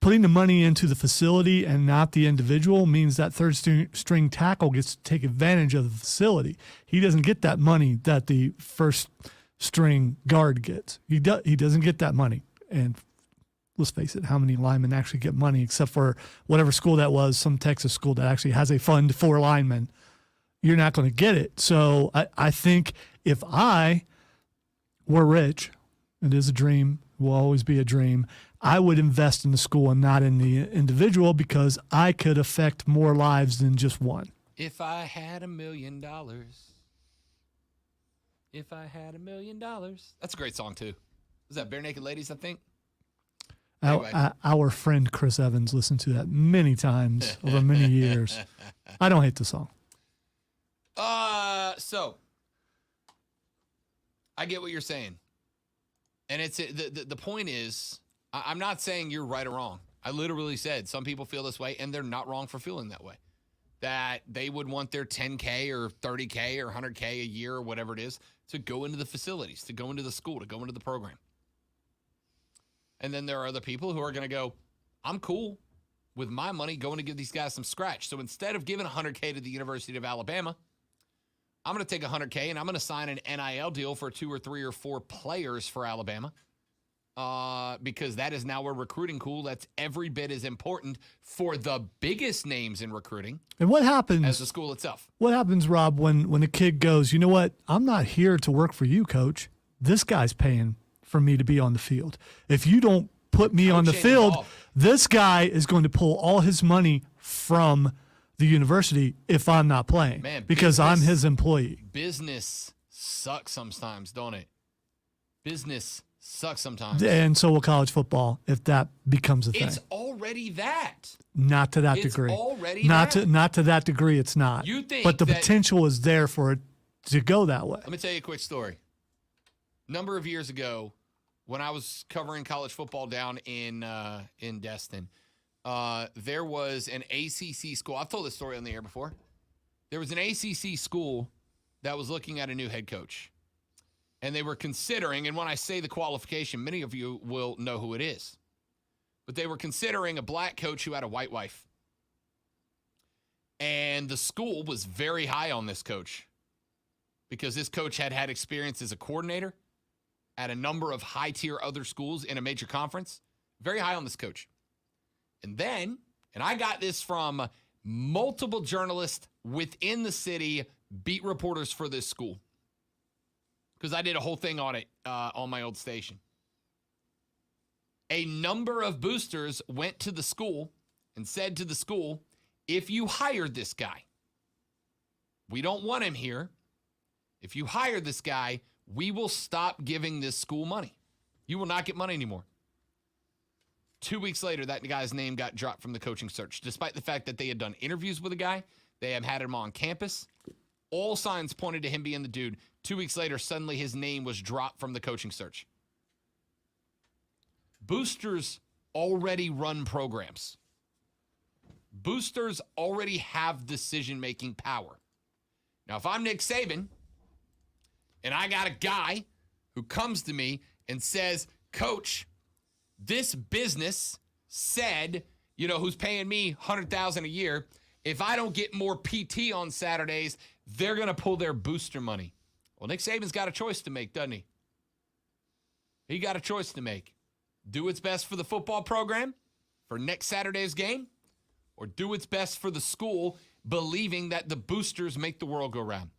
putting the money into the facility and not the individual means that third string tackle gets to take advantage of the facility. He doesn't get that money that the first string guard gets. He doesn't get that money. And let's face it, how many linemen actually get money except for whatever school that was, some Texas school that actually has a fund for linemen? You're not going to get it. So I think if I were rich, it is a dream, will always be a dream, I would invest in the school and not in the individual because I could affect more lives than just one. If I had $1 million. If I had $1 million. That's a great song, too. Was that Bare Naked Ladies, I think? Anyway. Our friend Chris Evans listened to that many times over many years. I don't hate the song. So I get what you're saying. And it's the point is, I'm not saying you're right or wrong. I literally said some people feel this way, and they're not wrong for feeling that way. That they would want their $10K or $30K or $100K a year or whatever it is to go into the facilities, to go into the school, to go into the program. And then there are other people who are going to go, I'm cool with my money going to give these guys some scratch. So instead of giving $100K to the University of Alabama, I'm going to take $100K and I'm going to sign an NIL deal for 2 or 3 or 4 players for Alabama. Because that is now a recruiting pool that's every bit as important for the biggest names in recruiting. And what happens as the school itself? What happens, Rob, when a kid goes, you know what? I'm not here to work for you, coach. This guy's paying for me to be on the field. If you don't put me on the field, this guy is going to pull all his money from the university if I'm not playing. Man, because I'm his employee. Business sucks sometimes, don't it? Business sucks sometimes. And so will college football if that becomes a thing. It's already that. Not to that degree. It's already not that. Not to that degree, it's not. You think but the that, potential is there for it to go that way. Let me tell you a quick story. Number of years ago, when I was covering college football down in Destin, there was an ACC school. I've told this story on the air before. There was an ACC school that was looking at a new head coach. And they were considering, and when I say the qualification, many of you will know who it is. But they were considering a black coach who had a white wife. And the school was very high on this coach because this coach had had experience as a coordinator at a number of high-tier other schools in a major conference. Very high on this coach. And then, and I got this from multiple journalists within the city, beat reporters for this school, because I did a whole thing on it on my old station. A number of boosters went to the school and said to the school, if you hire this guy, we don't want him here. If you hire this guy, we will stop giving this school money. You will not get money anymore. 2 weeks later, that guy's name got dropped from the coaching search, despite the fact that they had done interviews with the guy. They have had him on campus. All signs pointed to him being the dude. 2 weeks later, suddenly his name was dropped from the coaching search. Boosters already run programs. Boosters already have decision-making power. Now, if I'm Nick Saban and I got a guy who comes to me and says, Coach, this business said, who's paying me $100,000 a year, if I don't get more PT on Saturdays, they're going to pull their booster money. Well, Nick Saban's got a choice to make, doesn't he? He got a choice to make. Do what's best for the football program for next Saturday's game, or do what's best for the school, believing that the boosters make the world go round.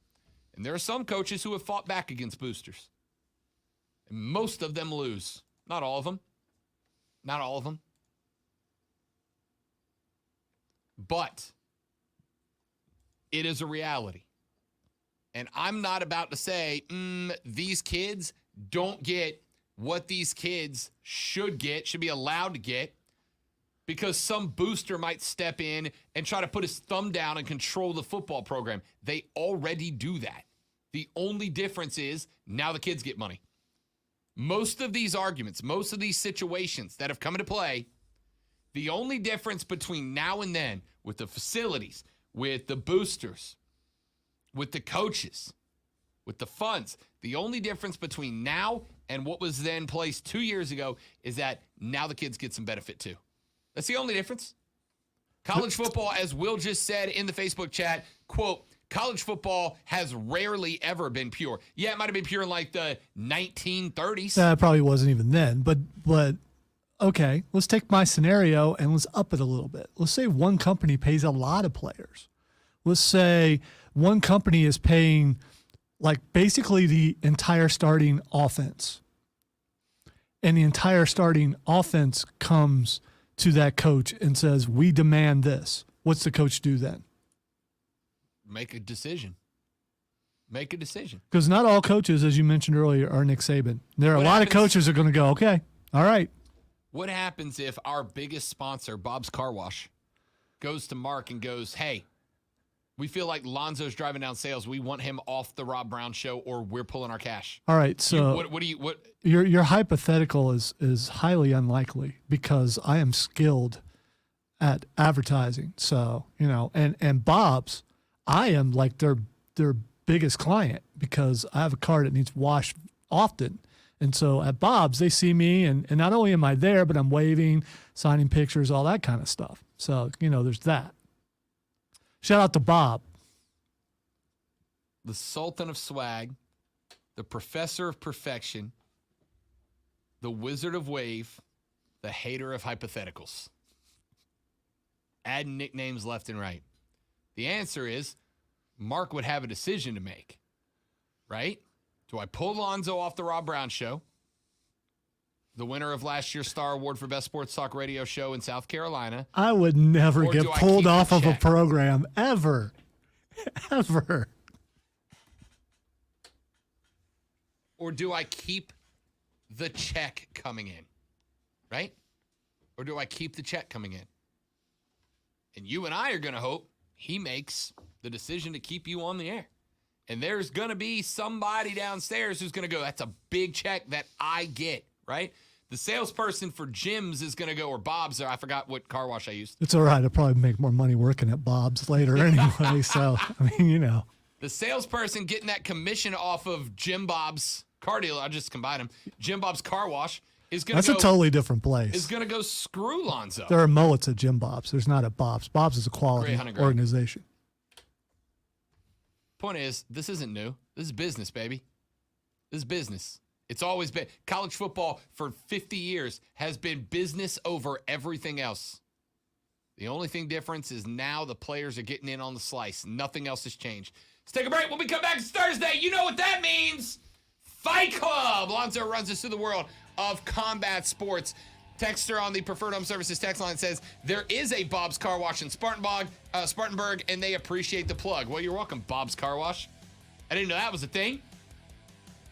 And there are some coaches who have fought back against boosters. And most of them lose. Not all of them. Not all of them. But it is a reality. And I'm not about to say, these kids don't get what these kids should be allowed to get, because some booster might step in and try to put his thumb down and control the football program. They already do that. The only difference is now the kids get money. Most of these arguments, most of these situations that have come into play, the only difference between now and then with the facilities, with the boosters, with the coaches, with the funds, the only difference between now and what was then placed 2 years ago is that now the kids get some benefit too. That's the only difference. College football, as Will just said in the Facebook chat, quote, college football has rarely ever been pure. Yeah, it might have been pure in like the 1930s. It probably wasn't even then. But okay, let's take my scenario and let's up it a little bit. Let's say one company pays a lot of players. Let's say one company is paying like basically the entire starting offense. And the entire starting offense comes to that coach and says, we demand this. What's the coach do then? Make a decision. Make a decision. Because not all coaches, as you mentioned earlier, are Nick Saban. There are a lot of coaches that are going to go, okay, all right. What happens if our biggest sponsor, Bob's Car Wash, goes to Mark and goes, hey, we feel like Lonzo's driving down sales. We want him off the Rob Brown show, or we're pulling our cash. All right, so your hypothetical is highly unlikely because I am skilled at advertising. So, and Bob's, I am like their biggest client because I have a car that needs washed often. And so at Bob's, they see me, and not only am I there, but I'm waving, signing pictures, all that kind of stuff. So, there's that. Shout out to Bob. The Sultan of Swag, the Professor of Perfection, the Wizard of Wave, the Hater of Hypotheticals. Adding nicknames left and right. The answer is Mark would have a decision to make, right? Do I pull Lonzo off the Rob Brown show, the winner of last year's Star Award for Best Sports Talk Radio Show in South Carolina? I would never Or get do I pulled keep off the of a check? program, ever. Ever. Or do I keep the check coming in, right? Or do I keep the check coming in? And you and I are going to hope he makes the decision to keep you on the air. And there's going to be somebody downstairs who's going to go, that's a big check that I get, right? The salesperson for Jim's is going to go, or Bob's, or I forgot what car wash I used. It's all right. I'll probably make more money working at Bob's later anyway. So, I mean, The salesperson getting that commission off of Jim Bob's car dealer, I just combined them, Jim Bob's car wash, is going to go. That's a totally different place. Is going to go screw Lonzo. There are mullets at Jim Bob's. There's not at Bob's. Bob's is a quality organization. Point is, this isn't new. This is business, baby. This is business. It's always been. College football for 50 years has been business over everything else. The only thing difference is now the players are getting in on the slice. Nothing else has changed. Let's take a break. When we come back, it's Thursday. You know what that means. Fight Club. Lonzo runs us through the world of combat sports. Texter on the Preferred Home Services text line says, there is a Bob's Car Wash in Spartanburg, and they appreciate the plug. Well, you're welcome, Bob's Car Wash. I didn't know that was a thing.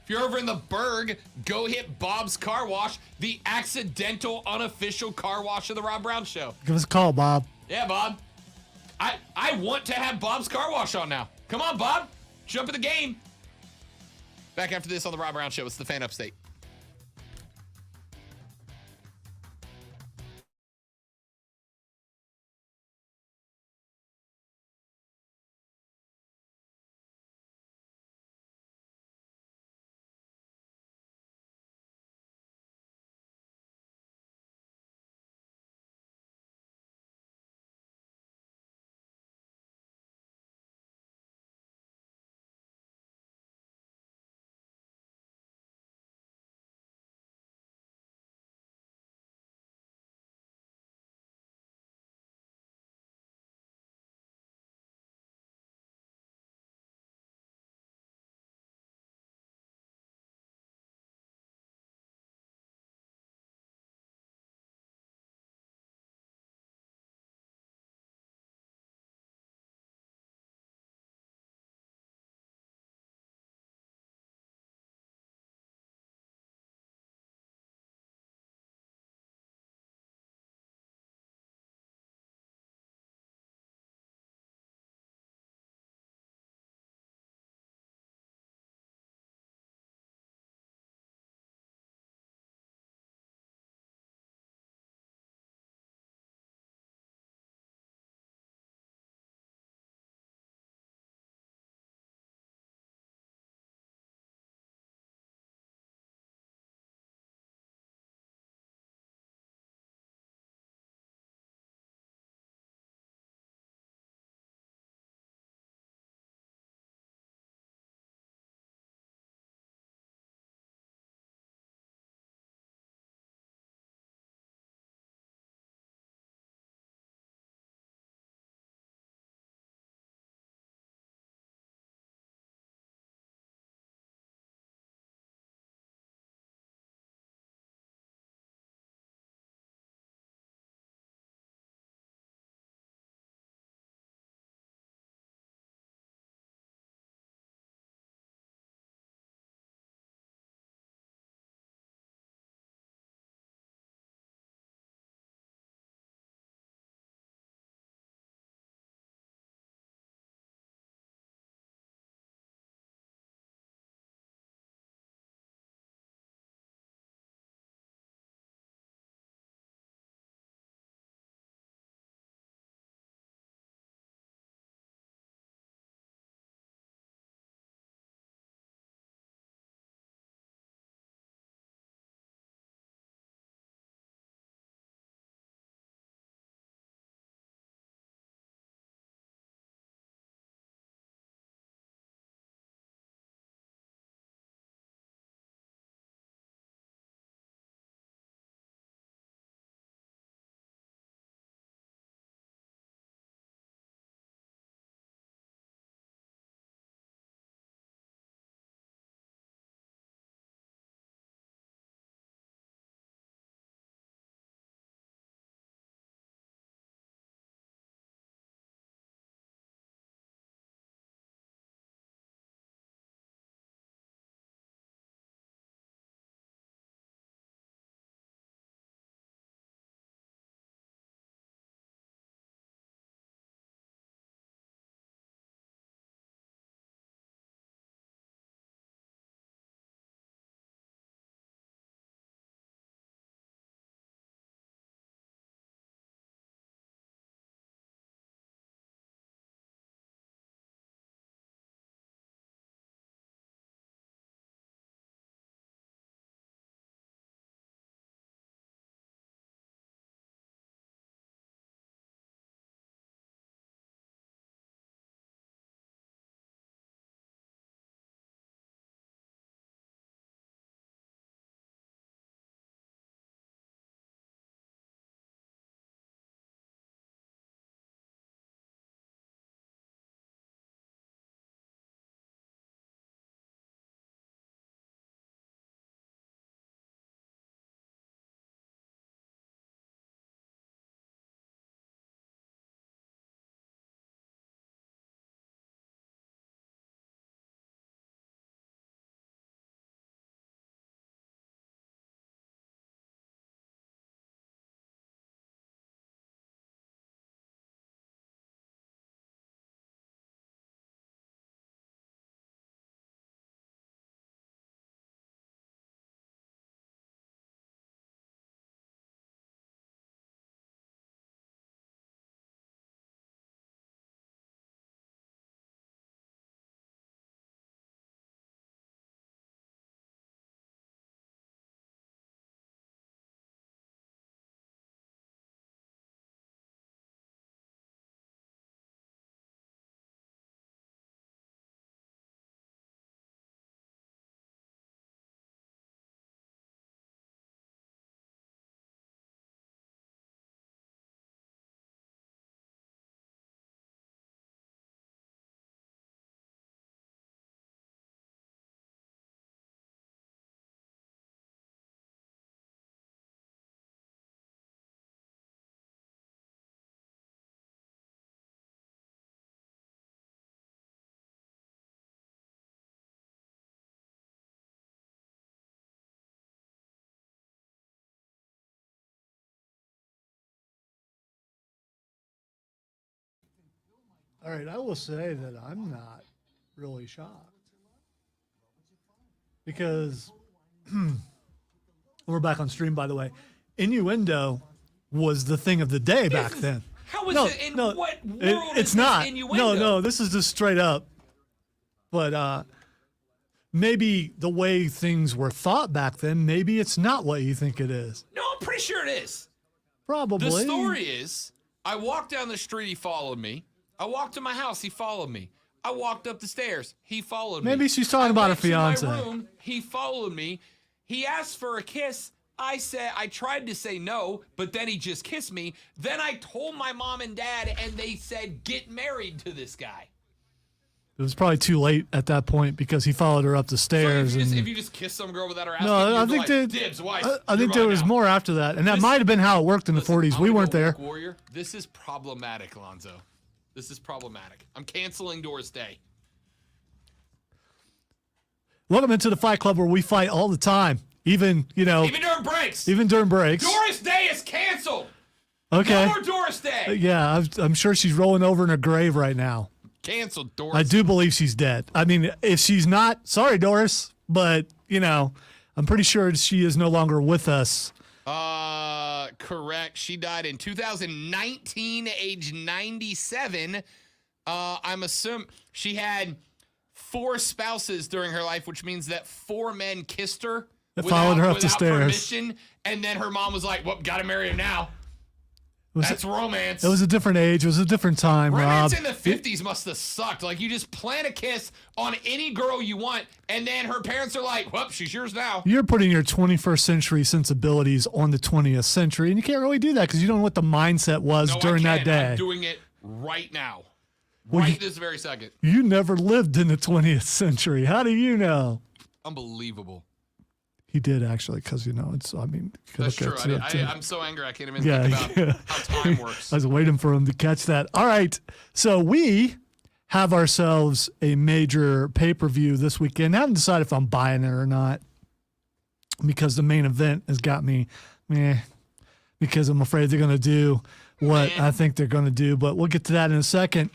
If you're over in the Berg, go hit Bob's Car Wash, the accidental, unofficial car wash of the Rob Brown Show. Give us a call, Bob. Yeah, Bob. I want to have Bob's Car Wash on now. Come on, Bob. Jump in the game. Back after this on the Rob Brown Show. It's the Fan Upstate. All right, I will say that I'm not really shocked because we're back on stream, by the way. Innuendo was the thing of the day back then. How is it? In what world it's is not. this innuendo? No, this is just straight up. But maybe the way things were thought back then, maybe it's not what you think it is. No, I'm pretty sure it is. Probably. The story is, I walked down the street, he followed me. I walked to my house, he followed me. I walked up the stairs, he followed me. Maybe she's talking I about went her to my fiance. room, he followed me. He asked for a kiss. I tried to say no, but then he just kissed me. Then I told my mom and dad, and they said, get married to this guy. It was probably too late at that point because he followed her up the So stairs. if you just kiss some girl without her asking, No, I you'd be think like, that- dibs, wife. I think there was more after that, and that This- might have been how it worked in the 40s. I'm We gonna weren't go there. Woke Warrior. This is problematic, Lonzo. This is problematic. I'm canceling Doris Day. Welcome into the Fight Club where we fight all the time, even Even during breaks. even during breaks. Doris Day is canceled. Okay. No more Doris Day. Yeah, I'm sure she's rolling over in her grave right now. Canceled Doris. I do believe she's dead. I mean, if she's not, sorry, Doris, but I'm pretty sure she is no longer with us. Correct. She died in 2019, age 97. I'm assuming she had 4 spouses during her life, which means that 4 men kissed her. Followed her up the without stairs. Permission, and then her mom was like, well, gotta marry him now. That's romance. It was a different age. It was a different time, Romance Rob. in the 50s must have sucked. Like, you just plant a kiss on any girl you want, and then her parents are like, well, she's yours now. You're putting your 21st century sensibilities on the 20th century, and you can't really do that because you don't know what the mindset was No, during I that can. day. I'm doing it right now. Well, Right this very second. You never lived in the 20th century. How do you know? Unbelievable. He did actually, because it's. I mean, you That's look true. at- I'm so angry I can't even Yeah, think about how time works. I was waiting for him to catch that. All right, so we have ourselves a major pay-per-view this weekend. I haven't decided if I'm buying it or not because the main event has got me, because I'm afraid they're going to do what I think they're going to do. But we'll get to that in a second.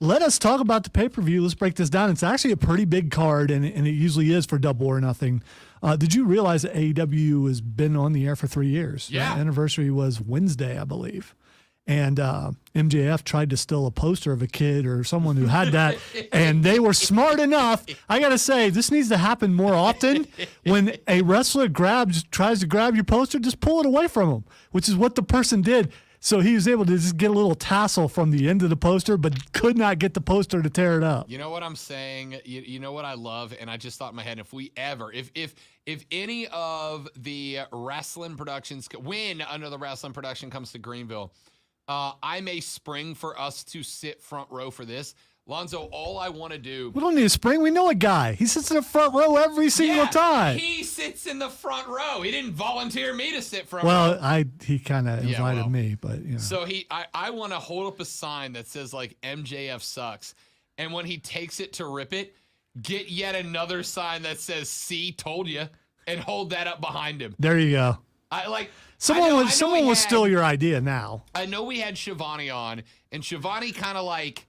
Let us talk about the pay-per-view. Let's break this down. It's actually a pretty big card, and it usually is for Double or Nothing. Did you realize that AEW has been on the air for 3 years? Yeah. The anniversary was Wednesday, I believe. And MJF tried to steal a poster of a kid or someone who had that, and they were smart enough. I got to say, this needs to happen more often. When a wrestler tries to grab your poster, just pull it away from him, which is what the person did. So he was able to just get a little tassel from the end of the poster, but could not get the poster to tear it up. You know what I'm saying? You know what I love? And I just thought in my head, if any of the wrestling productions, when another wrestling production comes to Greenville, I may spring for us to sit front row for this. Lonzo, all I want to do. We don't need a spring. We know a guy. He sits in the front row every single time. He sits in the front row. He didn't volunteer me to sit front row. Well, he kind of invited me, but So I want to hold up a sign that says like MJF sucks, and when he takes it to rip it, get yet another sign that says "See, told you," and hold that up behind him. There you go. Someone will steal your idea now. I know we had Shivani on, and Shivani kind of like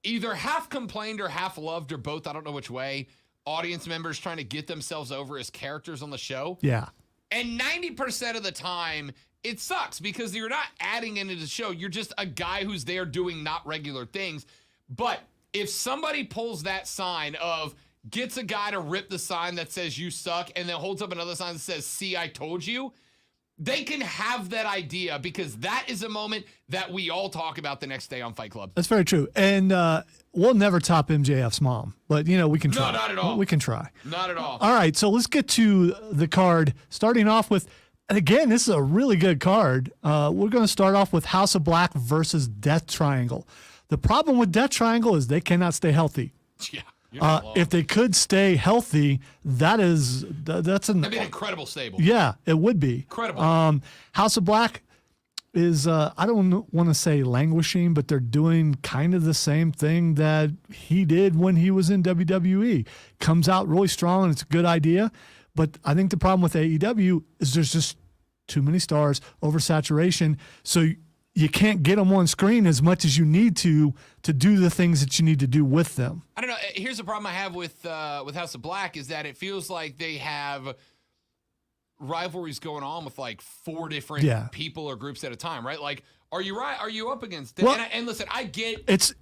either half complained or half loved or both. I don't know which way. Audience members trying to get themselves over as characters on the show. Yeah. And 90% of the time, it sucks because you're not adding into the show. You're just a guy who's there doing not regular things. But if somebody pulls that sign of gets a guy to rip the sign that says you suck and then holds up another sign that says, see, I told you, they can have that idea because that is a moment that we all talk about the next day on Fight Club. That's very true. And we'll never top MJF's mom, but we can try. No, not at all. We can try. Not at all. All right, so let's get to the card. Starting off with, and again, this is a really good card. We're going to start off with House of Black versus Death Triangle. The problem with Death Triangle is they cannot stay healthy. Yeah. You're not wrong. If they could stay healthy, that's That'd be an incredible stable. Yeah, it would be. Incredible. House of Black is, I don't want to say languishing, but they're doing kind of the same thing that he did when he was in WWE. Comes out really strong, and it's a good idea. But I think the problem with AEW is there's just too many stars, oversaturation. So you can't get them on screen as much as you need to do the things that you need to do with them. I don't know. Here's the problem I have with House of Black is that it feels like they have rivalries going on with like 4 different people or groups at a time, right? Like, are you right? Are you up against it? Well, and listen, I get it's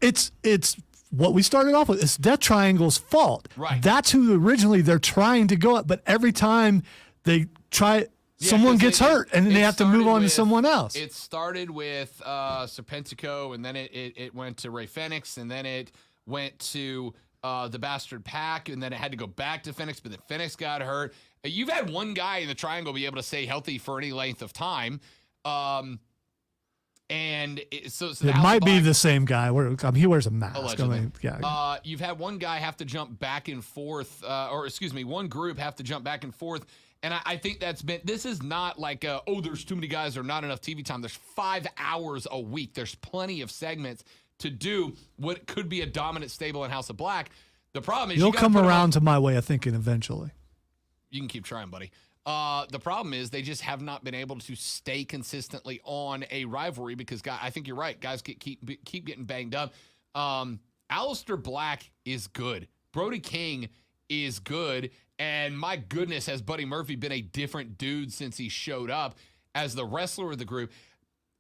what we started off with. It's Death Triangle's fault. Right. That's who originally they're trying to go at, but every time they try, someone 'cause gets hurt, and then they have to move on to someone else. It started with Serpentico, and then it went to Ray Fenix, and then it went to the Bastard Pack, and then it had to go back to Fenix, but then Fenix got hurt. You've had one guy in the triangle be able to stay healthy for any length of time. And so it might be the same guy. He wears a mask. Allegedly. You've had one guy have to jump back and forth, one group have to jump back and forth. And I think this is not like, there's too many guys or not enough TV time. There's 5 hours a week. There's plenty of segments to do what could be a dominant stable in House of Black. The problem is you'll come around to my way of thinking eventually. You can keep trying, buddy. The problem is they just have not been able to stay consistently on a rivalry because I think you're right. Guys keep getting banged up. Aleister Black is good. Brody King is good. And my goodness, has Buddy Murphy been a different dude since he showed up as the wrestler of the group.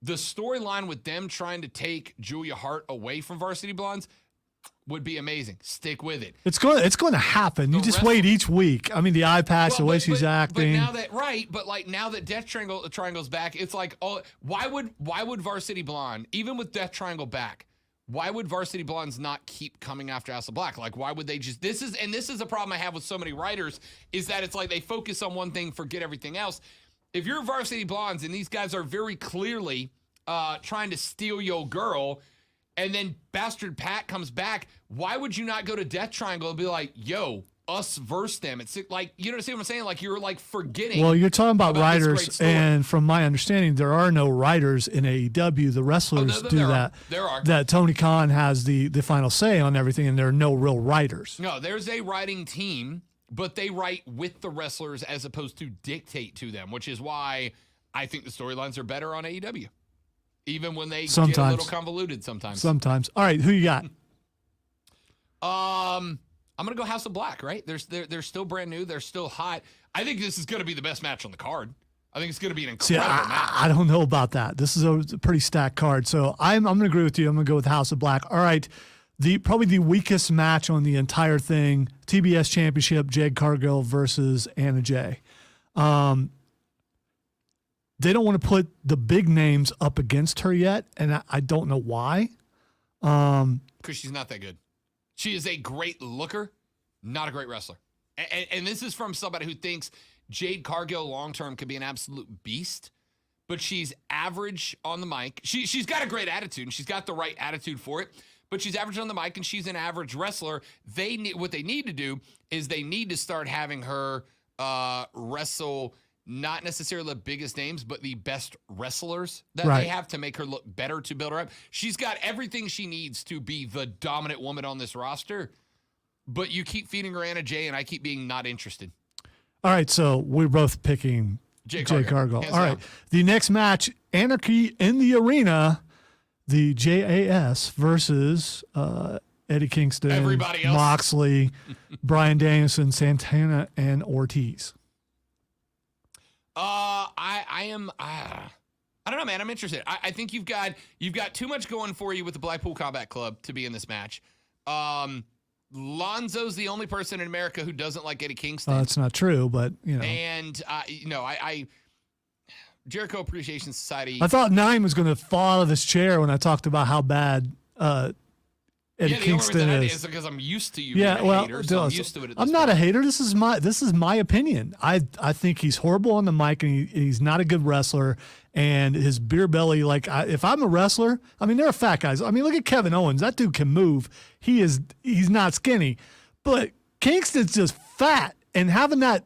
The storyline with them trying to take Julia Hart away from Varsity Blondes would be amazing. Stick with it. It's going to happen. You just wait each week. I mean, the eye patch, the way she's acting. But now that Death Triangle's back, it's like, why would Varsity Blonde, even with Death Triangle back, why would Varsity Blondes not keep coming after House of Black? Like, why would they just? This is a problem I have with so many writers, is that it's like they focus on one thing, forget everything else. If you're Varsity Blondes and these guys are very clearly trying to steal your girl, and then Bastard Pat comes back, why would you not go to Death Triangle and be like, yo, us verse them? It's like, you know what I'm saying? Like, you're like forgetting. Well, you're talking about writers, and from my understanding, there are no writers in AEW. The wrestlers do that. There are. That Tony Khan has the final say on everything, and there are no real writers. No, there's a writing team, but they write with the wrestlers as opposed to dictate to them, which is why I think the storylines are better on AEW. Even when they get a little convoluted sometimes. Sometimes. All right, who you got? I'm gonna go House of Black. Right? They're still brand new. They're still hot. I think this is gonna be the best match on the card. I think it's gonna be an incredible match. I don't know about that. This is a pretty stacked card. So I'm gonna agree with you. I'm gonna go with House of Black. All right. Probably the weakest match on the entire thing: TBS Championship, Jade Cargill versus Anna Jay. They don't want to put the big names up against her yet, and I don't know why. Because she's not that good. She is a great looker, not a great wrestler. And this is from somebody who thinks Jade Cargill long-term could be an absolute beast, but she's average on the mic. She's got a great attitude, and she's got the right attitude for it, but she's average on the mic, and she's an average wrestler. What they need to do is they need to start having her wrestle not necessarily the biggest names, but the best wrestlers that they have to make her look better, to build her up. She's got everything she needs to be the dominant woman on this roster, but you keep feeding her Anna Jay, and I keep being not interested. All right, so we're both picking Jade Cargill. All right, the next match, Anarchy in the Arena, the JAS versus Eddie Kingston, everybody else, Moxley, Bryan Danielson, Santana, and Ortiz. I don't know, man. I'm interested. I think you've got too much going for you with the Blackpool Combat Club to be in this match. Lonzo's the only person in America who doesn't like Eddie Kingston. That's not true, but you know. And I Jericho Appreciation Society. I thought Nine was going to fall out of this chair when I talked about how bad Eddie Kingston is because I'm used to you being a hater, so I'm used to it. I'm not a hater. This is my opinion. I think he's horrible on the mic, and he's not a good wrestler. And his beer belly, if I'm a wrestler, I mean, there are fat guys. I mean, look at Kevin Owens. That dude can move. He's not skinny, but Kingston's just fat, and having that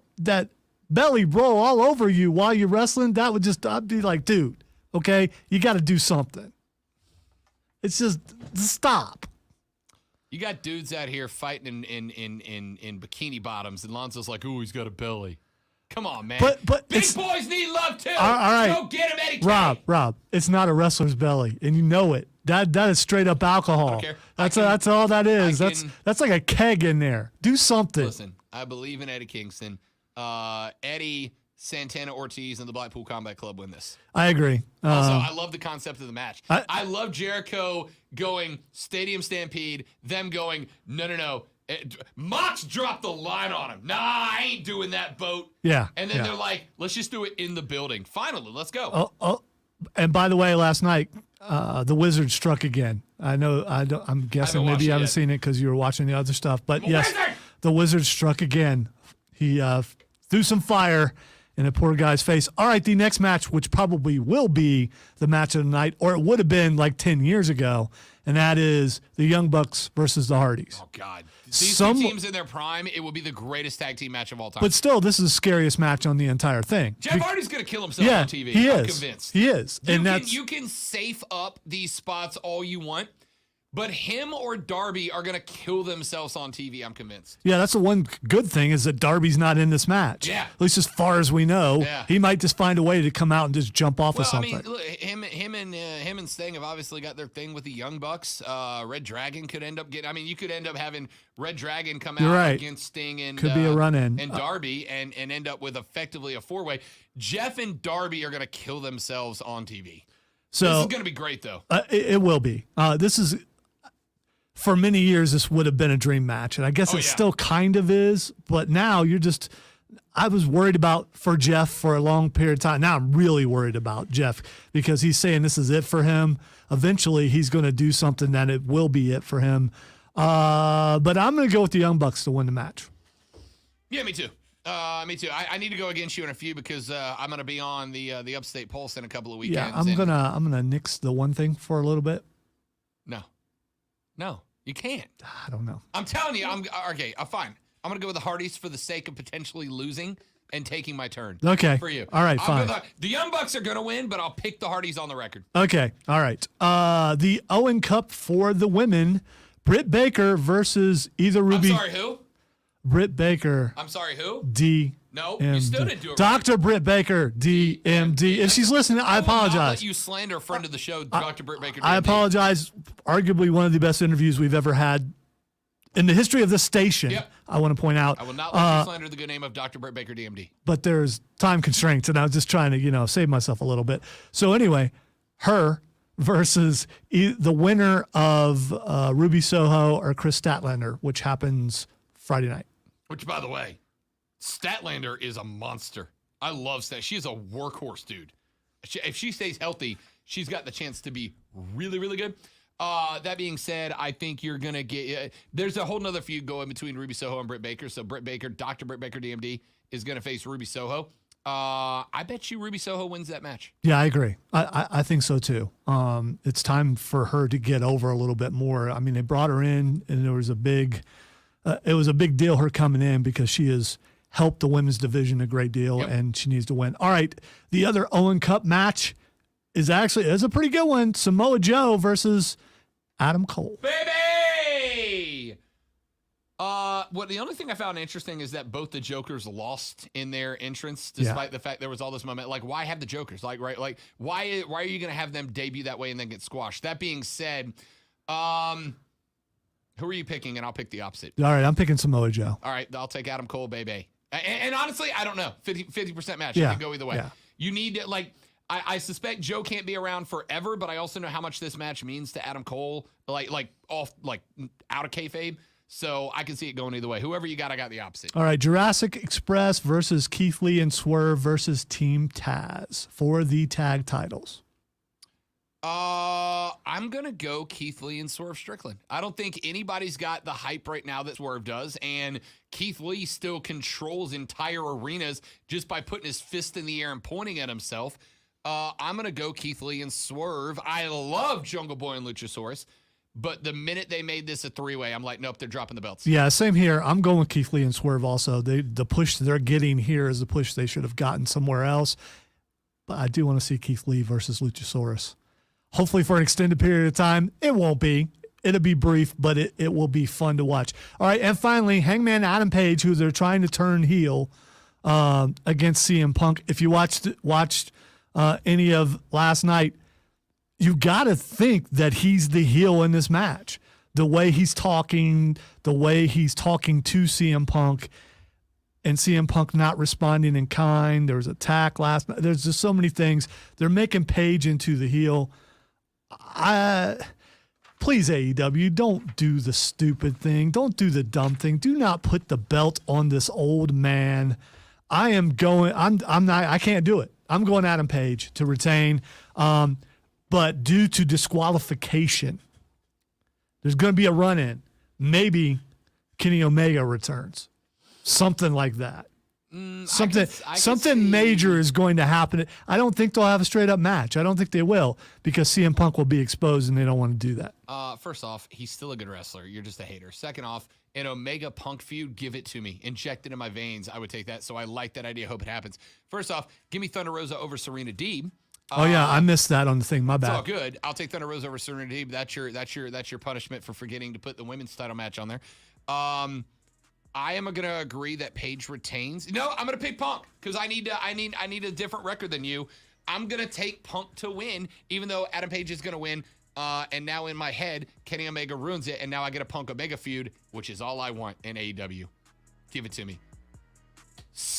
belly roll all over you while you're wrestling, I'd be like, dude, okay, you got to do something. It's just stop. You got dudes out here fighting in bikini bottoms, and Lonzo's like, "Ooh, he's got a belly." Come on, man. But big it's, boys need love too. all right. Go get him, Eddie. K. Rob, it's not a wrestler's belly, and you know it. That is straight up alcohol. care. That's all that is. I can- That's like a keg in there. Do something. Listen, I believe in Eddie Kingston. Eddie, Santana Ortiz, and the Blackpool Combat Club win this. I agree. Also, I love the concept of the match. I- I love Jericho going Stadium Stampede, them going, no. Mox dropped the line on him. Nah, I ain't doing that, boat. Yeah, And then yeah. they're like, let's just do it in the building. Finally, let's go. And by the way, last night the Wizard struck again. I'm guessing maybe you haven't yet. seen it because you were watching the other stuff. But yes, Wizard! the Wizard struck again. He threw some fire in a poor guy's face. All right, the next match, which probably will be the match of the night, or it would have been like 10 years ago, and that is the Young Bucks versus the Hardys. Oh, God. These two teams in their prime, it will be the greatest tag team match of all time. But still, this is the scariest match on the entire thing. Jeff Hardy's going to kill himself Yeah, on TV. he I'm is. convinced. He is. You can safe up these spots all you want, but him or Darby are going to kill themselves on TV, I'm convinced. Yeah, that's the one good thing is that Darby's not in this match. Yeah. At least as far as we know. Yeah. He might just find a way to come out and just jump off of Well, I something. mean, look, him and Sting have obviously got their thing with the Young Bucks. Red Dragon could end up getting. I mean, you could end up having Red Dragon come You're out right. against Sting and Could be a run-in. and Darby and end up with effectively a 4-way. Jeff and Darby are going to kill themselves on TV. So This is going to be great, though. it will be. This is, for many years, this would have been a dream match. And I guess it still kind of is. But now I was worried about for Jeff for a long period of time. Now I'm really worried about Jeff because he's saying this is it for him. Eventually, he's going to do something that it will be it for him. But I'm going to go with the Young Bucks to win the match. Yeah, me too. Me too. I need to go against you in a few because I'm going to be on the Upstate Pulse in a couple of weekends. Yeah, I'm gonna nix the one thing for a little bit. No, you can't. I don't know. I'm telling you, I'm okay. I'm fine. I'm gonna go with the Hardys for the sake of potentially losing and taking my turn. Okay. For you. All right, fine. The Young Bucks are gonna win, but I'll pick the Hardys on the record. Okay. All right. The Owen Cup for the women. Britt Baker versus either Ruby. I'm sorry, who? Britt Baker. I'm sorry, who? D. No, you still didn't do it right. Dr. Britt Baker, DMD. If she's listening, I will not let apologize. you slander a friend of the show, Dr. Britt Baker. I DMD. apologize. Arguably one of the best interviews we've ever had in the history of this station. Yep. I want to point out. I will not let you slander the good name of Dr. Britt Baker, DMD. But there's time constraints, and I was just trying to, save myself a little bit. So anyway, her versus the winner of Ruby Soho or Chris Statlander, which happens Friday night. Which, by the way, Statlander is a monster. I love Stat. She is a workhorse, dude. If she stays healthy, she's got the chance to be really, really good. That being said, I think you're going to get there's a whole nother feud going between Ruby Soho and Britt Baker. So Britt Baker, Dr. Britt Baker, DMD, is going to face Ruby Soho. I bet you Ruby Soho wins that match. Yeah, I agree. I think so too. It's time for her to get over a little bit more. I mean, they brought her in, and it was a big deal her coming in because she has helped the women's division a great deal, and she needs to win. All right, the other Owen Cup match is a pretty good one. Samoa Joe versus Adam Cole. Baby! The only thing I found interesting is that both the Jokers lost in their entrance, despite the fact there was all this momentum. Like, why have the Jokers? Like, right? Like, why are you going to have them debut that way and then get squashed? That being said, who are you picking? And I'll pick the opposite. All right, I'm picking Samoa Joe. All right, I'll take Adam Cole, baby. And honestly, I don't know. 50% match. Yeah, I can go either way. yeah. You need to, I suspect Joe can't be around forever, but I also know how much this match means to Adam Cole, out of kayfabe. So I can see it going either way. Whoever you got, I got the opposite. All right, Jurassic Express versus Keith Lee and Swerve versus Team Taz for the tag titles. I'm going to go Keith Lee and Swerve Strickland. I don't think anybody's got the hype right now that Swerve does, and Keith Lee still controls entire arenas just by putting his fist in the air and pointing at himself. I'm going to go Keith Lee and Swerve. I love Jungle Boy and Luchasaurus, but the minute they made this a three-way, I'm like, nope, they're dropping the belts. Yeah, same here. I'm going with Keith Lee and Swerve also. The push they're getting here is the push they should have gotten somewhere else. But I do want to see Keith Lee versus Luchasaurus. Hopefully for an extended period of time. It won't be. It'll be brief, but it will be fun to watch. All right, and finally, Hangman Adam Page, who they're trying to turn heel, against CM Punk. If you watched any of last night, you got to think that he's the heel in this match. The way he's talking to CM Punk, and CM Punk not responding in kind. There was attack last night. There's just so many things. They're making Paige into the heel. Please, AEW, don't do the stupid thing. Don't do the dumb thing. Do not put the belt on this old man. I can't do it. I'm going Adam Page to retain. But due to disqualification, there's going to be a run-in. Maybe Kenny Omega returns. Something like that. Something major is going to happen. I don't think they'll have a straight-up match. I don't think they will because CM Punk will be exposed, and they don't want to do that. First off, he's still a good wrestler. You're just a hater. Second off, an Omega Punk feud, give it to me. Inject it in my veins. I would take that. So I like that idea. Hope it happens. First off, give me Thunder Rosa over Serena Deeb. Oh yeah, I missed that on the thing. My bad. It's all good. I'll take Thunder Rosa over Serena Deeb. That's your punishment for forgetting to put the women's title match on there. I am going to agree that Paige retains. No, I'm going to pick Punk because I need a different record than you. I'm going to take Punk to win, even though Adam Page is going to win. And now in my head, Kenny Omega ruins it, and now I get a Punk Omega feud, which is all I want in AEW. Give it to me.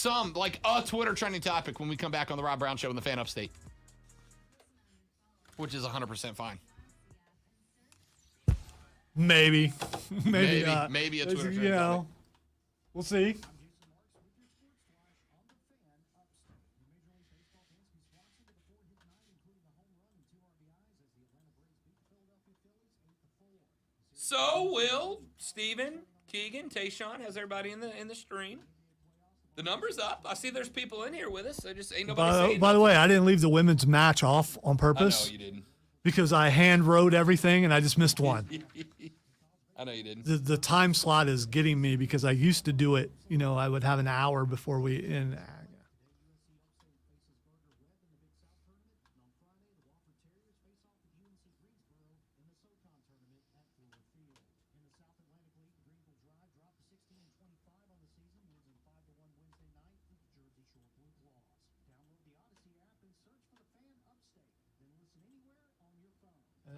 A Twitter trending topic when we come back on the Rob Brown Show in the Fan Upstate, which is 100% fine. Maybe Maybe not. maybe a Twitter trending You topic. know, we'll see. So will Steven, Keegan, Tayshawn, has everybody in the stream. The number's up. I see there's people in here with us. I just ain't nobody saying By the way, I didn't leave the women's match off on purpose. I know you didn't. Because I hand wrote everything and I just missed one. I know you didn't. The time slot is getting me because I used to do it. You know, I would have an hour before we.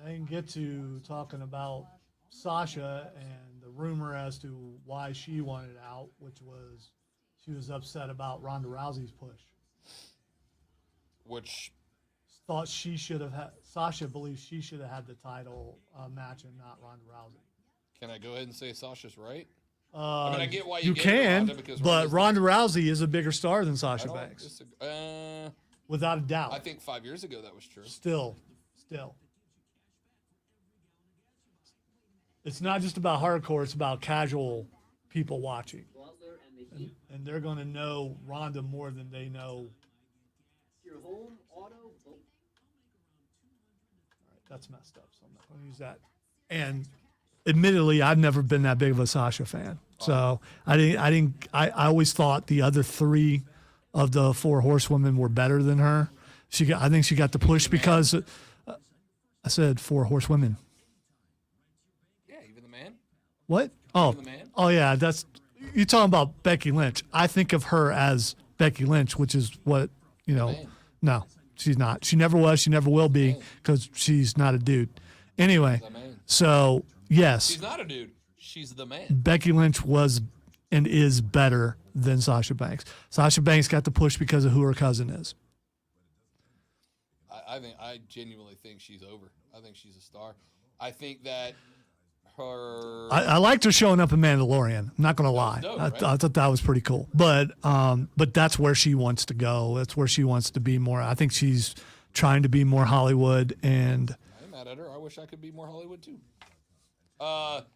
I didn't get to talking about Sasha and the rumor as to why she wanted out, which was she was upset about Ronda Rousey's push. Which Thought she should have had. Sasha believes she should have had the title match and not Ronda Rousey. can I go ahead and say Sasha's right? I mean, I get why you gave it to can, Ronda because but Ronda Rousey is a bigger star than I Sasha don't Banks, disagree. without a doubt. I think 5 years ago that was true. Still. It's not just about hardcore, it's about casual people watching. And they're going to know Ronda more than they know. All right, that's messed up, so I'm not going to use that. And admittedly, I've never been that big of a Sasha fan. So I always thought the other three of the four horsewomen were better than her. I think she got the push because I said four horsewomen. Yeah, even the man. What? Oh, the man? oh yeah. You're talking about Becky Lynch. I think of her as Becky Lynch, which is what man. No, she's not. She never was. She never will be because she's not a dude. Anyway, The man. so yes, She's not a dude. She's the man. Becky Lynch was and is better than Sasha Banks. Sasha Banks got the push because of who her cousin is. I genuinely think she's over. I think she's a star. I think that her. I liked her showing up in Mandalorian. I'm not going to lie. dope, I right? thought that was pretty cool. But that's where she wants to go. That's where she wants to be more. I think she's trying to be more Hollywood. And I'm mad at her. I wish I could be more Hollywood too. Let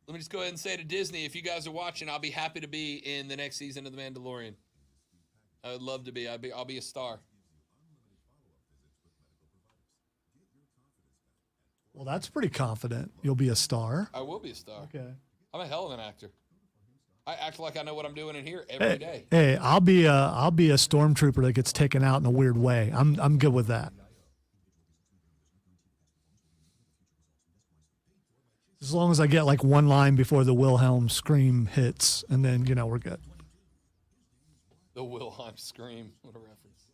me just go ahead and say to Disney, if you guys are watching, I'll be happy to be in the next season of The Mandalorian. I would love to be. I'll be a star. well, that's pretty confident. You'll be a star. I will be a star. Okay. I'm a hell of an actor. I act like I know what I'm doing in here every day. Hey, I'll be a stormtrooper that gets taken out in a weird way. I'm good with that. As long as I get like one line before the Wilhelm scream hits, and then we're good. The Wilhelm scream. What a reference.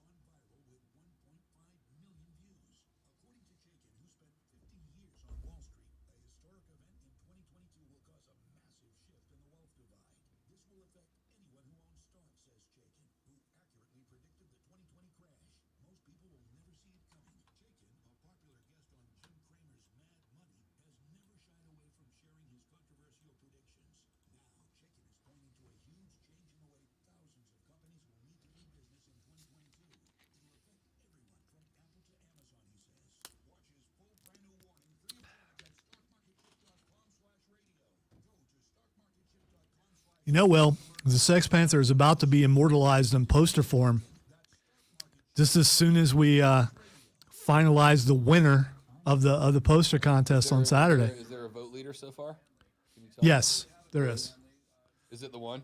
You know, Will, the Sex Panther is about to be immortalized in poster form. Just as soon as we finalize the winner of the poster contest on Saturday. Is there a vote leader so far? Can you tell me? Yes, there is. Is it the one?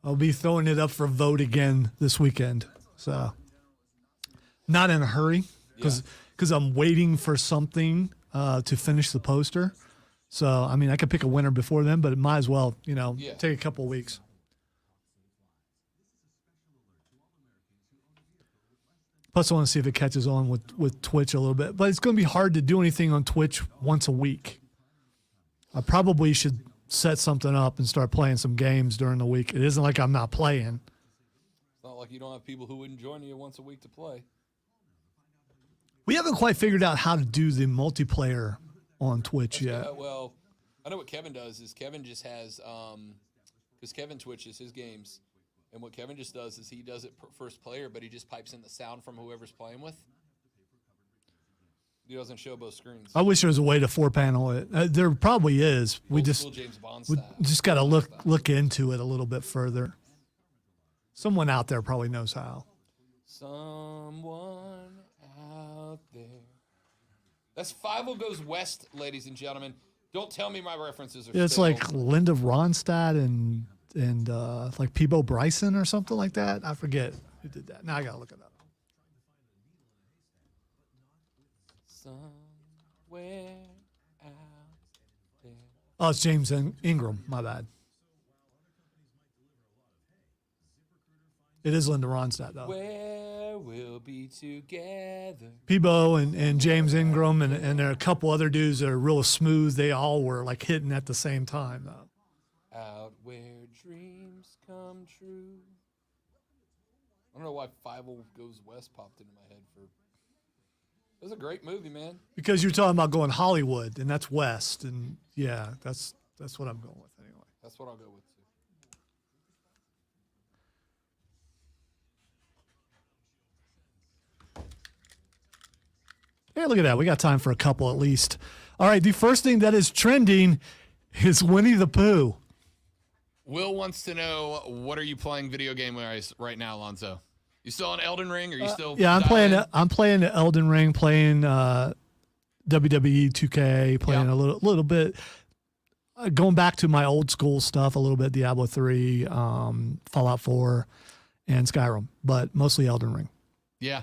I'll be throwing it up for vote again this weekend. So, not in a hurry because I'm waiting for something to finish the poster. So, I mean, I could pick a winner before then, but it might as well, take a couple of weeks. Plus, I want to see if it catches on with Twitch a little bit. But it's going to be hard to do anything on Twitch once a week. I probably should set something up and start playing some games during the week. It isn't like I'm not playing. It's not like you don't have people who wouldn't join you once a week to play. We haven't quite figured out how to do the multiplayer on Twitch yet. Well, I know what Kevin does is Kevin just has, because Kevin Twitches his games. And what Kevin just does is he does it first player, but he just pipes in the sound from whoever's playing with. He doesn't show both screens. I wish there was a way to 4-panel it. There probably is. We Old just school James Bond we style. just got to look into it a little bit further. Someone out there probably knows how. Someone out there. That's Five Goes West, ladies and gentlemen. Don't tell me my references are It's stale. like Linda Ronstadt and like Peebo Bryson or something like that. I forget who did that. Now I got to look it up. Somewhere out there. Oh, it's James Ingram. My bad. It is Linda Ronstadt, though. Where we'll be together. Peebo and James Ingram and there are a couple other dudes that are real smooth. They all were like hitting at the same time, though. Out where dreams come true. I don't know why Five Goes West popped into my head for. It was a great movie, man. Because you're talking about going Hollywood, and that's West, and yeah, that's what I'm going with anyway. That's what I'll go with too. Hey, look at that. We got time for a couple at least. All right, the first thing that is trending is Winnie the Pooh. Will wants to know, what are you playing video game wise right now, Alonzo? You still on Elden Ring? Or are you still? Yeah, I'm dialed playing. in? I'm playing the Elden Ring, playing WWE 2K, playing Yeah. a little bit. Going back to my old school stuff, a little bit Diablo 3, Fallout 4, and Skyrim, but mostly Elden Ring. Yeah,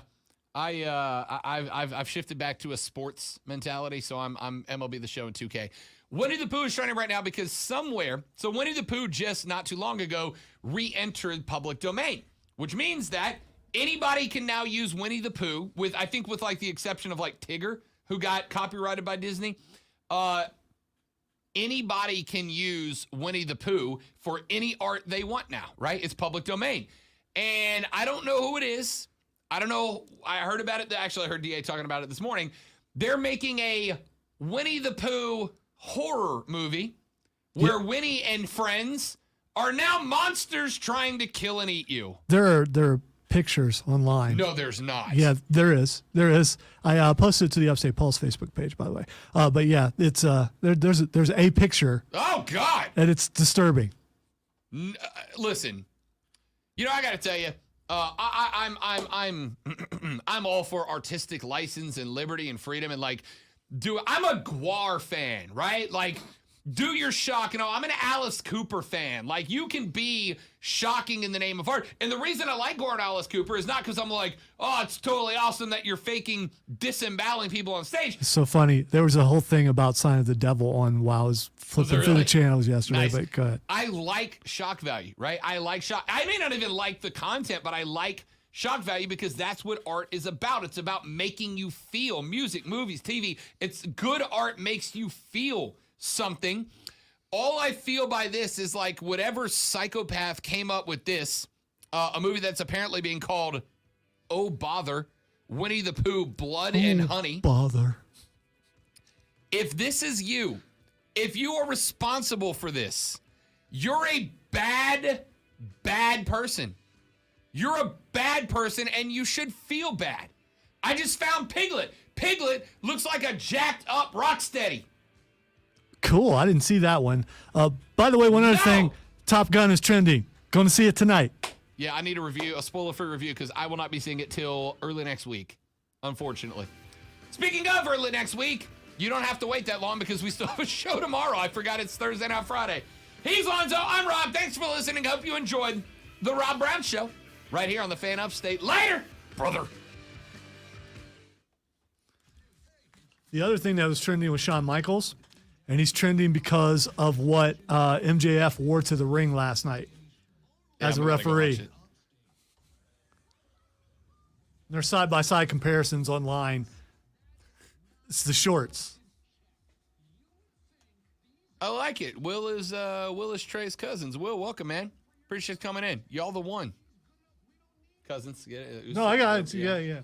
I've shifted back to a sports mentality, so I'm MLB The Show in 2K. Winnie the Pooh is trending right now because somewhere, so Winnie the Pooh just not too long ago re-entered public domain, which means that anybody can now use Winnie the Pooh with like the exception of like Tigger, who got copyrighted by Disney. Anybody can use Winnie the Pooh for any art they want now, right? It's public domain. And I don't know who it is. I don't know. I heard about it. Actually, I heard DA talking about it this morning. They're making a Winnie the Pooh horror movie where Winnie and friends are now monsters trying to kill and eat you. There are pictures online. No, there's not. Yeah, there is. There is. I posted it to the Upstate Pulse Facebook page, by the way. But yeah, it's there's a picture, Oh God. and it's disturbing. Listen, I got to tell you, I'm I'm all for artistic license and liberty and freedom and like, I'm a Gwar fan, right? Like, do your shock. I'm an Alice Cooper fan. Like, you can be shocking in the name of art. And the reason I like Gordon Alice Cooper is not because I'm like, oh, it's totally awesome that you're faking disemboweling people on stage. It's so funny. There was a whole thing about Sign of the Devil on while I was flipping through the channels yesterday. Nice. But go ahead. I like shock value, right? I like shock. I may not even like the content, but I like shock value because that's what art is about. It's about making you feel. Music, movies, TV. It's good art makes you feel something. All I feel by this is like whatever psychopath came up with this, a movie that's apparently being called Oh Bother, Winnie the Pooh, Blood and Honey. Bother. If this is you, if you are responsible for this, you're a bad person. You're a bad person and you should feel bad. I just found Piglet. Piglet looks like a jacked up Rocksteady. Cool. I didn't see that one. By the way, one other thing. Top Gun is trending. Going to see it tonight. Yeah, I need a spoiler-free review because I will not be seeing it till early next week, unfortunately. Speaking of early next week, you don't have to wait that long because we still have a show tomorrow. I forgot it's Thursday, not Friday. He's Lonzo. I'm Rob. Thanks for listening. Hope you enjoyed the Rob Brown Show right here on the Fan Upstate. Later, brother. The other thing that was trending was Shawn Michaels, and he's trending because of what MJF wore to the ring last night as a referee. They're side-by-side comparisons online. It's the shorts. I like it. Will is Trey's cousins. Will, welcome, man. Appreciate you coming in. Y'all the one. Cousins. No, I got it. Yeah.